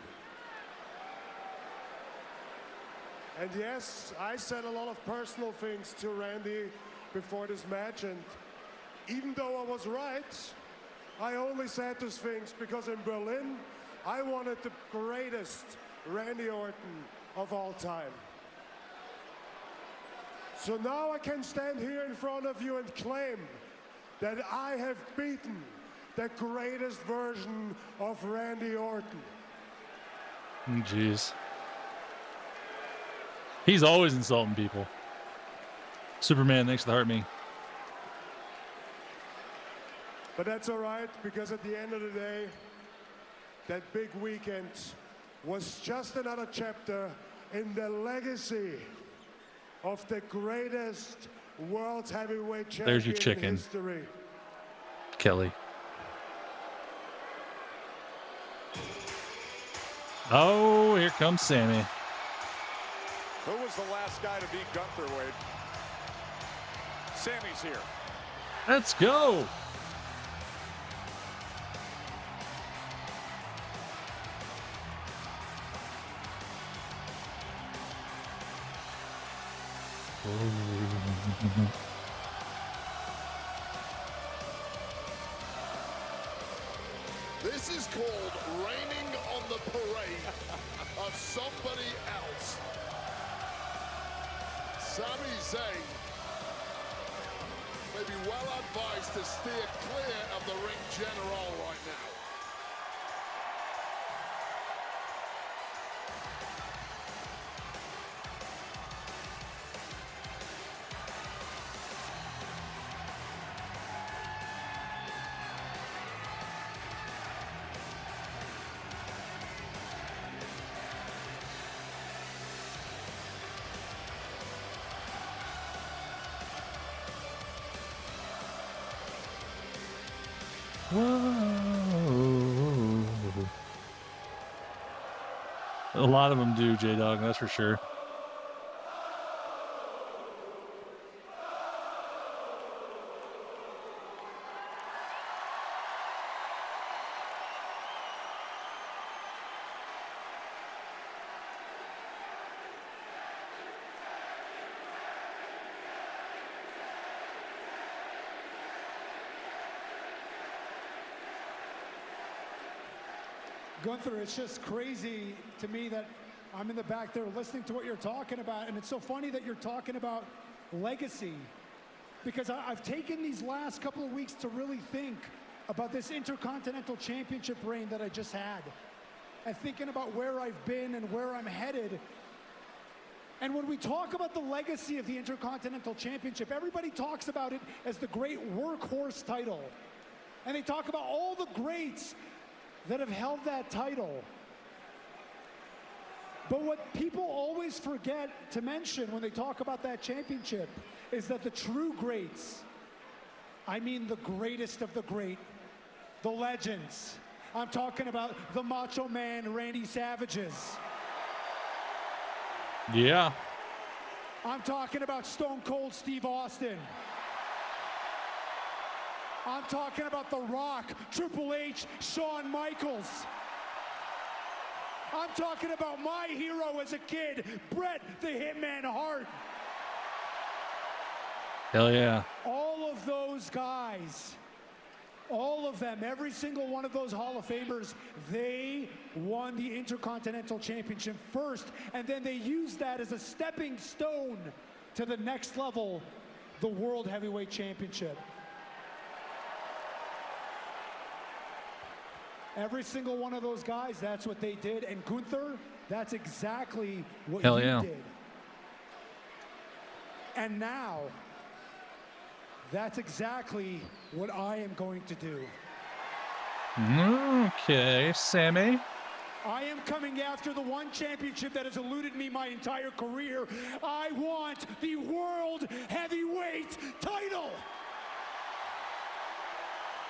And yes, I said a lot of personal things to Randy before this match, and even though I was right, I only said those things because in Berlin, I wanted the greatest Randy Orton of all time. So now I can stand here in front of you and claim that I have beaten the greatest version of Randy Orton. Jeez. He's always insulting people. Superman, thanks for the heart me. But that's all right, because at the end of the day, that big weekend was just another chapter in the legacy of the greatest world heavyweight champion There's your chicken, in history. Kelly. Oh, here comes Sammy. Who was the last guy to beat Gunther, Wade? Sammy's here. Let's go. This is called raining on the parade of somebody else. Sami Zayn may be well advised to steer clear of the ring general right now. Whoa. A lot of them do, J-Dog, that's for sure. Gunther, it's just crazy to me that I'm in the back there listening to what you're talking about, and it's so funny that you're talking about legacy, because I've taken these last couple of weeks to really think about this Intercontinental Championship reign that I just had, and thinking about where I've been and where I'm headed. And when we talk about the legacy of the Intercontinental Championship, everybody talks about it as the great workhorse title. And they talk about all the greats that have held that title. But what people always forget to mention when they talk about that championship is that the true greats, I mean the greatest of the great, the legends. I'm talking about the Macho Man Randy Savages. Yeah. I'm talking about Stone Cold Steve Austin. I'm talking about The Rock, Triple H, Shawn Michaels. I'm talking about my hero as a kid, Bret the Hitman Hart. Hell yeah. All of those guys, all of them, every single one of those Hall of Famers, they won the Intercontinental Championship first, and then they used that as a stepping stone to the next level, the World Heavyweight Championship. Every single one of those guys, that's what they did. And Gunther, that's exactly what you did. And now, that's exactly what I am going to do. Okay, Sammy. I am coming after the one championship that has eluded me my entire career. I want the World Heavyweight title.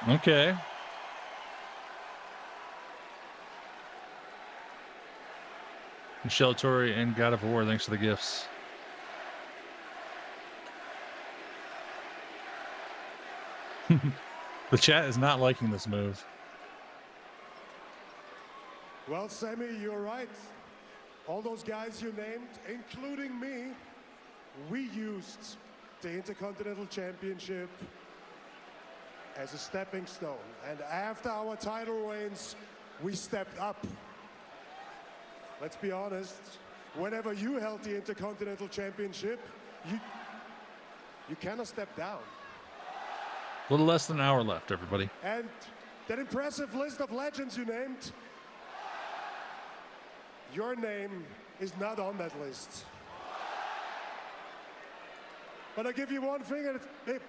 Okay. Michelle Torrey and God of War, thanks for the gifts. The chat is not liking this move. Well, Sammy, you're right. All those guys you named, including me, we used the Intercontinental Championship as a stepping stone. And after our title reigns, we stepped up. Let's be honest, whenever you held the Intercontinental Championship, you cannot step down. A little less than an hour left, everybody. And that impressive list of legends you named, your name is not on that list. But I'll give you one thing, and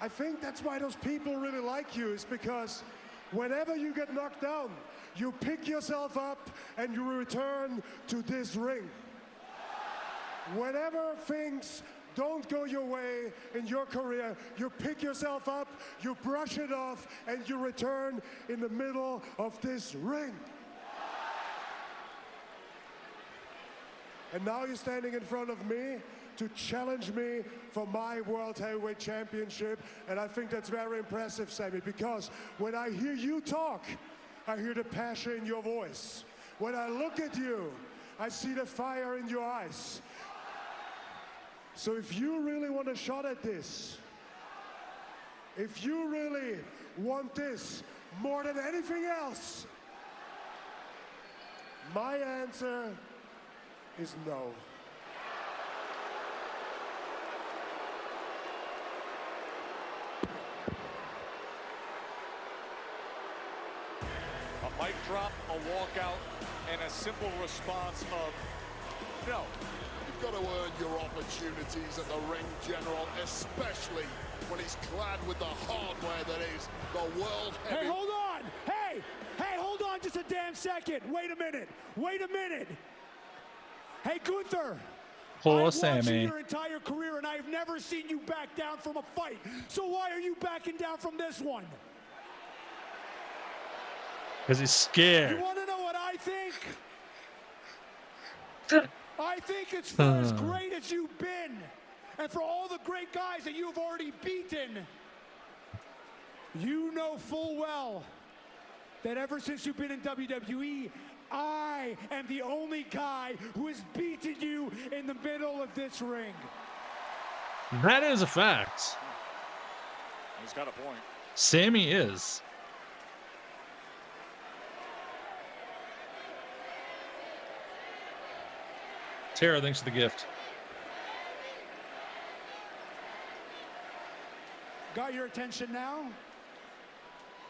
I think that's why those people really like you, is because whenever you get knocked down, you pick yourself up and you return to this ring. Whenever things don't go your way in your career, you pick yourself up, you brush it off, and you return in the middle of this ring. And now you're standing in front of me to challenge me for my World Heavyweight Championship. And I think that's very impressive, Sammy, because when I hear you talk, I hear the passion in your voice. When I look at you, I see the fire in your eyes. So if you really want a shot at this, if you really want this more than anything else, my answer is no. A mic drop, a walkout, and a simple response of no. You've got to earn your opportunities at the ring, General, especially when he's clad with the hardware that is the World Heavy. Hey, hold on! Hey, hold on just a damn second. Wait a minute. Hey, Gunther. Poor I've watched Sammy. your entire career, and I've never seen you back down from a fight. So why are you backing down from this one? Because he's scared. You want to know what I think? I think it's for as great as you've been, and for all the great guys that you've already beaten. You know full well that ever since you've been in WWE, I am the only guy who has beaten you in the middle of this ring. That is a fact. He's got a point. Sammy is. Tara, thanks for the gift. Got your attention now?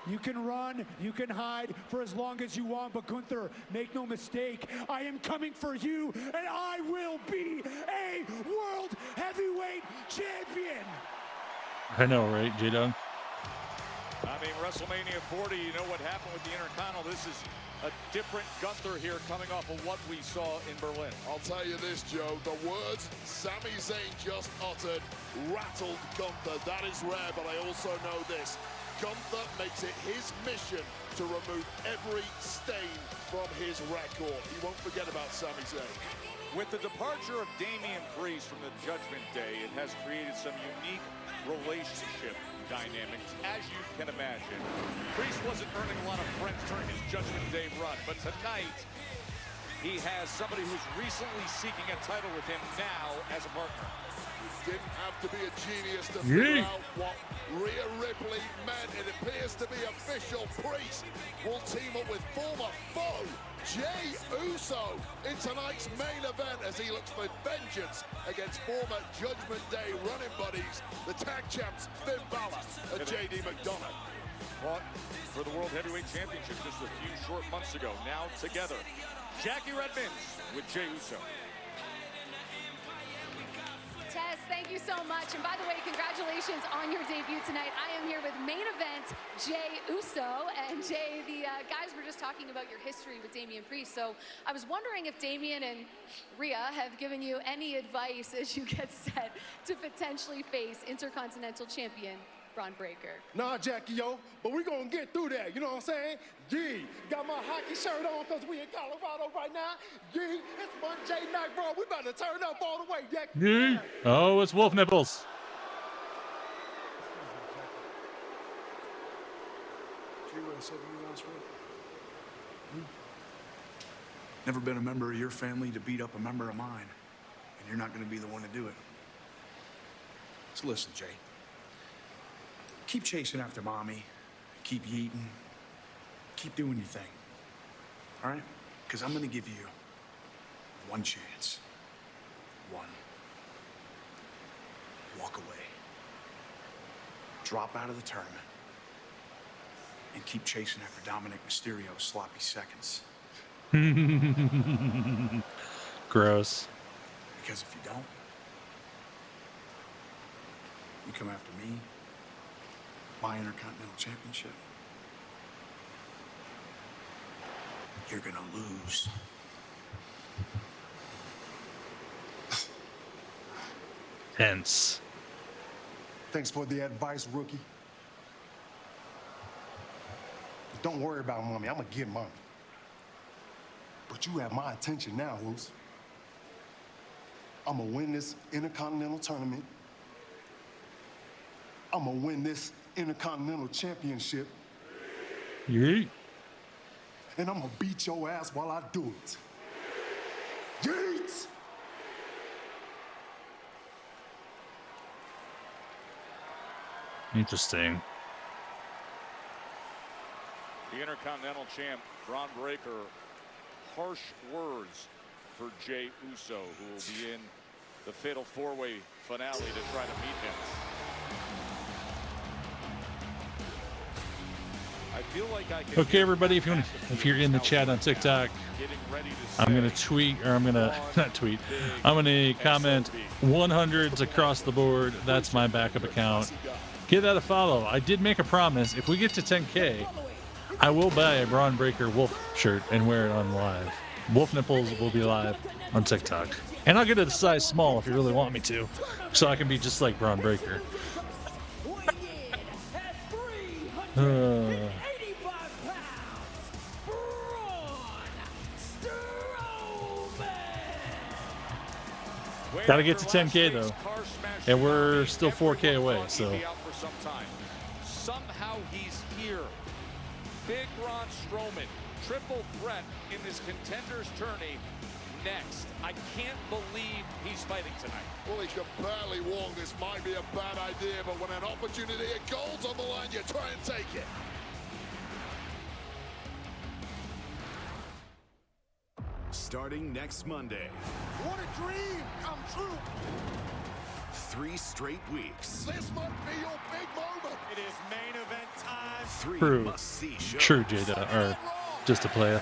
You can run, you can hide for as long as you want, but Gunther, make no mistake, I am coming for you, and I will be a World Heavyweight Champion! I know, right, J-Dog? I mean, WrestleMania 40, you know what happened with the Intercontinental. This is a different Gunther here coming off of what we saw in Berlin. I'll tell you this, Joe, the words Sami Zayn just uttered rattled Gunther. That is rare, but I also know this. Gunther makes it his mission to remove every stain from his record. He won't forget about Sami Zayn. With the departure of Damian Priest from the Judgment Day, it has created some unique relationship dynamics, as you can imagine. Priest wasn't earning a lot of friends during his Judgment Day run, but tonight he has somebody who's recently seeking a title with him now as a partner. Didn't have to be a genius to figure out what Rhea Ripley meant. It appears to be official. Priest will team up with former foe Jey Uso in tonight's main event as he looks for vengeance against former Judgment Day running buddies, the tag champs Finn Balor and JD McDonough. Fought for the World Heavyweight Championship just a few short months ago. Now together, Jackie Redmond with Jey Uso. Tess, thank you so much. And by the way, congratulations on your debut tonight. I am here with main event Jey Uso. And Jay, the guys were just talking about your history with Damian Priest. So I was wondering if Damian and Rhea have given you any advice as you get set to potentially face Intercontinental Champion Braun Breaker. Nah, Jackie, yo, but we're going to get through that. You know what I'm saying? Yeah, got my hockey shirt on because we in Colorado right now. Yeah, it's Monday night, bro. We about to turn up all the way, Jackie. Yeah. Oh, it's wolf nipples. I said to you last week? Never been a member of your family to beat up a member of mine, and you're not going to be the one to do it. So listen, Jay. Keep chasing after mommy. Keep yeeting. Keep doing your thing. All right? Because I'm going to give you one chance. One. Walk away. Drop out of the tournament. And keep chasing after Dominic Mysterio's sloppy seconds. Gross. Because if you don't, you come after me, my Intercontinental Championship, you're gonna lose. Tense. Thanks for the advice, rookie. But don't worry about mommy. I'm gonna get mine. But you have my attention now, Hoos. I'm gonna win this Intercontinental Tournament. I'm gonna win this Intercontinental Championship. Yeet. And I'm gonna beat your ass while I do it. Yeet! Interesting. The Intercontinental Champ, Braun Breaker, harsh words for Jey Uso, who will be in the Fatal 4-Way finale to try to meet him. I feel like I can. Okay, everybody, if you're in the chat on TikTok, I'm gonna tweet, or I'm gonna not tweet. I'm gonna comment 100s across the board. That's my backup account. Give that a follow. I did make a promise. If we get to 10K, I will buy a Braun Breaker Wolf shirt and wear it on live. Wolf nipples will be live on TikTok, and I'll get it a size small if you really want me to, so I can be just like Braun Breaker. Gotta get to 10K though, and we're still 4K away. So somehow he's here. Big Braun Strowman, triple threat in this contenders tourney. Next, I can't believe he's fighting tonight. Well, he can barely walk. This might be a bad idea, but when an opportunity of gold's on the line, you try and take it. Starting next Monday. What a dream come true. 3 straight weeks. This might be your big moment. It is main event time. 3 true, must-see shows. true, Jada, or just a player.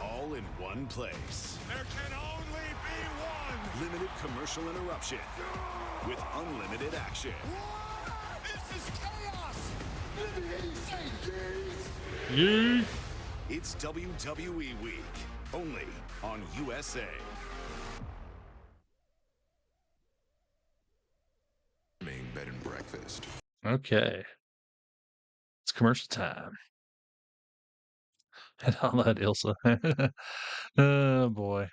All in one place. There can only be one. Limited commercial interruption with unlimited action. This is chaos. Let me say Yeet. It's WWE Week, only on USA. Bed and breakfast. Okay, it's commercial time. And all that, Ilsa. Oh boy.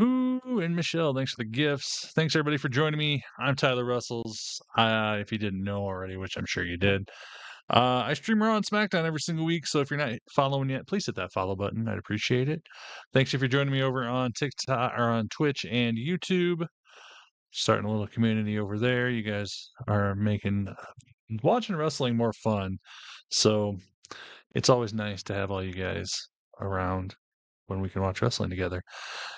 Ooh, and Michelle, thanks for the gifts. Thanks everybody for joining me. I'm Tyler Russells. If you didn't know already, which I'm sure you did, I stream Raw and SmackDown every single week. So if you're not following yet, please hit that follow button. I'd appreciate it. Thanks if you're joining me over on TikTok or on Twitch and YouTube. Starting a little community over there. You guys are making watching wrestling more fun. So it's always nice to have all you guys around when we can watch wrestling together.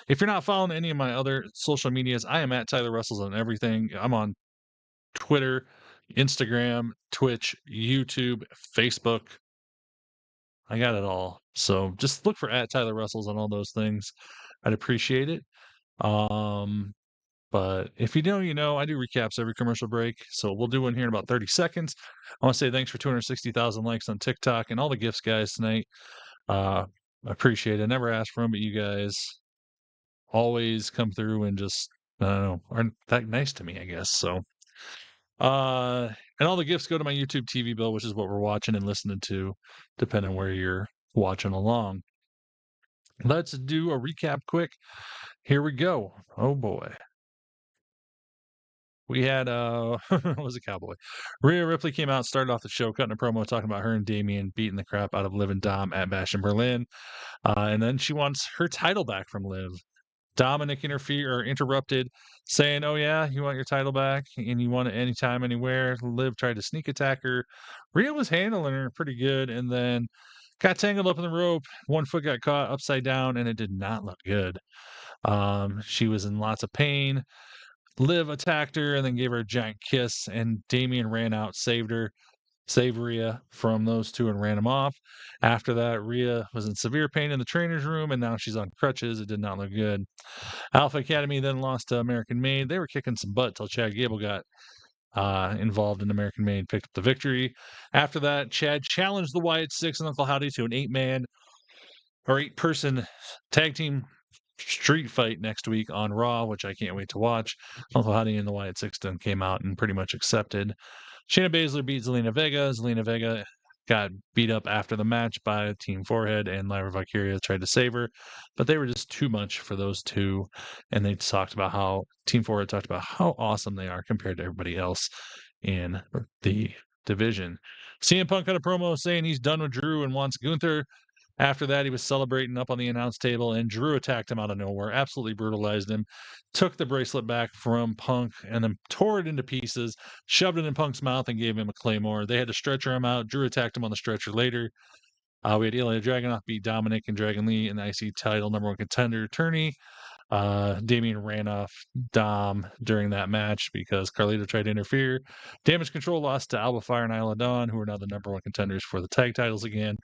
If you're not following any of my other social medias, I am at Tyler Russells on everything. I'm on Twitter, Instagram, Twitch, YouTube, Facebook. I got it all. So just look for at Tyler Russells on all those things. I'd appreciate it. But if you know, you know, I do recaps every commercial break. So we'll do one here in about 30 seconds. I want to say thanks for 260,000 likes on TikTok and all the gifts, guys, tonight. I appreciate it. I never asked for them, but you guys always come through and just, I don't know, aren't that nice to me, I guess. So, and all the gifts go to my YouTube TV bill, which is what we're watching and listening to, depending on where you're watching along. Let's do a recap quick. Here we go. Oh boy. we had was a Cowboy. Rhea Ripley came out, started off the show, cutting a promo talking about her and Damian beating the crap out of Liv and Dom at Bash in Berlin. And then she wants her title back from Liv. Dominic interrupted, saying, "Oh yeah, you want your title back, and you want it anytime, anywhere." Liv tried to sneak attack her. Rhea was handling her pretty good, and then got tangled up in the rope. One foot got caught upside down, and it did not look good. She was in lots of pain. Liv attacked her and then gave her a giant kiss, and Damian ran out, saved Rhea from those two and ran him off. After that, Rhea was in severe pain in the trainer's room, and now she's on crutches. It did not look good. Alpha Academy then lost to American Made. They were kicking some butt till Chad Gable got involved in American Made, picked up the victory. After that, Chad challenged the Wyatt Six and Uncle Howdy to an 8-person tag team street fight next week on Raw, which I can't wait to watch. Uncle Howdy and the Wyatt Six then came out and pretty much accepted. Shayna Baszler beat Zelina Vega. Zelina Vega got beat up after the match by Team Forehead, and Lyra Valkyria tried to save her, but they were just too much for those two. And they talked about how Team Forehead talked about how awesome they are compared to everybody else in the division. CM Punk cut a promo saying he's done with Drew and wants Gunther. After that, he was celebrating up on the announce table, and Drew attacked him out of nowhere, absolutely brutalized him, took the bracelet back from Punk, and then tore it into pieces, shoved it in Punk's mouth, and gave him a claymore. They had to stretcher him out. Drew attacked him on the stretcher later. We had Ilya Dragunov beat Dominic and Dragon Lee in the IC title #1 contender tourney. Damian ran off Dom during that match because Carlito tried to interfere. Damage Control lost to Alba Fire and Isla Dawn, who are now the #1 contenders for the tag titles again.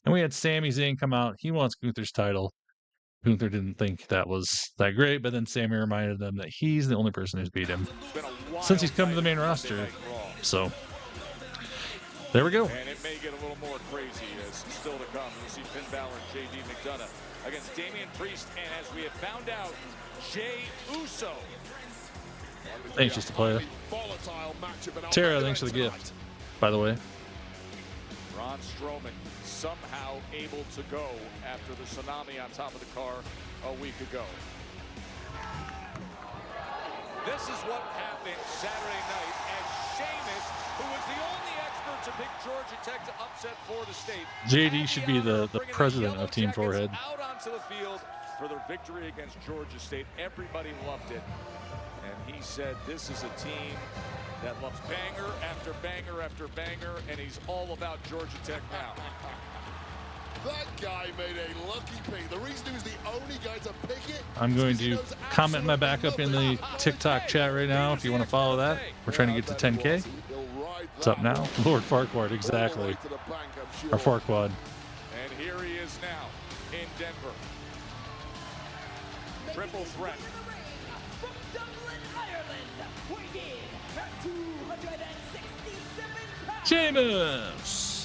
And we had Sami Zayn come out. He wants Gunther's title. Gunther didn't think that was that great, but then Sami reminded them that he's the only person who's beat him since he's come to the main roster. So there we go. And it may get a little more crazy as still to come. We'll see Finn Balor and JD McDonough against Damian Priest, and as we have found out, Jey Uso. Anxious to play it. Tara, thanks for the gift, by the way. Braun Strowman somehow able to go after the tsunami on top of the car a week ago. This is what happened Saturday night as Sheamus, who was the only expert to pick Georgia Tech to upset Florida State. JD should be the president of Team Forehead. Out onto the field for their victory against Georgia State. Everybody loved it. And he said this is a team that loves banger after banger after banger, and he's all about Georgia Tech now. That guy made a lucky pick. The reason he was the only guy to pick it. I'm going to comment my backup in the TikTok chat right now if you want to follow that. We're trying to get to 10K. It's up now. Lord Farquaad, exactly. Our Farquaad. And here he is now in Denver. Triple threat. From Dublin, Ireland, weighing in at 267 pounds. Sheamus!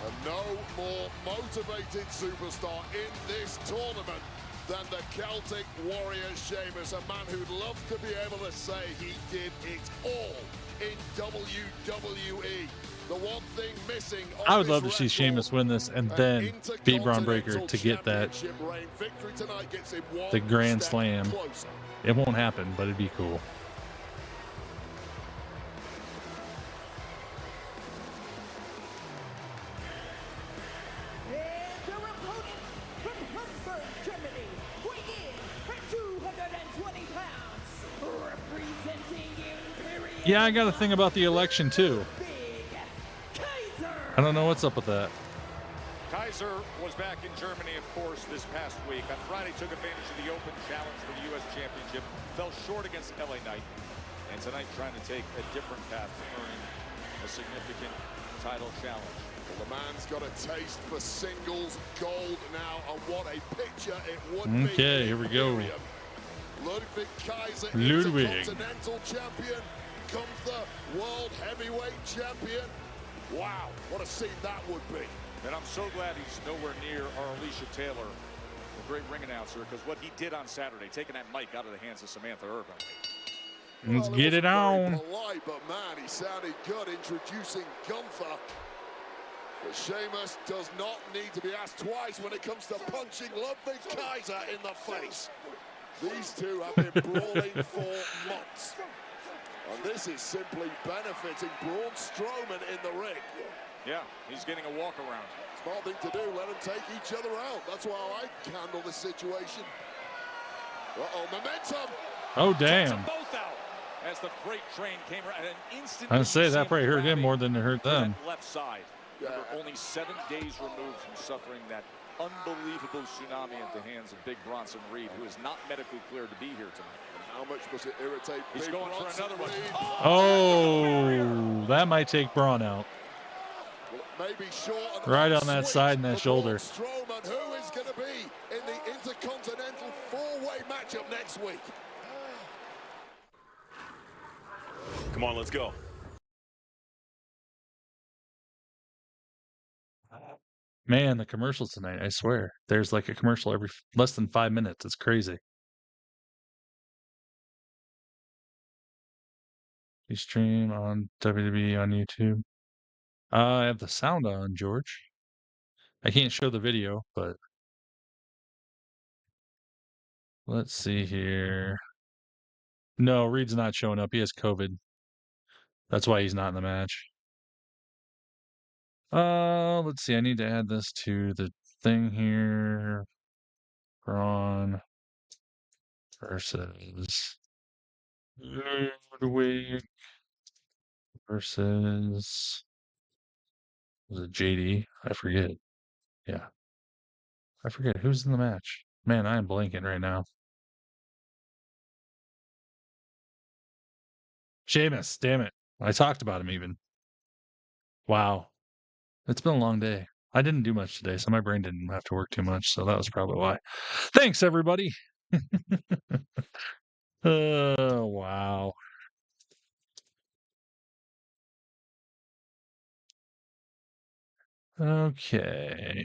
And no more motivated superstar in this tournament than the Celtic Warrior Sheamus, a man who'd love to be able to say he did it all in WWE. The one thing missing. I would love to see Sheamus win this and then beat Braun Breaker to get that the Grand Slam. It won't happen, but it'd be cool. Yeah, I got a thing about the election too. I don't know what's up with that. Kaiser was back in Germany, of course, this past week. On Friday, took advantage of the open challenge for the U.S. Championship. Fell short against LA Knight. And tonight, trying to take a different path to earning a significant title challenge. Well, the man's got a taste for singles gold now, and what a picture it would be. Okay, here we go. Ludwig Kaiser, Ludwig. Intercontinental Champion. Gunther, World Heavyweight Champion. Wow, what a scene that would be. And I'm so glad he's nowhere near our Alicia Taylor, the great ring announcer, because what he did on Saturday, taking that mic out of the hands of Samantha Irvin. Let's get it on. Polite, but man, he sounded good introducing Gunther. But Sheamus does not need to be asked twice when it comes to punching Ludwig Kaiser in the face. These two have been brawling for months. And this is simply benefiting Braun Strowman in the ring. Yeah, he's getting a walk around. Smart thing to do, let them take each other out. That's how I handle this situation. Uh-oh, momentum. Oh, damn. Both out as the freight train came around. An instant. I say that probably hurt him more than it hurt them. Left side. Remember, only 7 days removed from suffering that unbelievable tsunami at the hands of Big Bronson Reed, who is not medically cleared to be here tonight. And how much must it irritate He's Big going Bronson for another one. Reed? Oh, that might take Braun out. Well, maybe short right on that side and that shoulder. Strowman, who is going to be in the Intercontinental 4-way matchup next week. Come on, let's go. Man, the commercials tonight, I swear. There's like a commercial every less than 5 minutes. It's crazy. You stream on WWE on YouTube. I have the sound on, George. I can't show the video, but let's see here. No, Reed's not showing up. He has COVID. That's why he's not in the match. Let's see. I need to add this to the thing here. Braun versus Ludwig versus, was it JD? I forget. Yeah. I forget who's in the match. Man, I am blanking right now. Sheamus, damn it. I talked about him even. Wow. It's been a long day. I didn't do much today, so my brain didn't have to work too much, so that was probably why. Thanks, everybody. Oh, wow. Okay.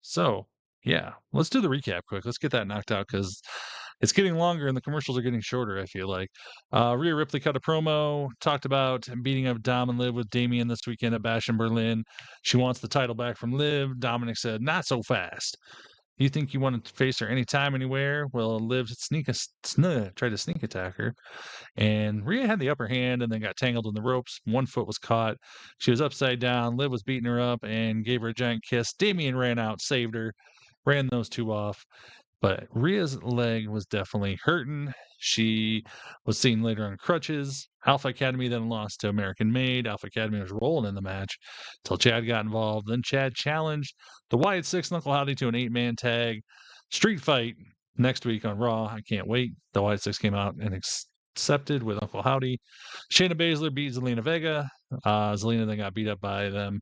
So, yeah, let's do the recap quick. Let's get that knocked out because it's getting longer and the commercials are getting shorter, I feel like. Rhea Ripley cut a promo, talked about beating up Dom and Liv with Damian this weekend at Bash in Berlin. She wants the title back from Liv. Dominic said, not so fast. You think you want to face her anytime, anywhere? Well, Liv tried to sneak attack her. And Rhea had the upper hand and then got tangled in the ropes. One foot was caught. She was upside down. Liv was beating her up and gave her a giant kiss. Damian ran out, saved her, ran those two off. But Rhea's leg was definitely hurting. She was seen later on crutches. Alpha Academy then lost to American Made. Alpha Academy was rolling in the match until Chad got involved. Then Chad challenged the Wyatt Six Knuckle Howdy to an 8-man tag street fight next week on Raw. I can't wait. The Wyatt Six came out and accepted with Uncle Howdy. Shayna Baszler beat Zelina Vega. Zelina then got beat up by them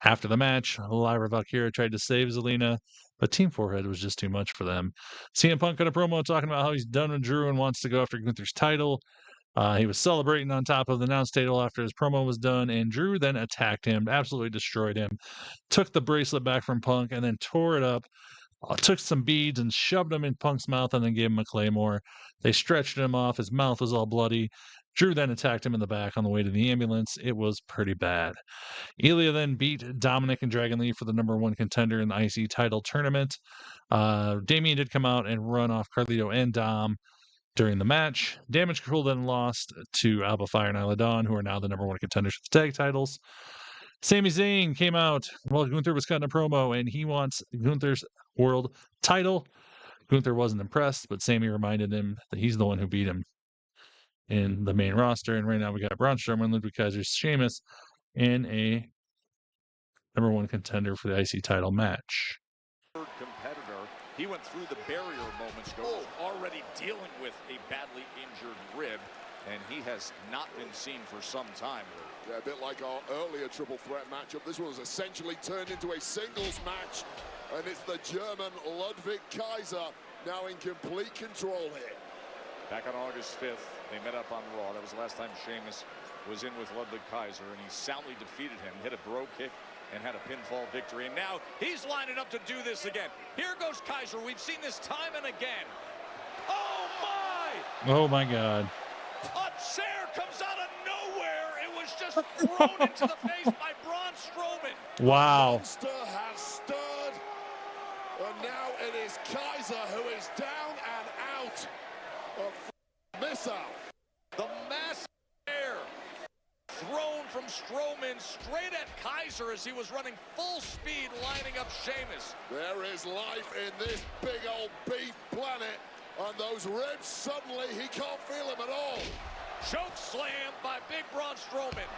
after the match. Lyra Valkyria tried to save Zelina, but Team Forehead was just too much for them. CM Punk cut a promo talking about how he's done with Drew and wants to go after Gunther's title. He was celebrating on top of the announce table after his promo was done, and Drew then attacked him, absolutely destroyed him, took the bracelet back from Punk, and then tore it up. Took some beads and shoved them in Punk's mouth and then gave him a claymore. They stretched him off. His mouth was all bloody. Drew then attacked him in the back on the way to the ambulance. It was pretty bad. Ilya then beat Dominic and Dragon Lee for the #1 contender in the IC title tournament. Damian did come out and run off Carlito and Dom during the match. Damage Control then lost to Alba Fire and Isla Dawn, who are now the #1 contenders for the tag titles. Sami Zayn came out while Gunther was cutting a promo, and he wants Gunther's world title. Gunther wasn't impressed, but Sami reminded him that he's the one who beat him in the main roster. And right now we got Braun Strowman, Ludwig Kaiser, Sheamus in a #1 contender for the IC title match. Competitor, he went through the barrier moments ago, already dealing with a badly injured rib, and he has not been seen for some time. Yeah, a bit like our earlier triple threat matchup. This one was essentially turned into a singles match, and it's the German Ludwig Kaiser now in complete control here. Back on August 5th, they met up on Raw. That was the last time Sheamus was in with Ludwig Kaiser, and he soundly defeated him, hit a bro kick, and had a pinfall victory. And now he's lining up to do this again. Here goes Kaiser. We've seen this time and again. Oh, my! Oh, my God. A chair comes out of nowhere. It was just thrown into the face by Braun Strowman. Wow. The monster has stirred, and now it is Kaiser who Strowman straight at Kaiser as he was running full speed, lining up Sheamus. There is life in this big old beef planet. On those ribs, suddenly he can't feel them at all. Choke slam by Big Braun Strowman.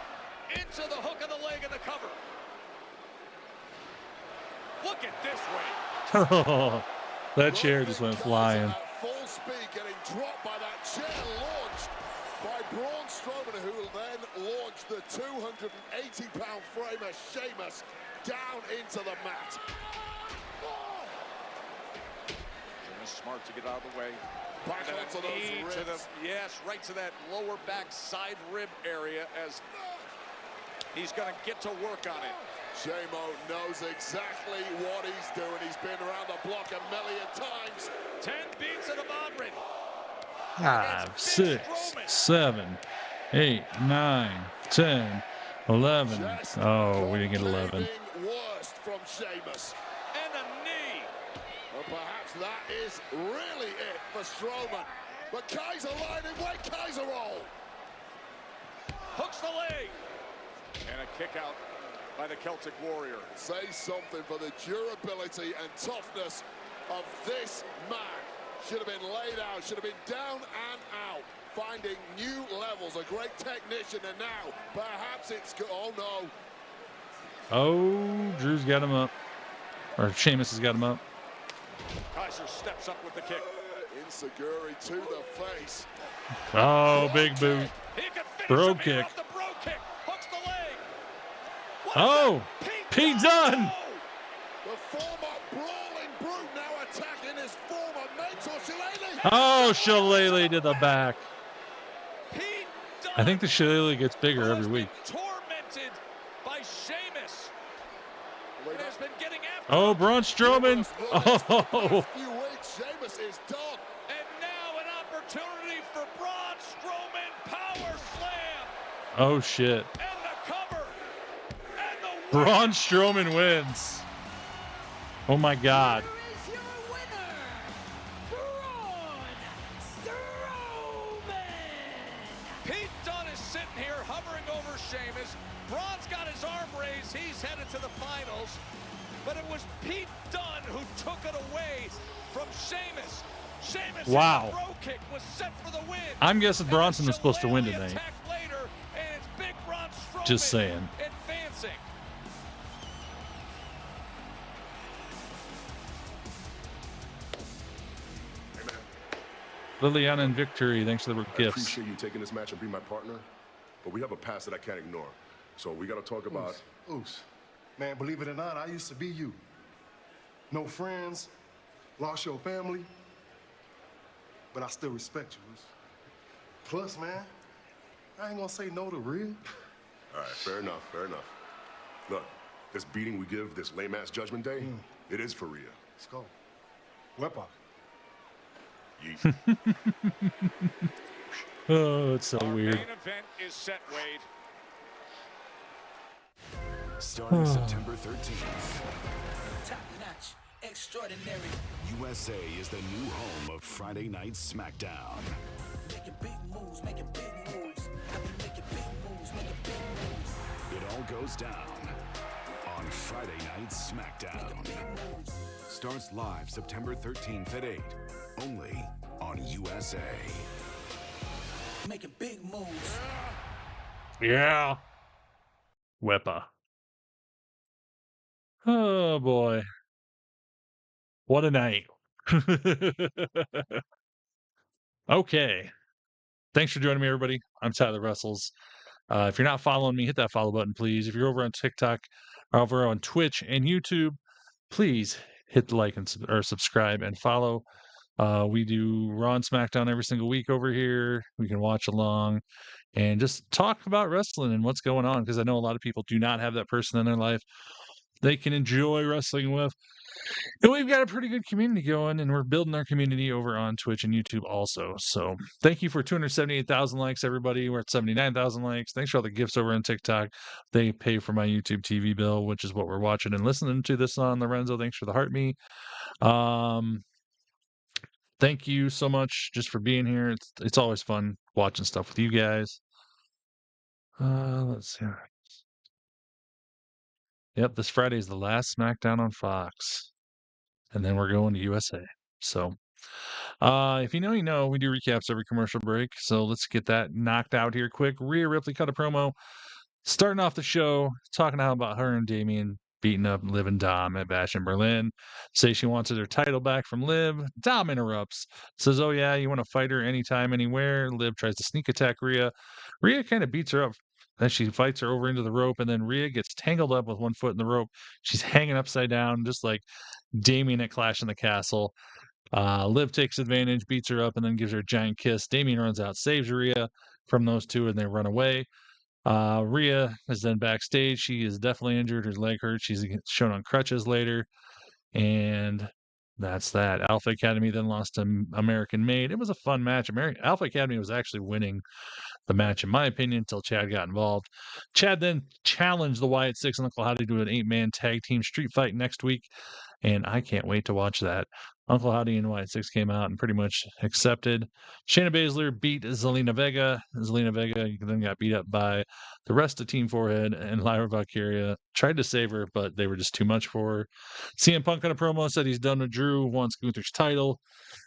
Into the hook of the leg and the cover. Look at this way. That chair just went flying. Full speed, getting dropped by that chair, launched by Braun Strowman, who will then launch the 280-pound framer Sheamus down into the mat. Smart to get out of the way. Back onto those ribs. Yes, right to that lower back side rib area as he's going to get to work on it. J-Mo knows exactly what he's doing. He's been around the block a million times. 10 beats of the Modern. 5, 6, 7, 8, 9, 10, 11. Oh, we didn't get 11. Worst from Sheamus. And a knee. Well, perhaps that is really it for Strowman. But Kaiser lying in wait, Kaiser roll. Hooks the leg. And a kick out by the Celtic Warrior. Say something for the durability and toughness of this man. Should have been laid out, should have been down and out. Finding new levels, a great technician, and now perhaps it's good. Oh no. Oh, Drew's got him up. Or Sheamus has got him up. Kaiser steps up with the kick. Insecurity to the face. Oh, big boot. Bro kick. Off the bro kick. Hooks the leg. Oh, Pete Dunne. The former brawling brute now attacking his former mentor, Shillelagh. Oh, Shillelagh to the back. Pete Dunne I think the Shillelagh gets bigger every week. Tormented by Sheamus. It has been getting after. Oh, Braun Strowman. Oh. Few weeks, Sheamus is done. And now an opportunity for Braun Strowman power slam. Oh, shit. And the cover. And the Braun Strowman wins. Oh, my God. Here is your winner, Braun Strowman. Pete Dunne is sitting here hovering over Sheamus. Braun's got his arm raised. He's headed to the finals. But it was Pete Dunne who took it away from Sheamus. Sheamus' Wow. bro kick was set for the win. I'm guessing Bronson was supposed to win tonight. Attack later, and it's Big Braun Strowman Just saying. advancing. Liliana and Victory, thanks for the I gifts. appreciate you taking this match and being my partner, but we have a past that I can't ignore. So we got to talk about... Oos. Man, believe it or not, I used to be you. No friends, lost your family, but I still respect you, Oos. Plus, man, I ain't gonna say no to real. All right, fair enough, fair enough. Look, this beating we give this lame-ass Judgment Day, it is for real. Let's go. Wepa. Yeet. Oh, it's so weird. Main event is set, Wade. Starting September 13th, Top notch, extraordinary. USA is the new home of Friday Night SmackDown. Making big moves, making big moves. I be making big moves, making big moves. It all goes down on Friday Night SmackDown. Starts live September 13th at 8, only on USA. Making big moves. Yeah. Wepa. Oh, boy. What a night. Okay. Thanks for joining me, everybody. I'm Tyler Russels. If you're not following me, hit that follow button, please. If you're over on TikTok, or over on Twitch and YouTube, please hit the like and or subscribe and follow. We do Raw and SmackDown every single week over here. We can watch along and just talk about wrestling and what's going on, because I know a lot of people do not have that person in their life they can enjoy wrestling with. And we've got a pretty good community going, and we're building our community over on Twitch and YouTube also. So thank you for 278,000 likes, everybody. We're at 79,000 likes. Thanks for all the gifts over on TikTok. They pay for my YouTube TV bill, which is what we're watching and listening to this on. Lorenzo, thanks for the heart me. Thank you so much just for being here. It's always fun watching stuff with you guys. Let's see. Yep, this Friday is the last SmackDown on Fox. And then we're going to USA. So, if you know, you know, we do recaps every commercial break. So let's get that knocked out here quick. Rhea Ripley cut a promo, starting off the show, talking about her and Damian beating up Liv and Dom at Bash in Berlin. Say she wants her title back from Liv. Dom interrupts, says, "Oh yeah, you want to fight her anytime, anywhere." Liv tries to sneak attack Rhea. Rhea kind of beats her up. Then she fights her over into the rope, and then Rhea gets tangled up with one foot in the rope. She's hanging upside down, just like Damian at Clash in the Castle. Liv takes advantage, beats her up, and then gives her a giant kiss. Damian runs out, saves Rhea from those two, and they run away. Rhea is then backstage. She is definitely injured. Her leg hurts. She's shown on crutches later. And that's that. Alpha Academy then lost to American Made. It was a fun match. Alpha Academy was actually winning the match, in my opinion, until Chad got involved. Chad then challenged the Wyatt Six and Uncle Howdy to an 8-man tag team street fight next week. And I can't wait to watch that. Uncle Howdy and Wyatt Six came out and pretty much accepted. Shayna Baszler beat Zelina Vega. Zelina Vega then got beat up by the rest of Team Forehead, and Lyra Valkyria tried to save her, but they were just too much for her. CM Punk on a promo said he's done with Drew, wants Gunther's title.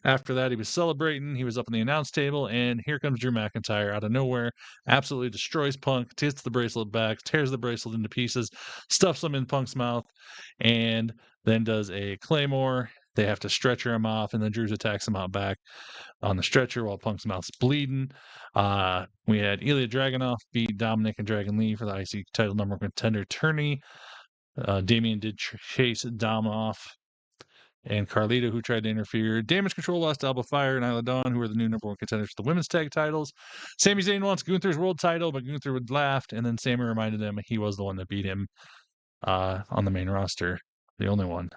After that, he was celebrating. He was up on the announce table, and here comes Drew McIntyre out of nowhere. Absolutely destroys Punk, takes the bracelet back, tears the bracelet into pieces, stuffs them in Punk's mouth, and then does a Claymore. They have to stretcher him off, and then Drews attacks him out back on the stretcher while Punk's mouth's bleeding. We had Ilya Dragunov beat Dominic and Dragon Lee for the IC title number one contender tourney. Damian did chase Dom off, and Carlito, who tried to interfere. Damage Control lost to Alba Fire and Isla Dawn, who are the new number one contenders for the women's tag titles. Sami Zayn wants Gunther's world title, but Gunther would laughed, and then Sami reminded them he was the one that beat him on the main roster, the only one.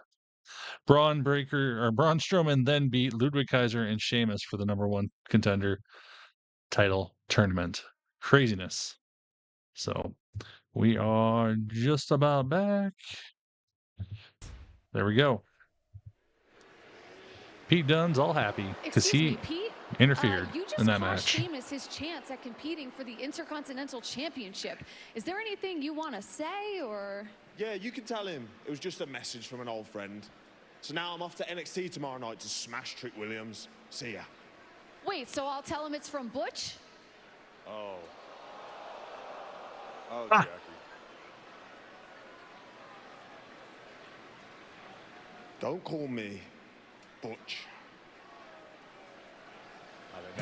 Braun Strowman then beat Ludwig Kaiser and Sheamus for the number one contender title tournament. Craziness. So we are just about back. There we go. Pete Dunne's all happy because he interfered in that match. Sheamus his chance at competing for the Intercontinental Championship. Is there anything you want to say, or? Yeah, you can tell him it was just a message from an old friend. So now I'm off to NXT tomorrow night to smash Trick Williams. See ya. Wait, so I'll tell him it's from Butch? Oh. Oh, Jackie. Don't call me Butch.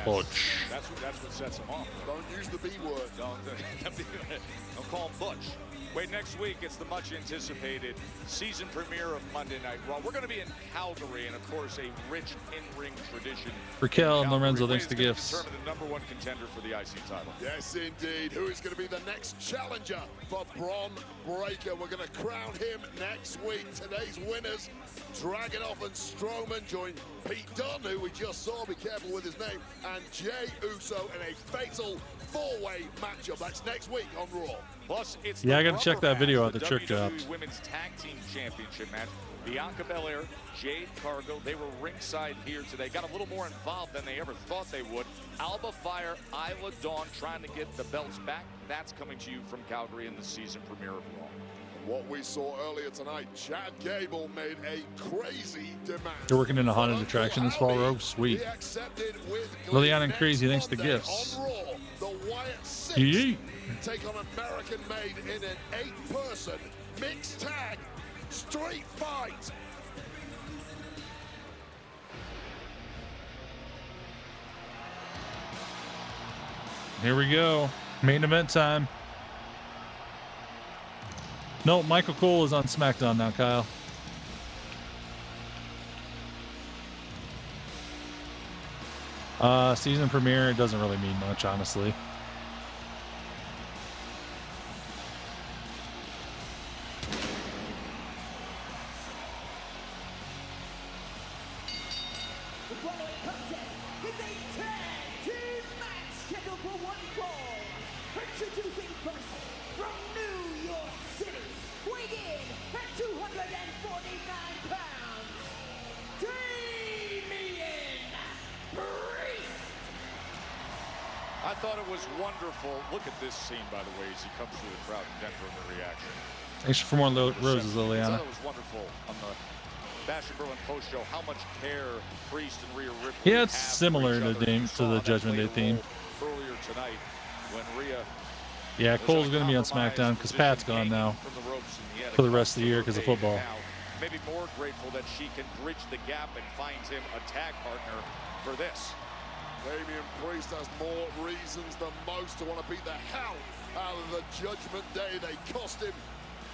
Butch. That's what sets him off. Don't use the B word. Don't call him Butch. Wait, next week it's the much anticipated season premiere of Monday Night Raw. We're going to be in Calgary, and of course, a rich in-ring tradition. Raquel and Lorenzo, thanks to gifts. Determine the number one contender for the IC title. Yes, indeed. Who is going to be the next challenger for Bron Breakker? We're going to crown him next week. Today's winners, Dragunov and Strowman, join Pete Dunne, who we just saw, be careful with his name, and Jey Uso in a fatal four-way matchup. That's next week on Raw. Plus, it's I got to check that video out. The trick jobs. Women's Tag Team Championship match. Bianca Belair, Jade Cargill, they were ringside here today. Got a little more involved than they ever thought they would. Alba Fire, Isla Dawn trying to get the belts back. That's coming to you from Calgary in the season premiere of Raw. What we saw earlier tonight, Chad Gable made a crazy demand. They're working in a haunted attraction this fall, Rogue. Sweet. Liliana and Crazy, thanks to gifts. On Raw, the Wyatt Six take on American Made in an 8-person mixed tag street fight. Here we go. Main event time. No, Michael Cole is on SmackDown now, Kyle. Season premiere, it doesn't really mean much, honestly. The following contest is a tag team match scheduled for one fall. Introducing first from New York City, weighing in at 249 pounds, Damian Priest. I thought it was wonderful. Look at this scene, by the way, as he comes through the crowd in Denver and the reaction. Thanks for more roses, I Liliana. thought it was wonderful on the Bash and Berlin post show how much care Priest and Rhea Ripley Yeah, it's have similar for each other. You to saw the that Judgment played Day a theme. role earlier tonight when Rhea Yeah, was Cole's in a going to be on compromised SmackDown because position, Pat's gone now from the ropes, and he had for a the rest of the year customer because of paid, and football. now maybe more grateful that she can bridge the gap and find him a tag partner for this. Damian Priest has more reasons than most to want to beat the hell out of the Judgment Day. They cost him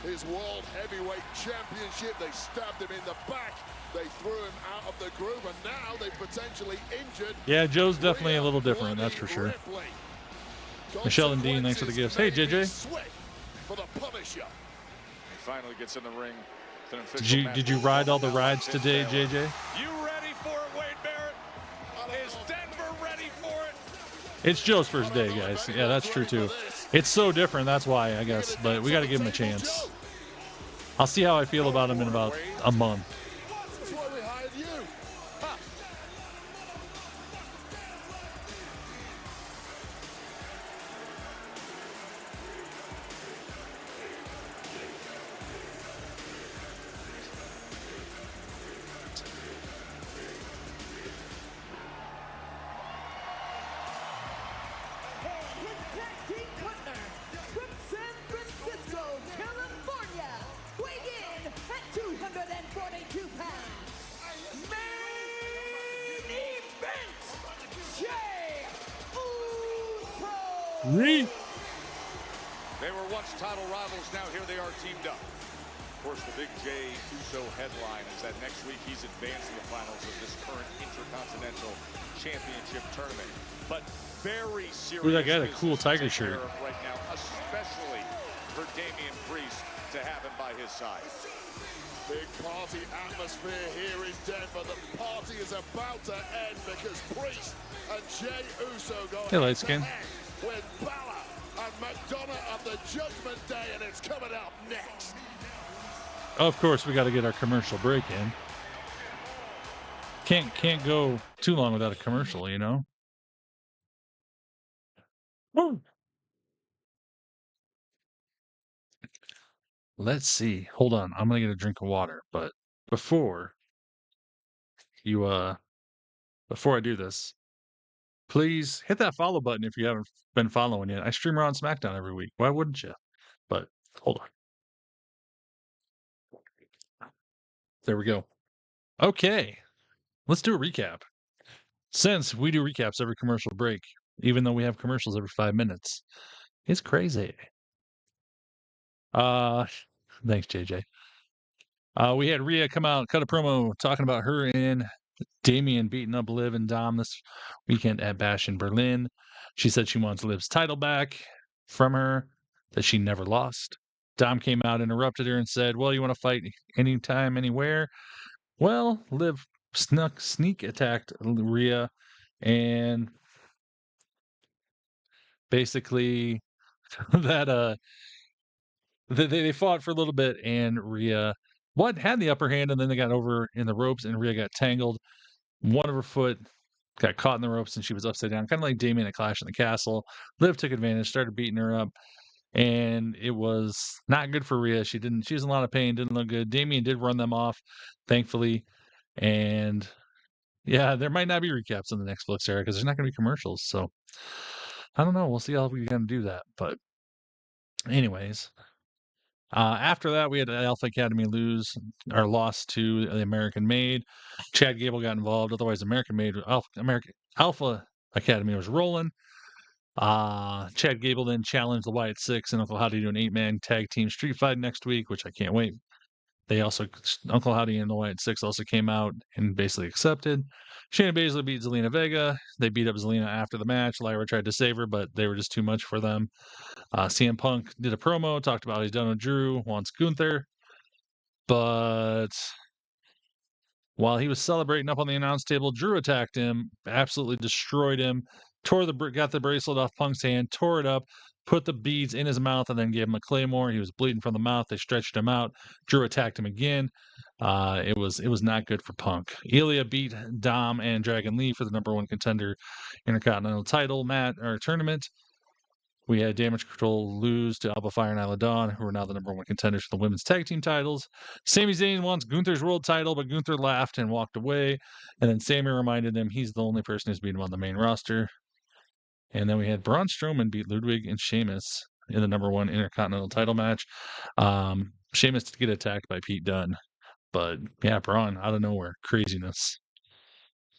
his World Heavyweight Championship. They stabbed him in the back. They threw him out of the group, and now they potentially injured. Yeah, Joe's definitely a little different, that's for sure. Michelle and Dean, thanks for the gifts. Hey, JJ. For the Punisher. He finally gets in the ring. With an official match. Did you ride all the rides today, JJ? You ready for it, Wade Barrett? Is Denver ready for it? It's Joe's first day, guys. Yeah, that's true too. It's so different, that's why, I guess. But we got to give him a chance. I'll see how I feel about him in about a month. That's why we hired you. From San Francisco, California, weighing in at 242 pounds. Main event, Jey Uso. They were once title rivals, now here they are teamed up. Of course, the big Jey Uso headline is that next week he's advanced to the finals of this current Intercontinental Championship tournament. But very serious. Ooh, that got a cool Tiger shirt. Right now, especially for Damian Priest to have him by his side. Big party atmosphere here in Denver. The party is about to end because Priest and Jey Uso go Hey, light skin. with Balor and McDonough of the Judgment Day, and it's coming up next. Of course, we got to get our commercial break in. Can't go too long without a commercial, you know? Woo. Let's see. Hold on. I'm going to get a drink of water, but before I do this, please hit that follow button if you haven't been following yet. I stream Raw and SmackDown every week. Why wouldn't you? But hold on. There we go. Okay. Let's do a recap. Since we do recaps every commercial break, even though we have commercials every 5 minutes, it's crazy. Thanks, JJ. We had Rhea come out, cut a promo talking about her and Damian beating up Liv and Dom this weekend at Bash in Berlin. She said she wants Liv's title back from her that she never lost. Dom came out, interrupted her, and said, well, you want to fight anytime, anywhere? Well, Liv sneak attacked Rhea and basically that they fought for a little bit, and Rhea had the upper hand, and then they got over in the ropes, and Rhea got tangled. One of her foot got caught in the ropes, and she was upside down, kind of like Damian at Clash in the Castle. Liv took advantage, started beating her up, and it was not good for Rhea. She was in a lot of pain, didn't look good. Damian did run them off, thankfully, and yeah, there might not be recaps in the next Flix era because there's not going to be commercials. So I don't know. We'll see how we're going to do that. But anyways, after that, we had Alpha Academy loss to the American Made. Chad Gable got involved. Otherwise, Alpha Academy was rolling. Chad Gable then challenged the Wyatt Six and Uncle Howdy to an 8-man tag team street fight next week, which I can't wait. Uncle Howdy and the Wyatt Six also came out and basically accepted. Shayna Baszler beat Zelina Vega. They beat up Zelina after the match. Lyra tried to save her, but they were just too much for them. CM Punk did a promo, talked about he's done with Drew, wants Gunther. But while he was celebrating up on the announce table, Drew attacked him, absolutely destroyed him, got the bracelet off Punk's hand, tore it up, put the beads in his mouth, and then gave him a claymore. He was bleeding from the mouth. They stretched him out. Drew attacked him again. It was not good for Punk. Ilya beat Dom and Dragon Lee for the #1 contender Intercontinental title tournament. We had Damage Control lose to Alba Fire and Isla Dawn, who are now the #1 contenders for the women's tag team titles. Sami Zayn wants Gunther's world title, but Gunther laughed and walked away. And then Sami reminded them he's the only person who's beat him on the main roster. And then we had Braun Strowman beat Ludwig and Sheamus in the #1 Intercontinental title match. Sheamus to get attacked by Pete Dunne. But yeah, Braun out of nowhere. Craziness.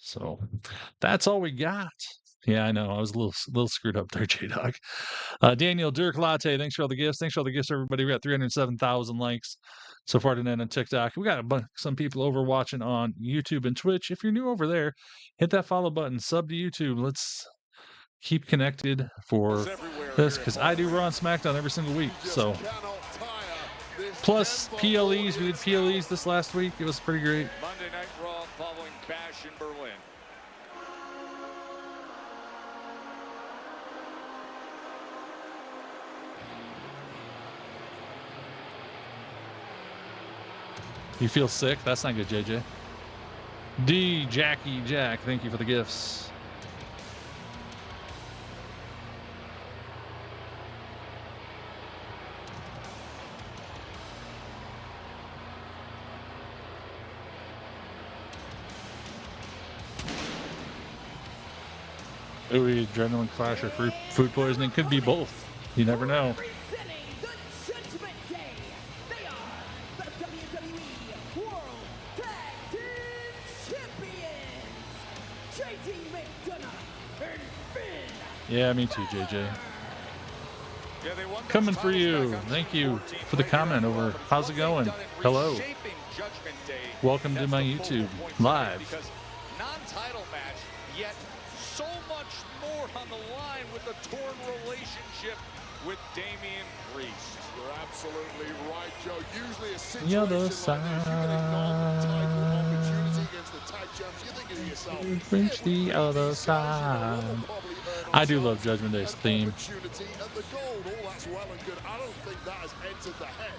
So that's all we got. Yeah, I know. I was a little screwed up there, J-Dog. Daniel Dirk Latte, thanks for all the gifts. Thanks for all the gifts, everybody. We got 307,000 likes so far tonight on TikTok. We got some people over watching on YouTube and Twitch. If you're new over there, hit that follow button, sub to YouTube. Let's keep connected for this, because I do Raw and SmackDown every single week. So plus PLEs, we did PLEs this last week. It was pretty great. Monday Night Raw following Bash in Berlin. You feel sick? That's not good, JJ. D Jackie Jack, thank you for the gifts. Ooh, adrenaline clash or food poisoning. Could be both. You never know. Representing the Judgment Day, they are the WWE World Tag Team Champions, JD McDonough and Finn. Yeah, me too, JJ. Coming for you. Thank you for the comment over. How's it going? Hello. Welcome to my YouTube live. Non-title match, yet so much more on the line with the torn relationship with Damian Priest. You're absolutely right, Joe. Usually a The other situation like this, you can ignore the title opportunity against the tag champs. You're thinking to yourself, Reach the other side. I do love Judgment Day's theme. opportunity at the gold. All that's well and good. I don't think that has entered the head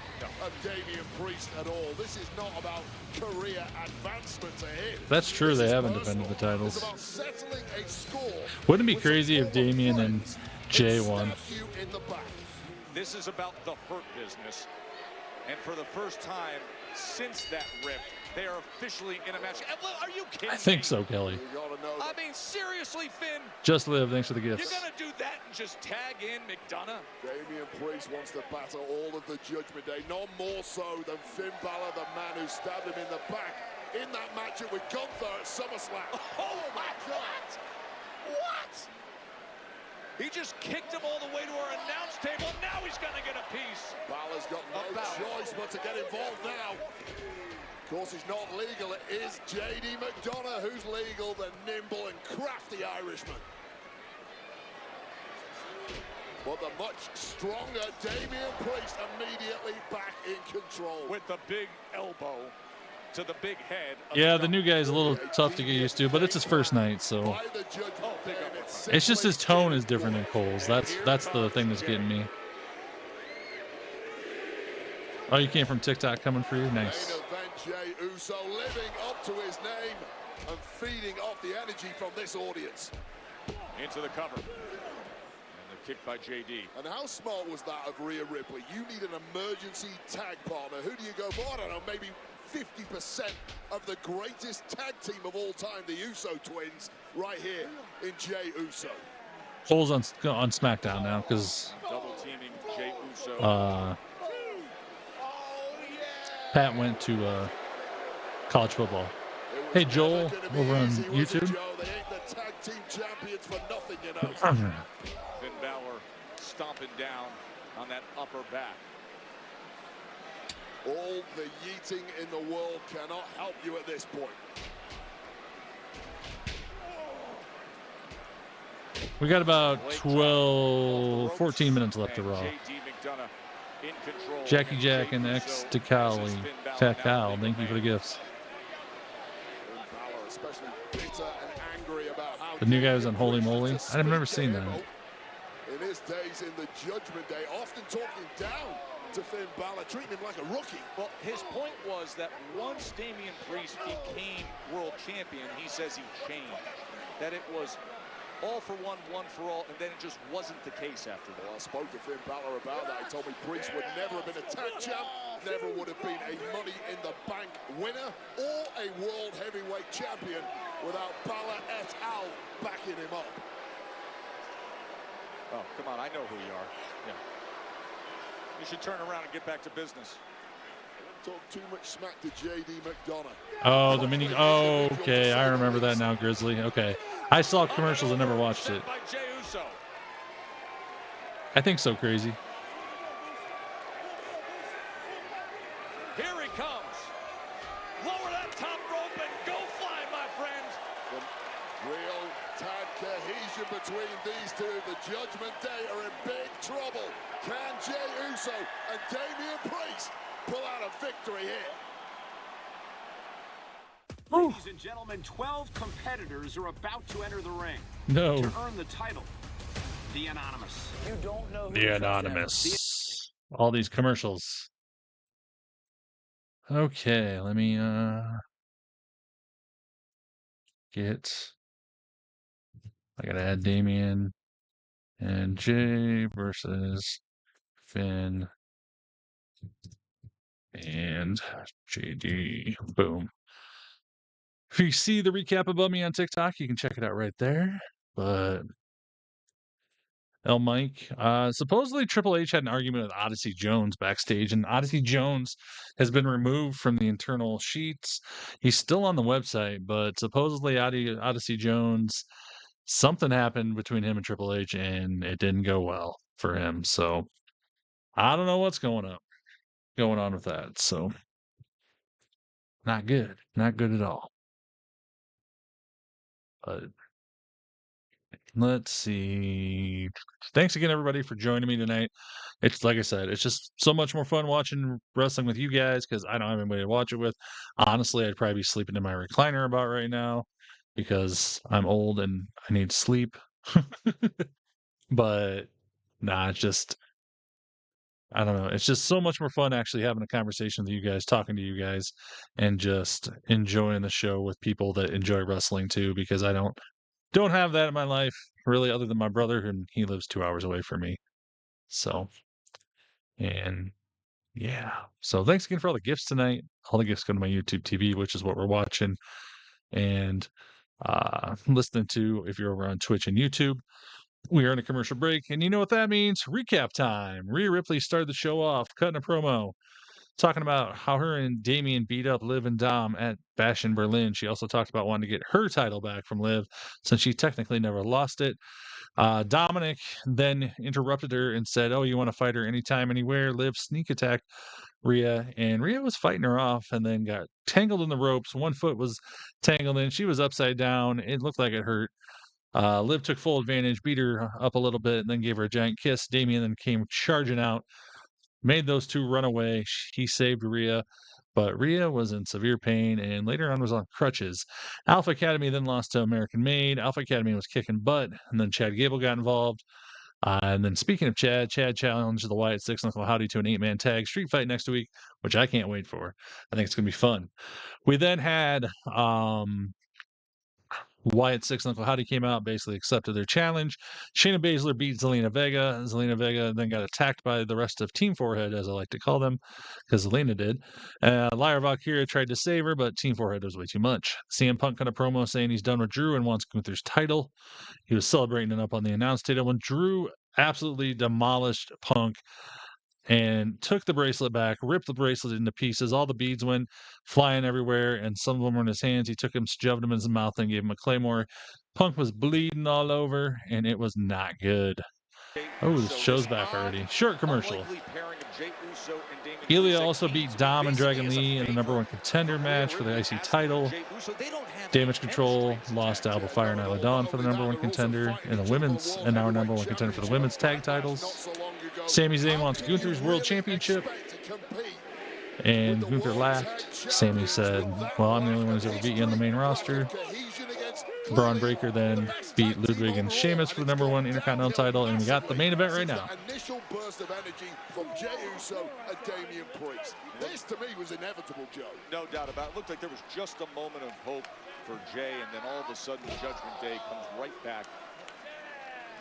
of Damian Priest at all. This is not about career advancement to him. That's true. They haven't defended the titles. Wouldn't it be crazy if Damian and Jay won? This is about the Hurt Business. And for the first time since that rift, they are officially in a match. Are you kidding I think me? so, Kelly. I mean, seriously, Finn? Just Live, thanks for the You're gifts. going to do that and just tag in McDonough? Damian Priest wants to battle all of the Judgment Day, none more so than Finn Balor, the man who stabbed him in the back in that matchup with Gunther at SummerSlam. Oh my God! What? He just kicked him all the way to our announce table. Now he's going to get a piece. Balor's got no choice but to get involved now. Of course, he's not legal. It is JD McDonough who's legal, the nimble and crafty Irishman. But the much stronger Damian Priest immediately back in control. With the big elbow to the big head. Yeah, the new guy's a little tough to get used to, but it's his first night, so it's just his tone is different than Cole's. That's the thing that's getting me. Oh, you came from TikTok, coming for you? Nice. Main event, Jey Uso living up to his name and feeding off the energy from this audience. Into the cover. And the kick by JD. And how smart was that of Rhea Ripley? You need an emergency tag partner. Who do you go for? I don't know, maybe 50% of the greatest tag team of all time, the Uso twins, right here in Jey Uso. Cole's on SmackDown now because Double teaming Jey Uso. Pat went to college football. Hey, Joel, over on YouTube. They ain't the tag team champions for nothing, you know. Finn Balor stomping down on that upper back. All the yeeting in the world cannot help you at this point. We got about 14 minutes left to Raw. Jackie Jack and X Takali. Takal, thank you for the gifts. The new guy was on Holy Moly. I've never seen that. In his days in the Judgment Day, often talking down to Finn Balor, treating him like a rookie. Well, his point was that once Damian Priest became world champion, he says he changed. That it was all for one, one for all, and then it just wasn't the case after that. Well, I spoke to Finn Balor about that. He told me Priest would never have been a tag champ, never would have been a Money in the Bank winner or a World Heavyweight Champion without Balor et al. Backing him up. Oh, come on, I know who you are. Yeah. You should turn around and get back to business. Talk too much smack to JD McDonough. Oh, the mini. Oh, okay, I remember that now, Grizzly. Okay, I saw commercials. I never watched it. By Jey Uso. I think so. Crazy. Here he comes. Lower that top rope and go fly, my friend. The real tag cohesion between these two. The Judgment Day are in big trouble. Can Jey Uso and Damian Priest pull out a victory here? Ladies and gentlemen, 12 competitors are about to enter the ring. No. To earn the title. The Anonymous. You don't know who The Anonymous. All these commercials. Okay, let me get. I gotta add Damian and Jay versus Finn and JD. Boom. If you see the recap above me on TikTok, you can check it out right there. But Mike, supposedly Triple H had an argument with Odyssey Jones backstage, and Odyssey Jones has been removed from the internal sheets. He's still on the website, but supposedly Odyssey Jones, something happened between him and Triple H, and it didn't go well for him. So I don't know what's going on with that. So not good at all. But let's see. Thanks again, everybody, for joining me tonight. It's like I said, it's just so much more fun watching wrestling with you guys because I don't have anybody to watch it with. Honestly, I'd probably be sleeping in my recliner about right now because I'm old and I need sleep. But nah, it's just, I don't know. It's just so much more fun actually having a conversation with you guys, talking to you guys, and just enjoying the show with people that enjoy wrestling too, because I don't have that in my life really, other than my brother, and he lives 2 hours away from me. So, and yeah. So thanks again for all the gifts tonight. All the gifts go to my YouTube TV, which is what we're watching and listening to if you're over on Twitch and YouTube. We are in a commercial break, and you know what that means? Recap time. Rhea Ripley started the show off, cutting a promo, talking about how her and Damian beat up Liv and Dom at Bash in Berlin. She also talked about wanting to get her title back from Liv, since she technically never lost it. Dominic then interrupted her and said, "Oh, you want to fight her anytime, anywhere?" Liv sneak attacked Rhea, and Rhea was fighting her off and then got tangled in the ropes. One foot was tangled in. She was upside down. It looked like it hurt. Liv took full advantage, beat her up a little bit, and then gave her a giant kiss. Damian then came charging out, made those two run away. He saved Rhea, but Rhea was in severe pain and later on was on crutches. Alpha Academy then lost to American Made. Alpha Academy was kicking butt, and then Chad Gable got involved. And then speaking of Chad challenged the Wyatt Six Knuckle Howdy to an 8-man tag street fight next week, which I can't wait for. I think it's going to be fun. We then had Wyatt Six Knuckle Howdy came out, basically accepted their challenge. Shayna Baszler beat Zelina Vega. Zelina Vega then got attacked by the rest of Team Forehead, as I like to call them, because Zelina did. Lyra Valkyria tried to save her, but Team Forehead was way too much. CM Punk cut a promo saying he's done with Drew and wants Gunther's title. He was celebrating it up on the announce table when Drew absolutely demolished Punk and took the bracelet back, ripped the bracelet into pieces. All the beads went flying everywhere, and some of them were in his hands. He took them, shoved them in his mouth, and gave him a claymore. Punk was bleeding all over, and it was not good. Oh, the show's back already. Short commercial. Ilya also beat Dom and Dragon Lee in the #1 contender match for the IC title. Damage Control lost to Alba Fire and Isla Dawn for the #1 contender in the women's, and now #1 contender for the women's tag titles. Sami Zayn wants Gunther's World Championship, and Gunther laughed. Sami said, "Well, I'm the only one who's ever beat you on the main roster." Braun Breaker then beat Ludwig and Sheamus for the #1 Intercontinental title, and we got the main event right now. Initial burst of energy from Jey Uso and Damian Priest. This, to me, was inevitable, Joe. No doubt about it. It looked like there was just a moment of hope for Jey, and then all of a sudden, Judgment Day comes right back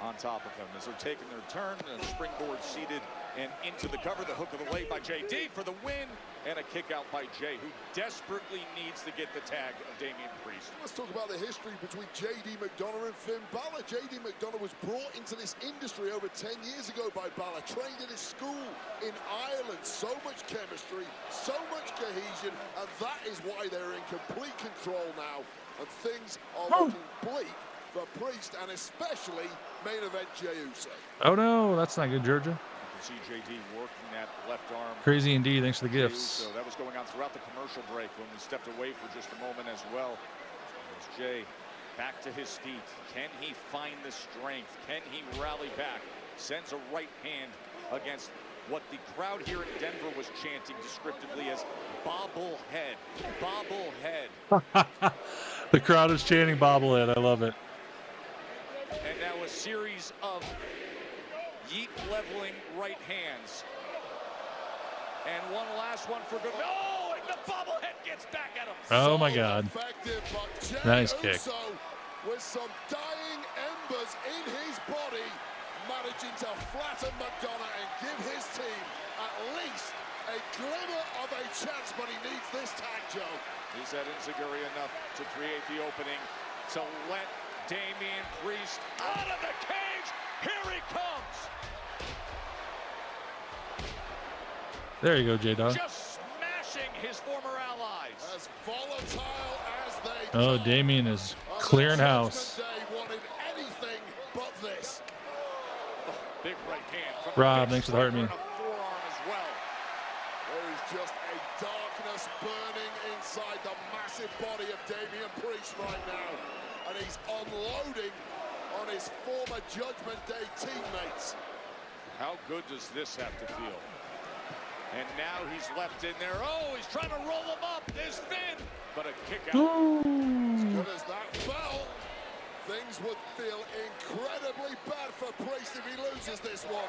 on top of him as they're taking their turn, and springboard seated and into the cover. The hook of the leg by JD for the win, and a kick out by Jay, who desperately needs to get the tag of Damian Priest. Let's talk about the history between JD McDonough and Finn Balor. JD McDonough was brought into this industry over 10 years ago by Balor, trained in his school in Ireland. So much chemistry, so much cohesion, and that is why they're in complete control now, and things are looking bleak for Priest, and especially main event Jey Uso. Oh no, that's not good, Georgia. You can see JD working that left arm. Crazy indeed. Thanks for the gifts. So that was going on throughout the commercial break when we stepped away for just a moment as well. As Jey back to his feet. Can he find the strength? Can he rally back? Sends a right hand against what the crowd here in Denver was chanting descriptively as bobblehead. Bobblehead. The crowd is chanting bobblehead. I love it. And now a series of yeet leveling right hands. And one last one for good. Oh, and the bobblehead gets back at him. Oh my God. Nice kick. With some dying embers in his body, managing to flatten McDonough and give his team at least a glimmer of a chance, but he needs this tag, Joe. He's had Enziguri enough to create the opening to let Damian Priest out of the cage. Here he comes. There you go, J-Dog. Just smashing his former allies. As volatile as they Oh, Damian is clearing house. Day wanted anything but this. Oh, big right hand from Rob, thanks for the heart, man. Forearm as well. There is just a darkness burning inside the massive body of Damian Priest right now. And he's unloading on his former Judgment Day teammates. How good does this have to feel? And now he's left in there. Oh, he's trying to roll him up. There's Finn. But a kick out. As good as that fell, things would feel incredibly bad for Priest if he loses this one.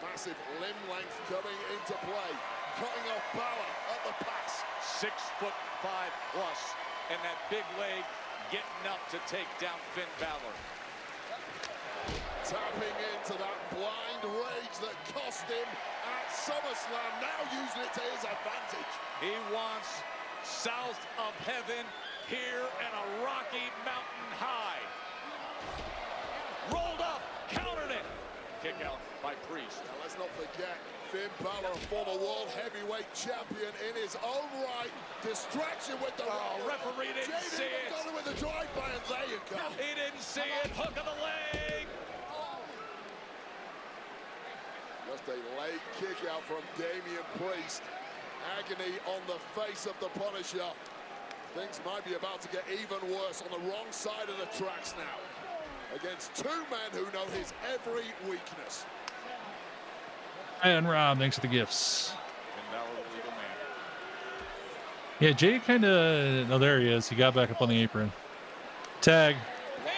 Massive limb length coming into play. Cutting off Balor at the pass. 6'5" plus. And that big leg getting up to take down Finn Balor. Tapping into that blind rage that cost him at SummerSlam, now using it to his advantage. He wants south of heaven here in a Rocky Mountain high. Rolled up, countered it. Kick out by Priest. Now let's not forget, Finn Balor, a former world heavyweight champion in his own right. Distraction with the referee didn't see it. With the drive-by, and there you go. He didn't see it. Hook of the leg. Just a late kick out from Damian Priest. Agony on the face of the Punisher. Things might be about to get even worse on the wrong side of the tracks now. Against two men who know his every weakness. And Rob, thanks for the gifts. Finn Balor, the legal man. Yeah, Jay kind of... Oh, there he is. He got back up on the apron. Tag.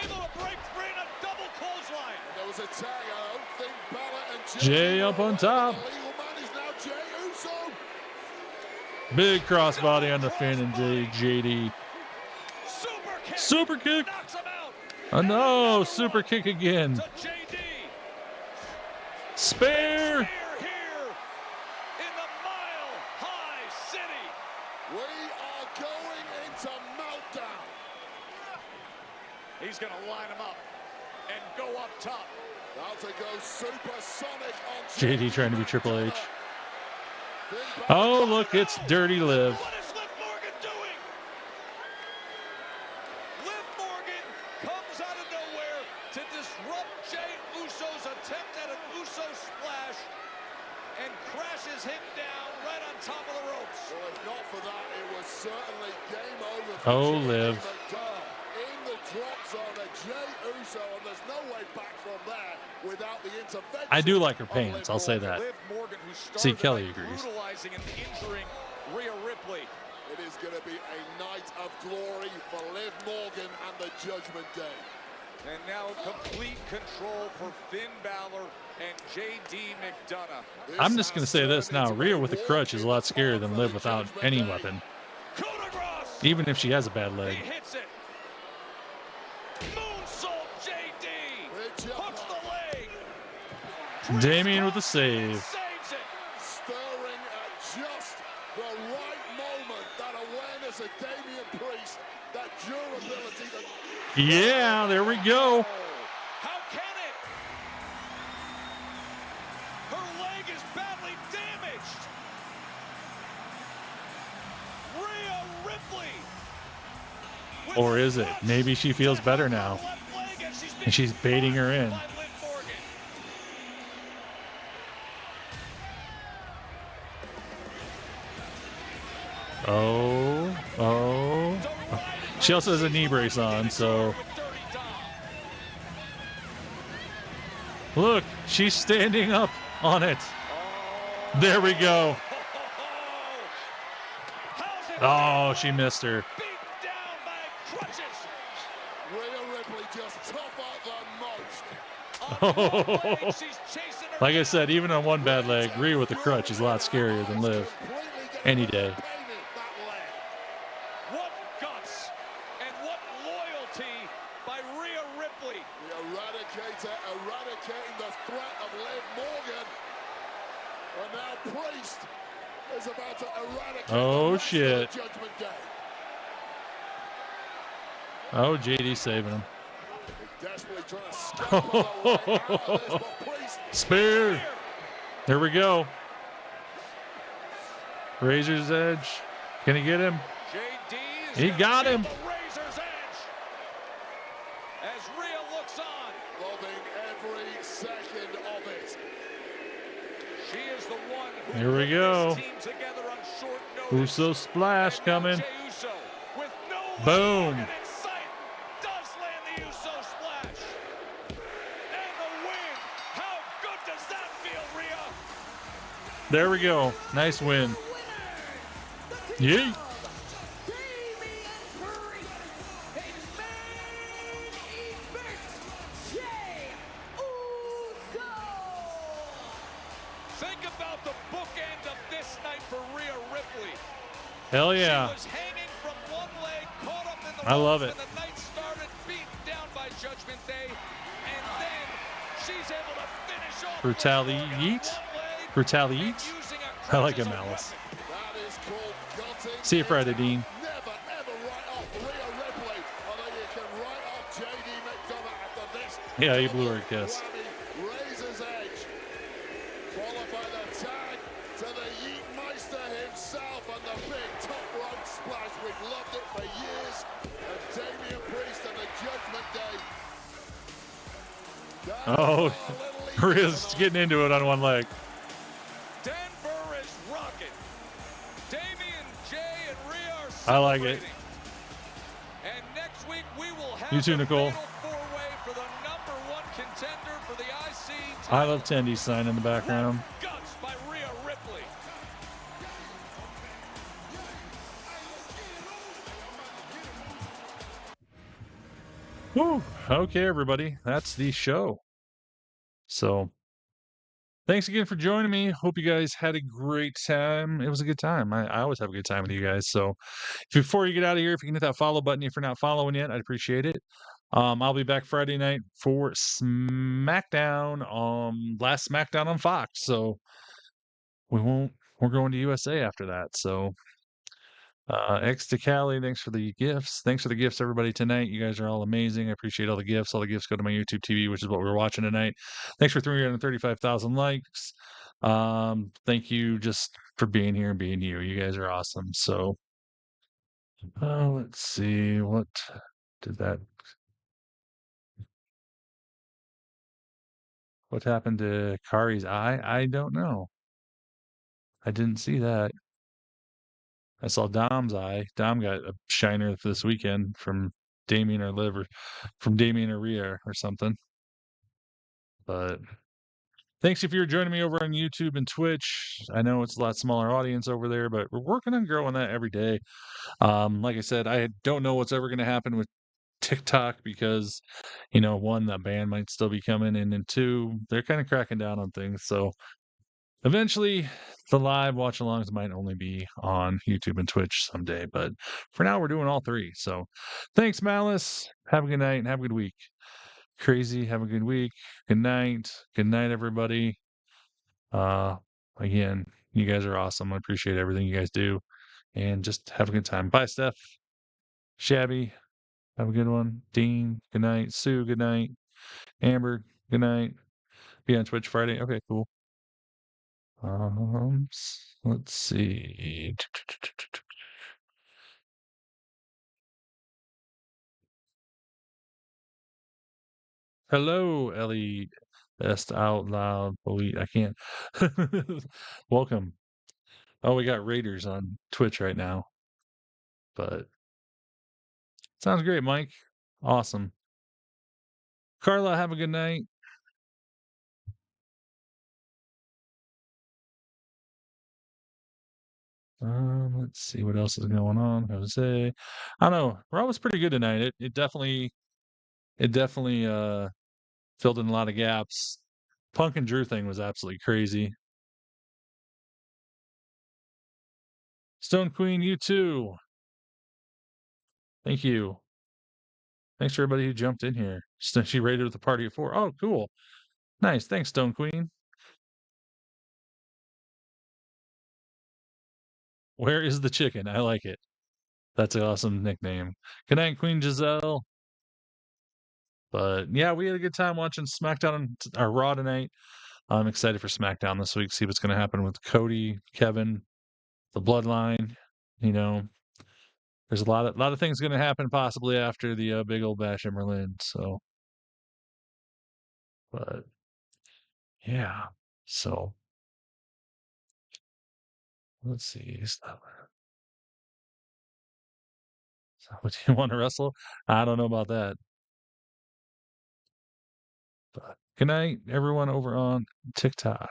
Able to break free in a double clothesline. There was a tag. I don't think Balor and Jay up on top. The legal man is now Jey Uso. Big crossbody on the Finn and JD. Super kick. Knocks him out. Oh no, super kick again. To JD. Spare. Here in the Mile High City. We are going into meltdown. He's going to line him up and go up top. Now to go supersonic on JD trying to be Triple H. Oh, look, it's Dirty Liv. What is Liv Morgan doing? Liv Morgan comes out of nowhere to disrupt Jey Uso's attempt at an Uso splash and crashes him down right on top of the ropes. Well, if not for that, it was certainly game over for Oh, Jey Liv. in the drop zone of Jey Uso, and there's no way back from there without the intervention. I do like her pants, I'll say that. Liv Morgan, who started See, the Kelly night agrees. brutalizing and injuring Rhea Ripley. It is going to be a night of glory for Liv Morgan and the Judgment Day. And now complete control for Finn Balor and JD McDonough. I'm just going to say this now. Rhea with a crutch is a lot scarier than Liv without any weapon. Even if she has a bad leg. He hits it. Moonsault JD. Damien with the save. Stirring at just the right moment. That awareness of Damian Priest, that durability. Yeah, there we go. How can it? Her leg is badly damaged. Rhea Ripley. Or is it? Maybe she feels better now. And she's baiting her in. Oh. She also has a knee brace on, so. Look, she's standing up on it. There we go. Oh, she missed her. Rhea Ripley just tougher than most. Like I said, even on one bad leg, Rhea with the crutch is a lot scarier than Liv. Any day. What guts and what loyalty by Rhea Ripley. The Eradicator eradicating the threat of Liv Morgan. And now Priest is about to eradicate Oh, the shit. Judgment Day. Oh, JD saving him. Desperately trying to scupper the way out of this, but Priest. Spear. There we go. Razor's Edge. Can he get him? He got him. Razor's Edge. As Rhea looks on. Loving every second of it. She is the one who Here we put go. this team together on short notice. Uso splash coming. Jey Uso, with no Boom. in sight, does land the Uso splash. And the win. How good does that feel, Rhea? There we go. Nice win. Yeet. Think about the bookend of this night for Rhea Ripley. Hell yeah. She was hanging from one leg, caught up in the I love ropes it. when the night started, beaten down by Judgment Day, and then she's able to finish off Brutality. Brutality. I like it, Malice. See you Friday, Dean. Never, ever write off Rhea Ripley. Although you can write off JD McDonough after this. Yeah, he blew her a kiss. Razor's Edge. Followed by the tag to the Yeet Meister himself and the big top rope splash. We've loved it for years. And Damian Priest and the Judgment Day. Oh, Rhea's getting into it on one leg. Denver is rocking. Damian, Jay, and Rhea are I like it. celebrating. And next week we will have You too, the Nicole. fatal four-way for the #1 contender for the IC I title. love Tendy's sign in the background. Guts by Rhea Ripley. Whew. Okay, everybody. That's the show. So, thanks again for joining me. Hope you guys had a great time. It was a good time. I always have a good time with you guys. So, before you get out of here, if you can hit that follow button if you're not following yet, I'd appreciate it. I'll be back Friday night for SmackDown. Last SmackDown on Fox. So, we're going to USA after that. So, X to Cali, thanks for the gifts. Thanks for the gifts, everybody, tonight. You guys are all amazing. I appreciate all the gifts. All the gifts go to my YouTube TV, which is what we're watching tonight. Thanks for 335,000 likes. Thank you just for being here and being you. You guys are awesome. So, let's see. What did that... What happened to Kari's eye? I don't know. I didn't see that. I saw Dom's eye. Dom got a shiner for this weekend from Damien or Liv, or from Damien or Rhea or something. But thanks if you're joining me over on YouTube and Twitch. I know it's a lot smaller audience over there, but we're working on growing that every day. Like I said, I don't know what's ever going to happen with TikTok because, one, that ban might still be coming, and then two, they're kind of cracking down on things. So eventually, the live watch alongs might only be on YouTube and Twitch someday, but for now, we're doing all three. So thanks, Malice. Have a good night and have a good week. crazy. Have a good week. Good night. Good night, everybody. Again, you guys are awesome. I appreciate everything you guys do. And just have a good time. Bye, Steph. Shabby, have a good one. Dean, good night. Sue, good night. Amber, good night. Be on Twitch Friday. Okay, cool. Let's see. Hello, Ellie. Best out loud. I can't. Welcome. Oh, we got Raiders on Twitch right now. But sounds great, Mike. Awesome. Carla, have a good night. Let's see what else is going on. Jose, I don't know. Raw was pretty good tonight. It definitely filled in a lot of gaps. Punk and Drew thing was absolutely crazy. Stone Queen, you too. Thank you. Thanks for everybody who jumped in here. She rated the party of 4. Oh, cool. Nice. Thanks, Stone Queen. Where is the chicken? I like it. That's an awesome nickname. Good night, Queen Giselle. But yeah, we had a good time watching SmackDown or Raw tonight. I'm excited for SmackDown this week. See what's going to happen with Cody, Kevin, the Bloodline. You know, there's a lot of things going to happen possibly after the big old bash in Berlin. So, but yeah. So let's see. What do you want to wrestle? I don't know about that. But good night, everyone over on TikTok.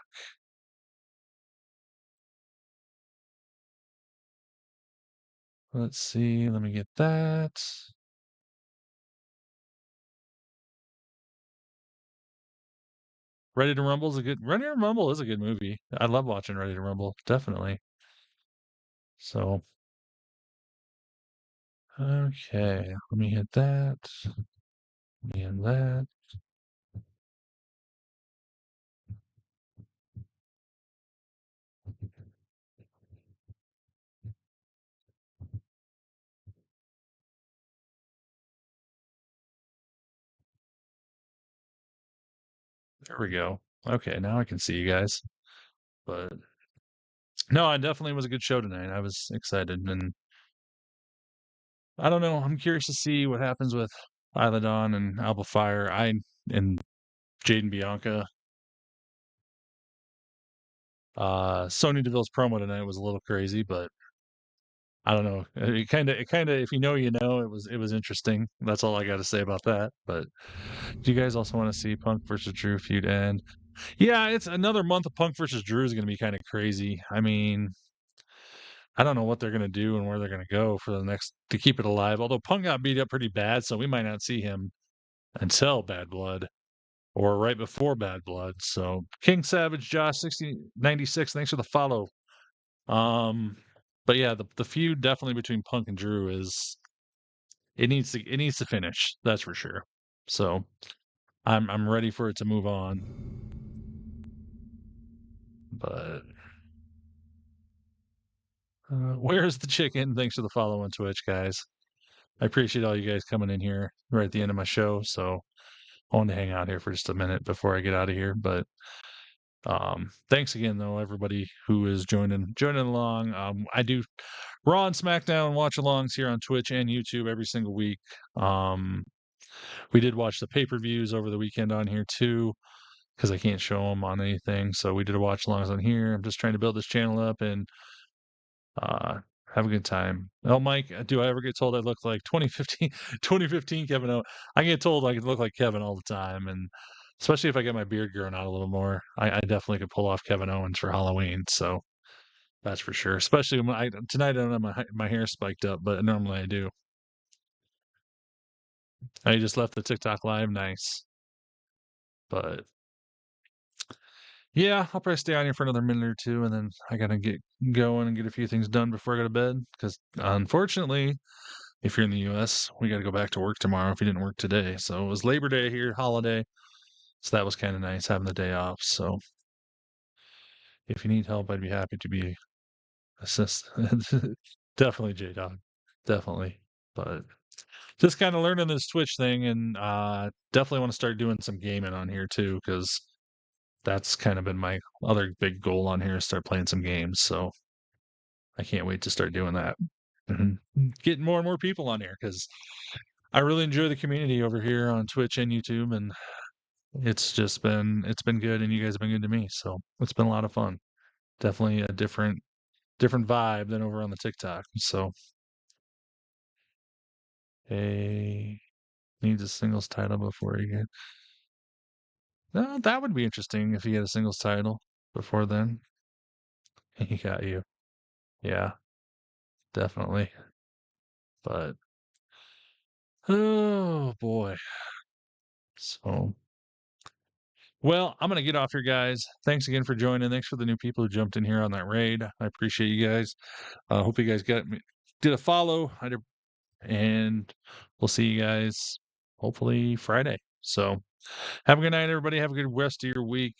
Let's see. Let me get that. Ready to Rumble is a good. Ready to Rumble is a good movie. I love watching Ready to Rumble. Definitely. So, okay. Let me hit that. Let me hit that. There we go. Okay, now I can see you guys. But no, it definitely was a good show tonight. I was excited, and I don't know. I'm curious to see what happens with Isla Dawn and Alba Fire. And Jaden Bianca. Sonya Deville's promo tonight was a little crazy, but I don't know. It kind of, if you know, you know. It was interesting. That's all I got to say about that. But do you guys also want to see Punk versus Drew feud end? Yeah, it's another month of Punk versus Drew is going to be kind of crazy. I mean, I don't know what they're going to do and where they're going to go for the next to keep it alive. Although Punk got beat up pretty bad, so we might not see him until Bad Blood or right before Bad Blood. So King Savage, Josh 6096, thanks for the follow. But yeah, the feud definitely between Punk and Drew is it needs to finish. That's for sure. So I'm ready for it to move on. But where's the chicken? Thanks for the follow on Twitch, guys. I appreciate all you guys coming in here right at the end of my show. So I want to hang out here for just a minute before I get out of here. But thanks again, though, everybody who is joining along. I do Raw and SmackDown watch alongs here on Twitch and YouTube every single week. We did watch the pay-per-views over the weekend on here too, because I can't show them on anything. So we did a watch alongs on here. I'm just trying to build this channel up and have a good time. Oh, Mike, do I ever get told I look like 2015 Kevin Owens? I get told I look like Kevin all the time, and especially if I get my beard grown out a little more, I definitely could pull off Kevin Owens for Halloween. So that's for sure. Especially when tonight I don't have my hair spiked up, but normally I do. I just left the TikTok live, nice. But yeah, I'll probably stay on here for another minute or two, and then I gotta get going and get a few things done before I go to bed. Because unfortunately, if you're in the U.S., we got to go back to work tomorrow if you didn't work today. So it was Labor Day here, holiday. So that was kind of nice having the day off. So if you need help, I'd be happy to be assist. Definitely, J Dog. Definitely. But just kind of learning this Twitch thing, and definitely want to start doing some gaming on here too, because that's kind of been my other big goal on here is start playing some games. So I can't wait to start doing that. Getting more and more people on here because I really enjoy the community over here on Twitch and YouTube, and it's been good, and you guys have been good to me. So it's been a lot of fun. Definitely a different vibe than over on the TikTok. So hey, needs a singles title before you get. No, that would be interesting if you get a singles title before then. He got you. Yeah, definitely. But oh boy. So well, I'm gonna get off here, guys. Thanks again for joining. Thanks for the new people who jumped in here on that raid. I appreciate you guys. Hope you guys did a follow. And we'll see you guys hopefully Friday. So have a good night, everybody. Have a good rest of your week.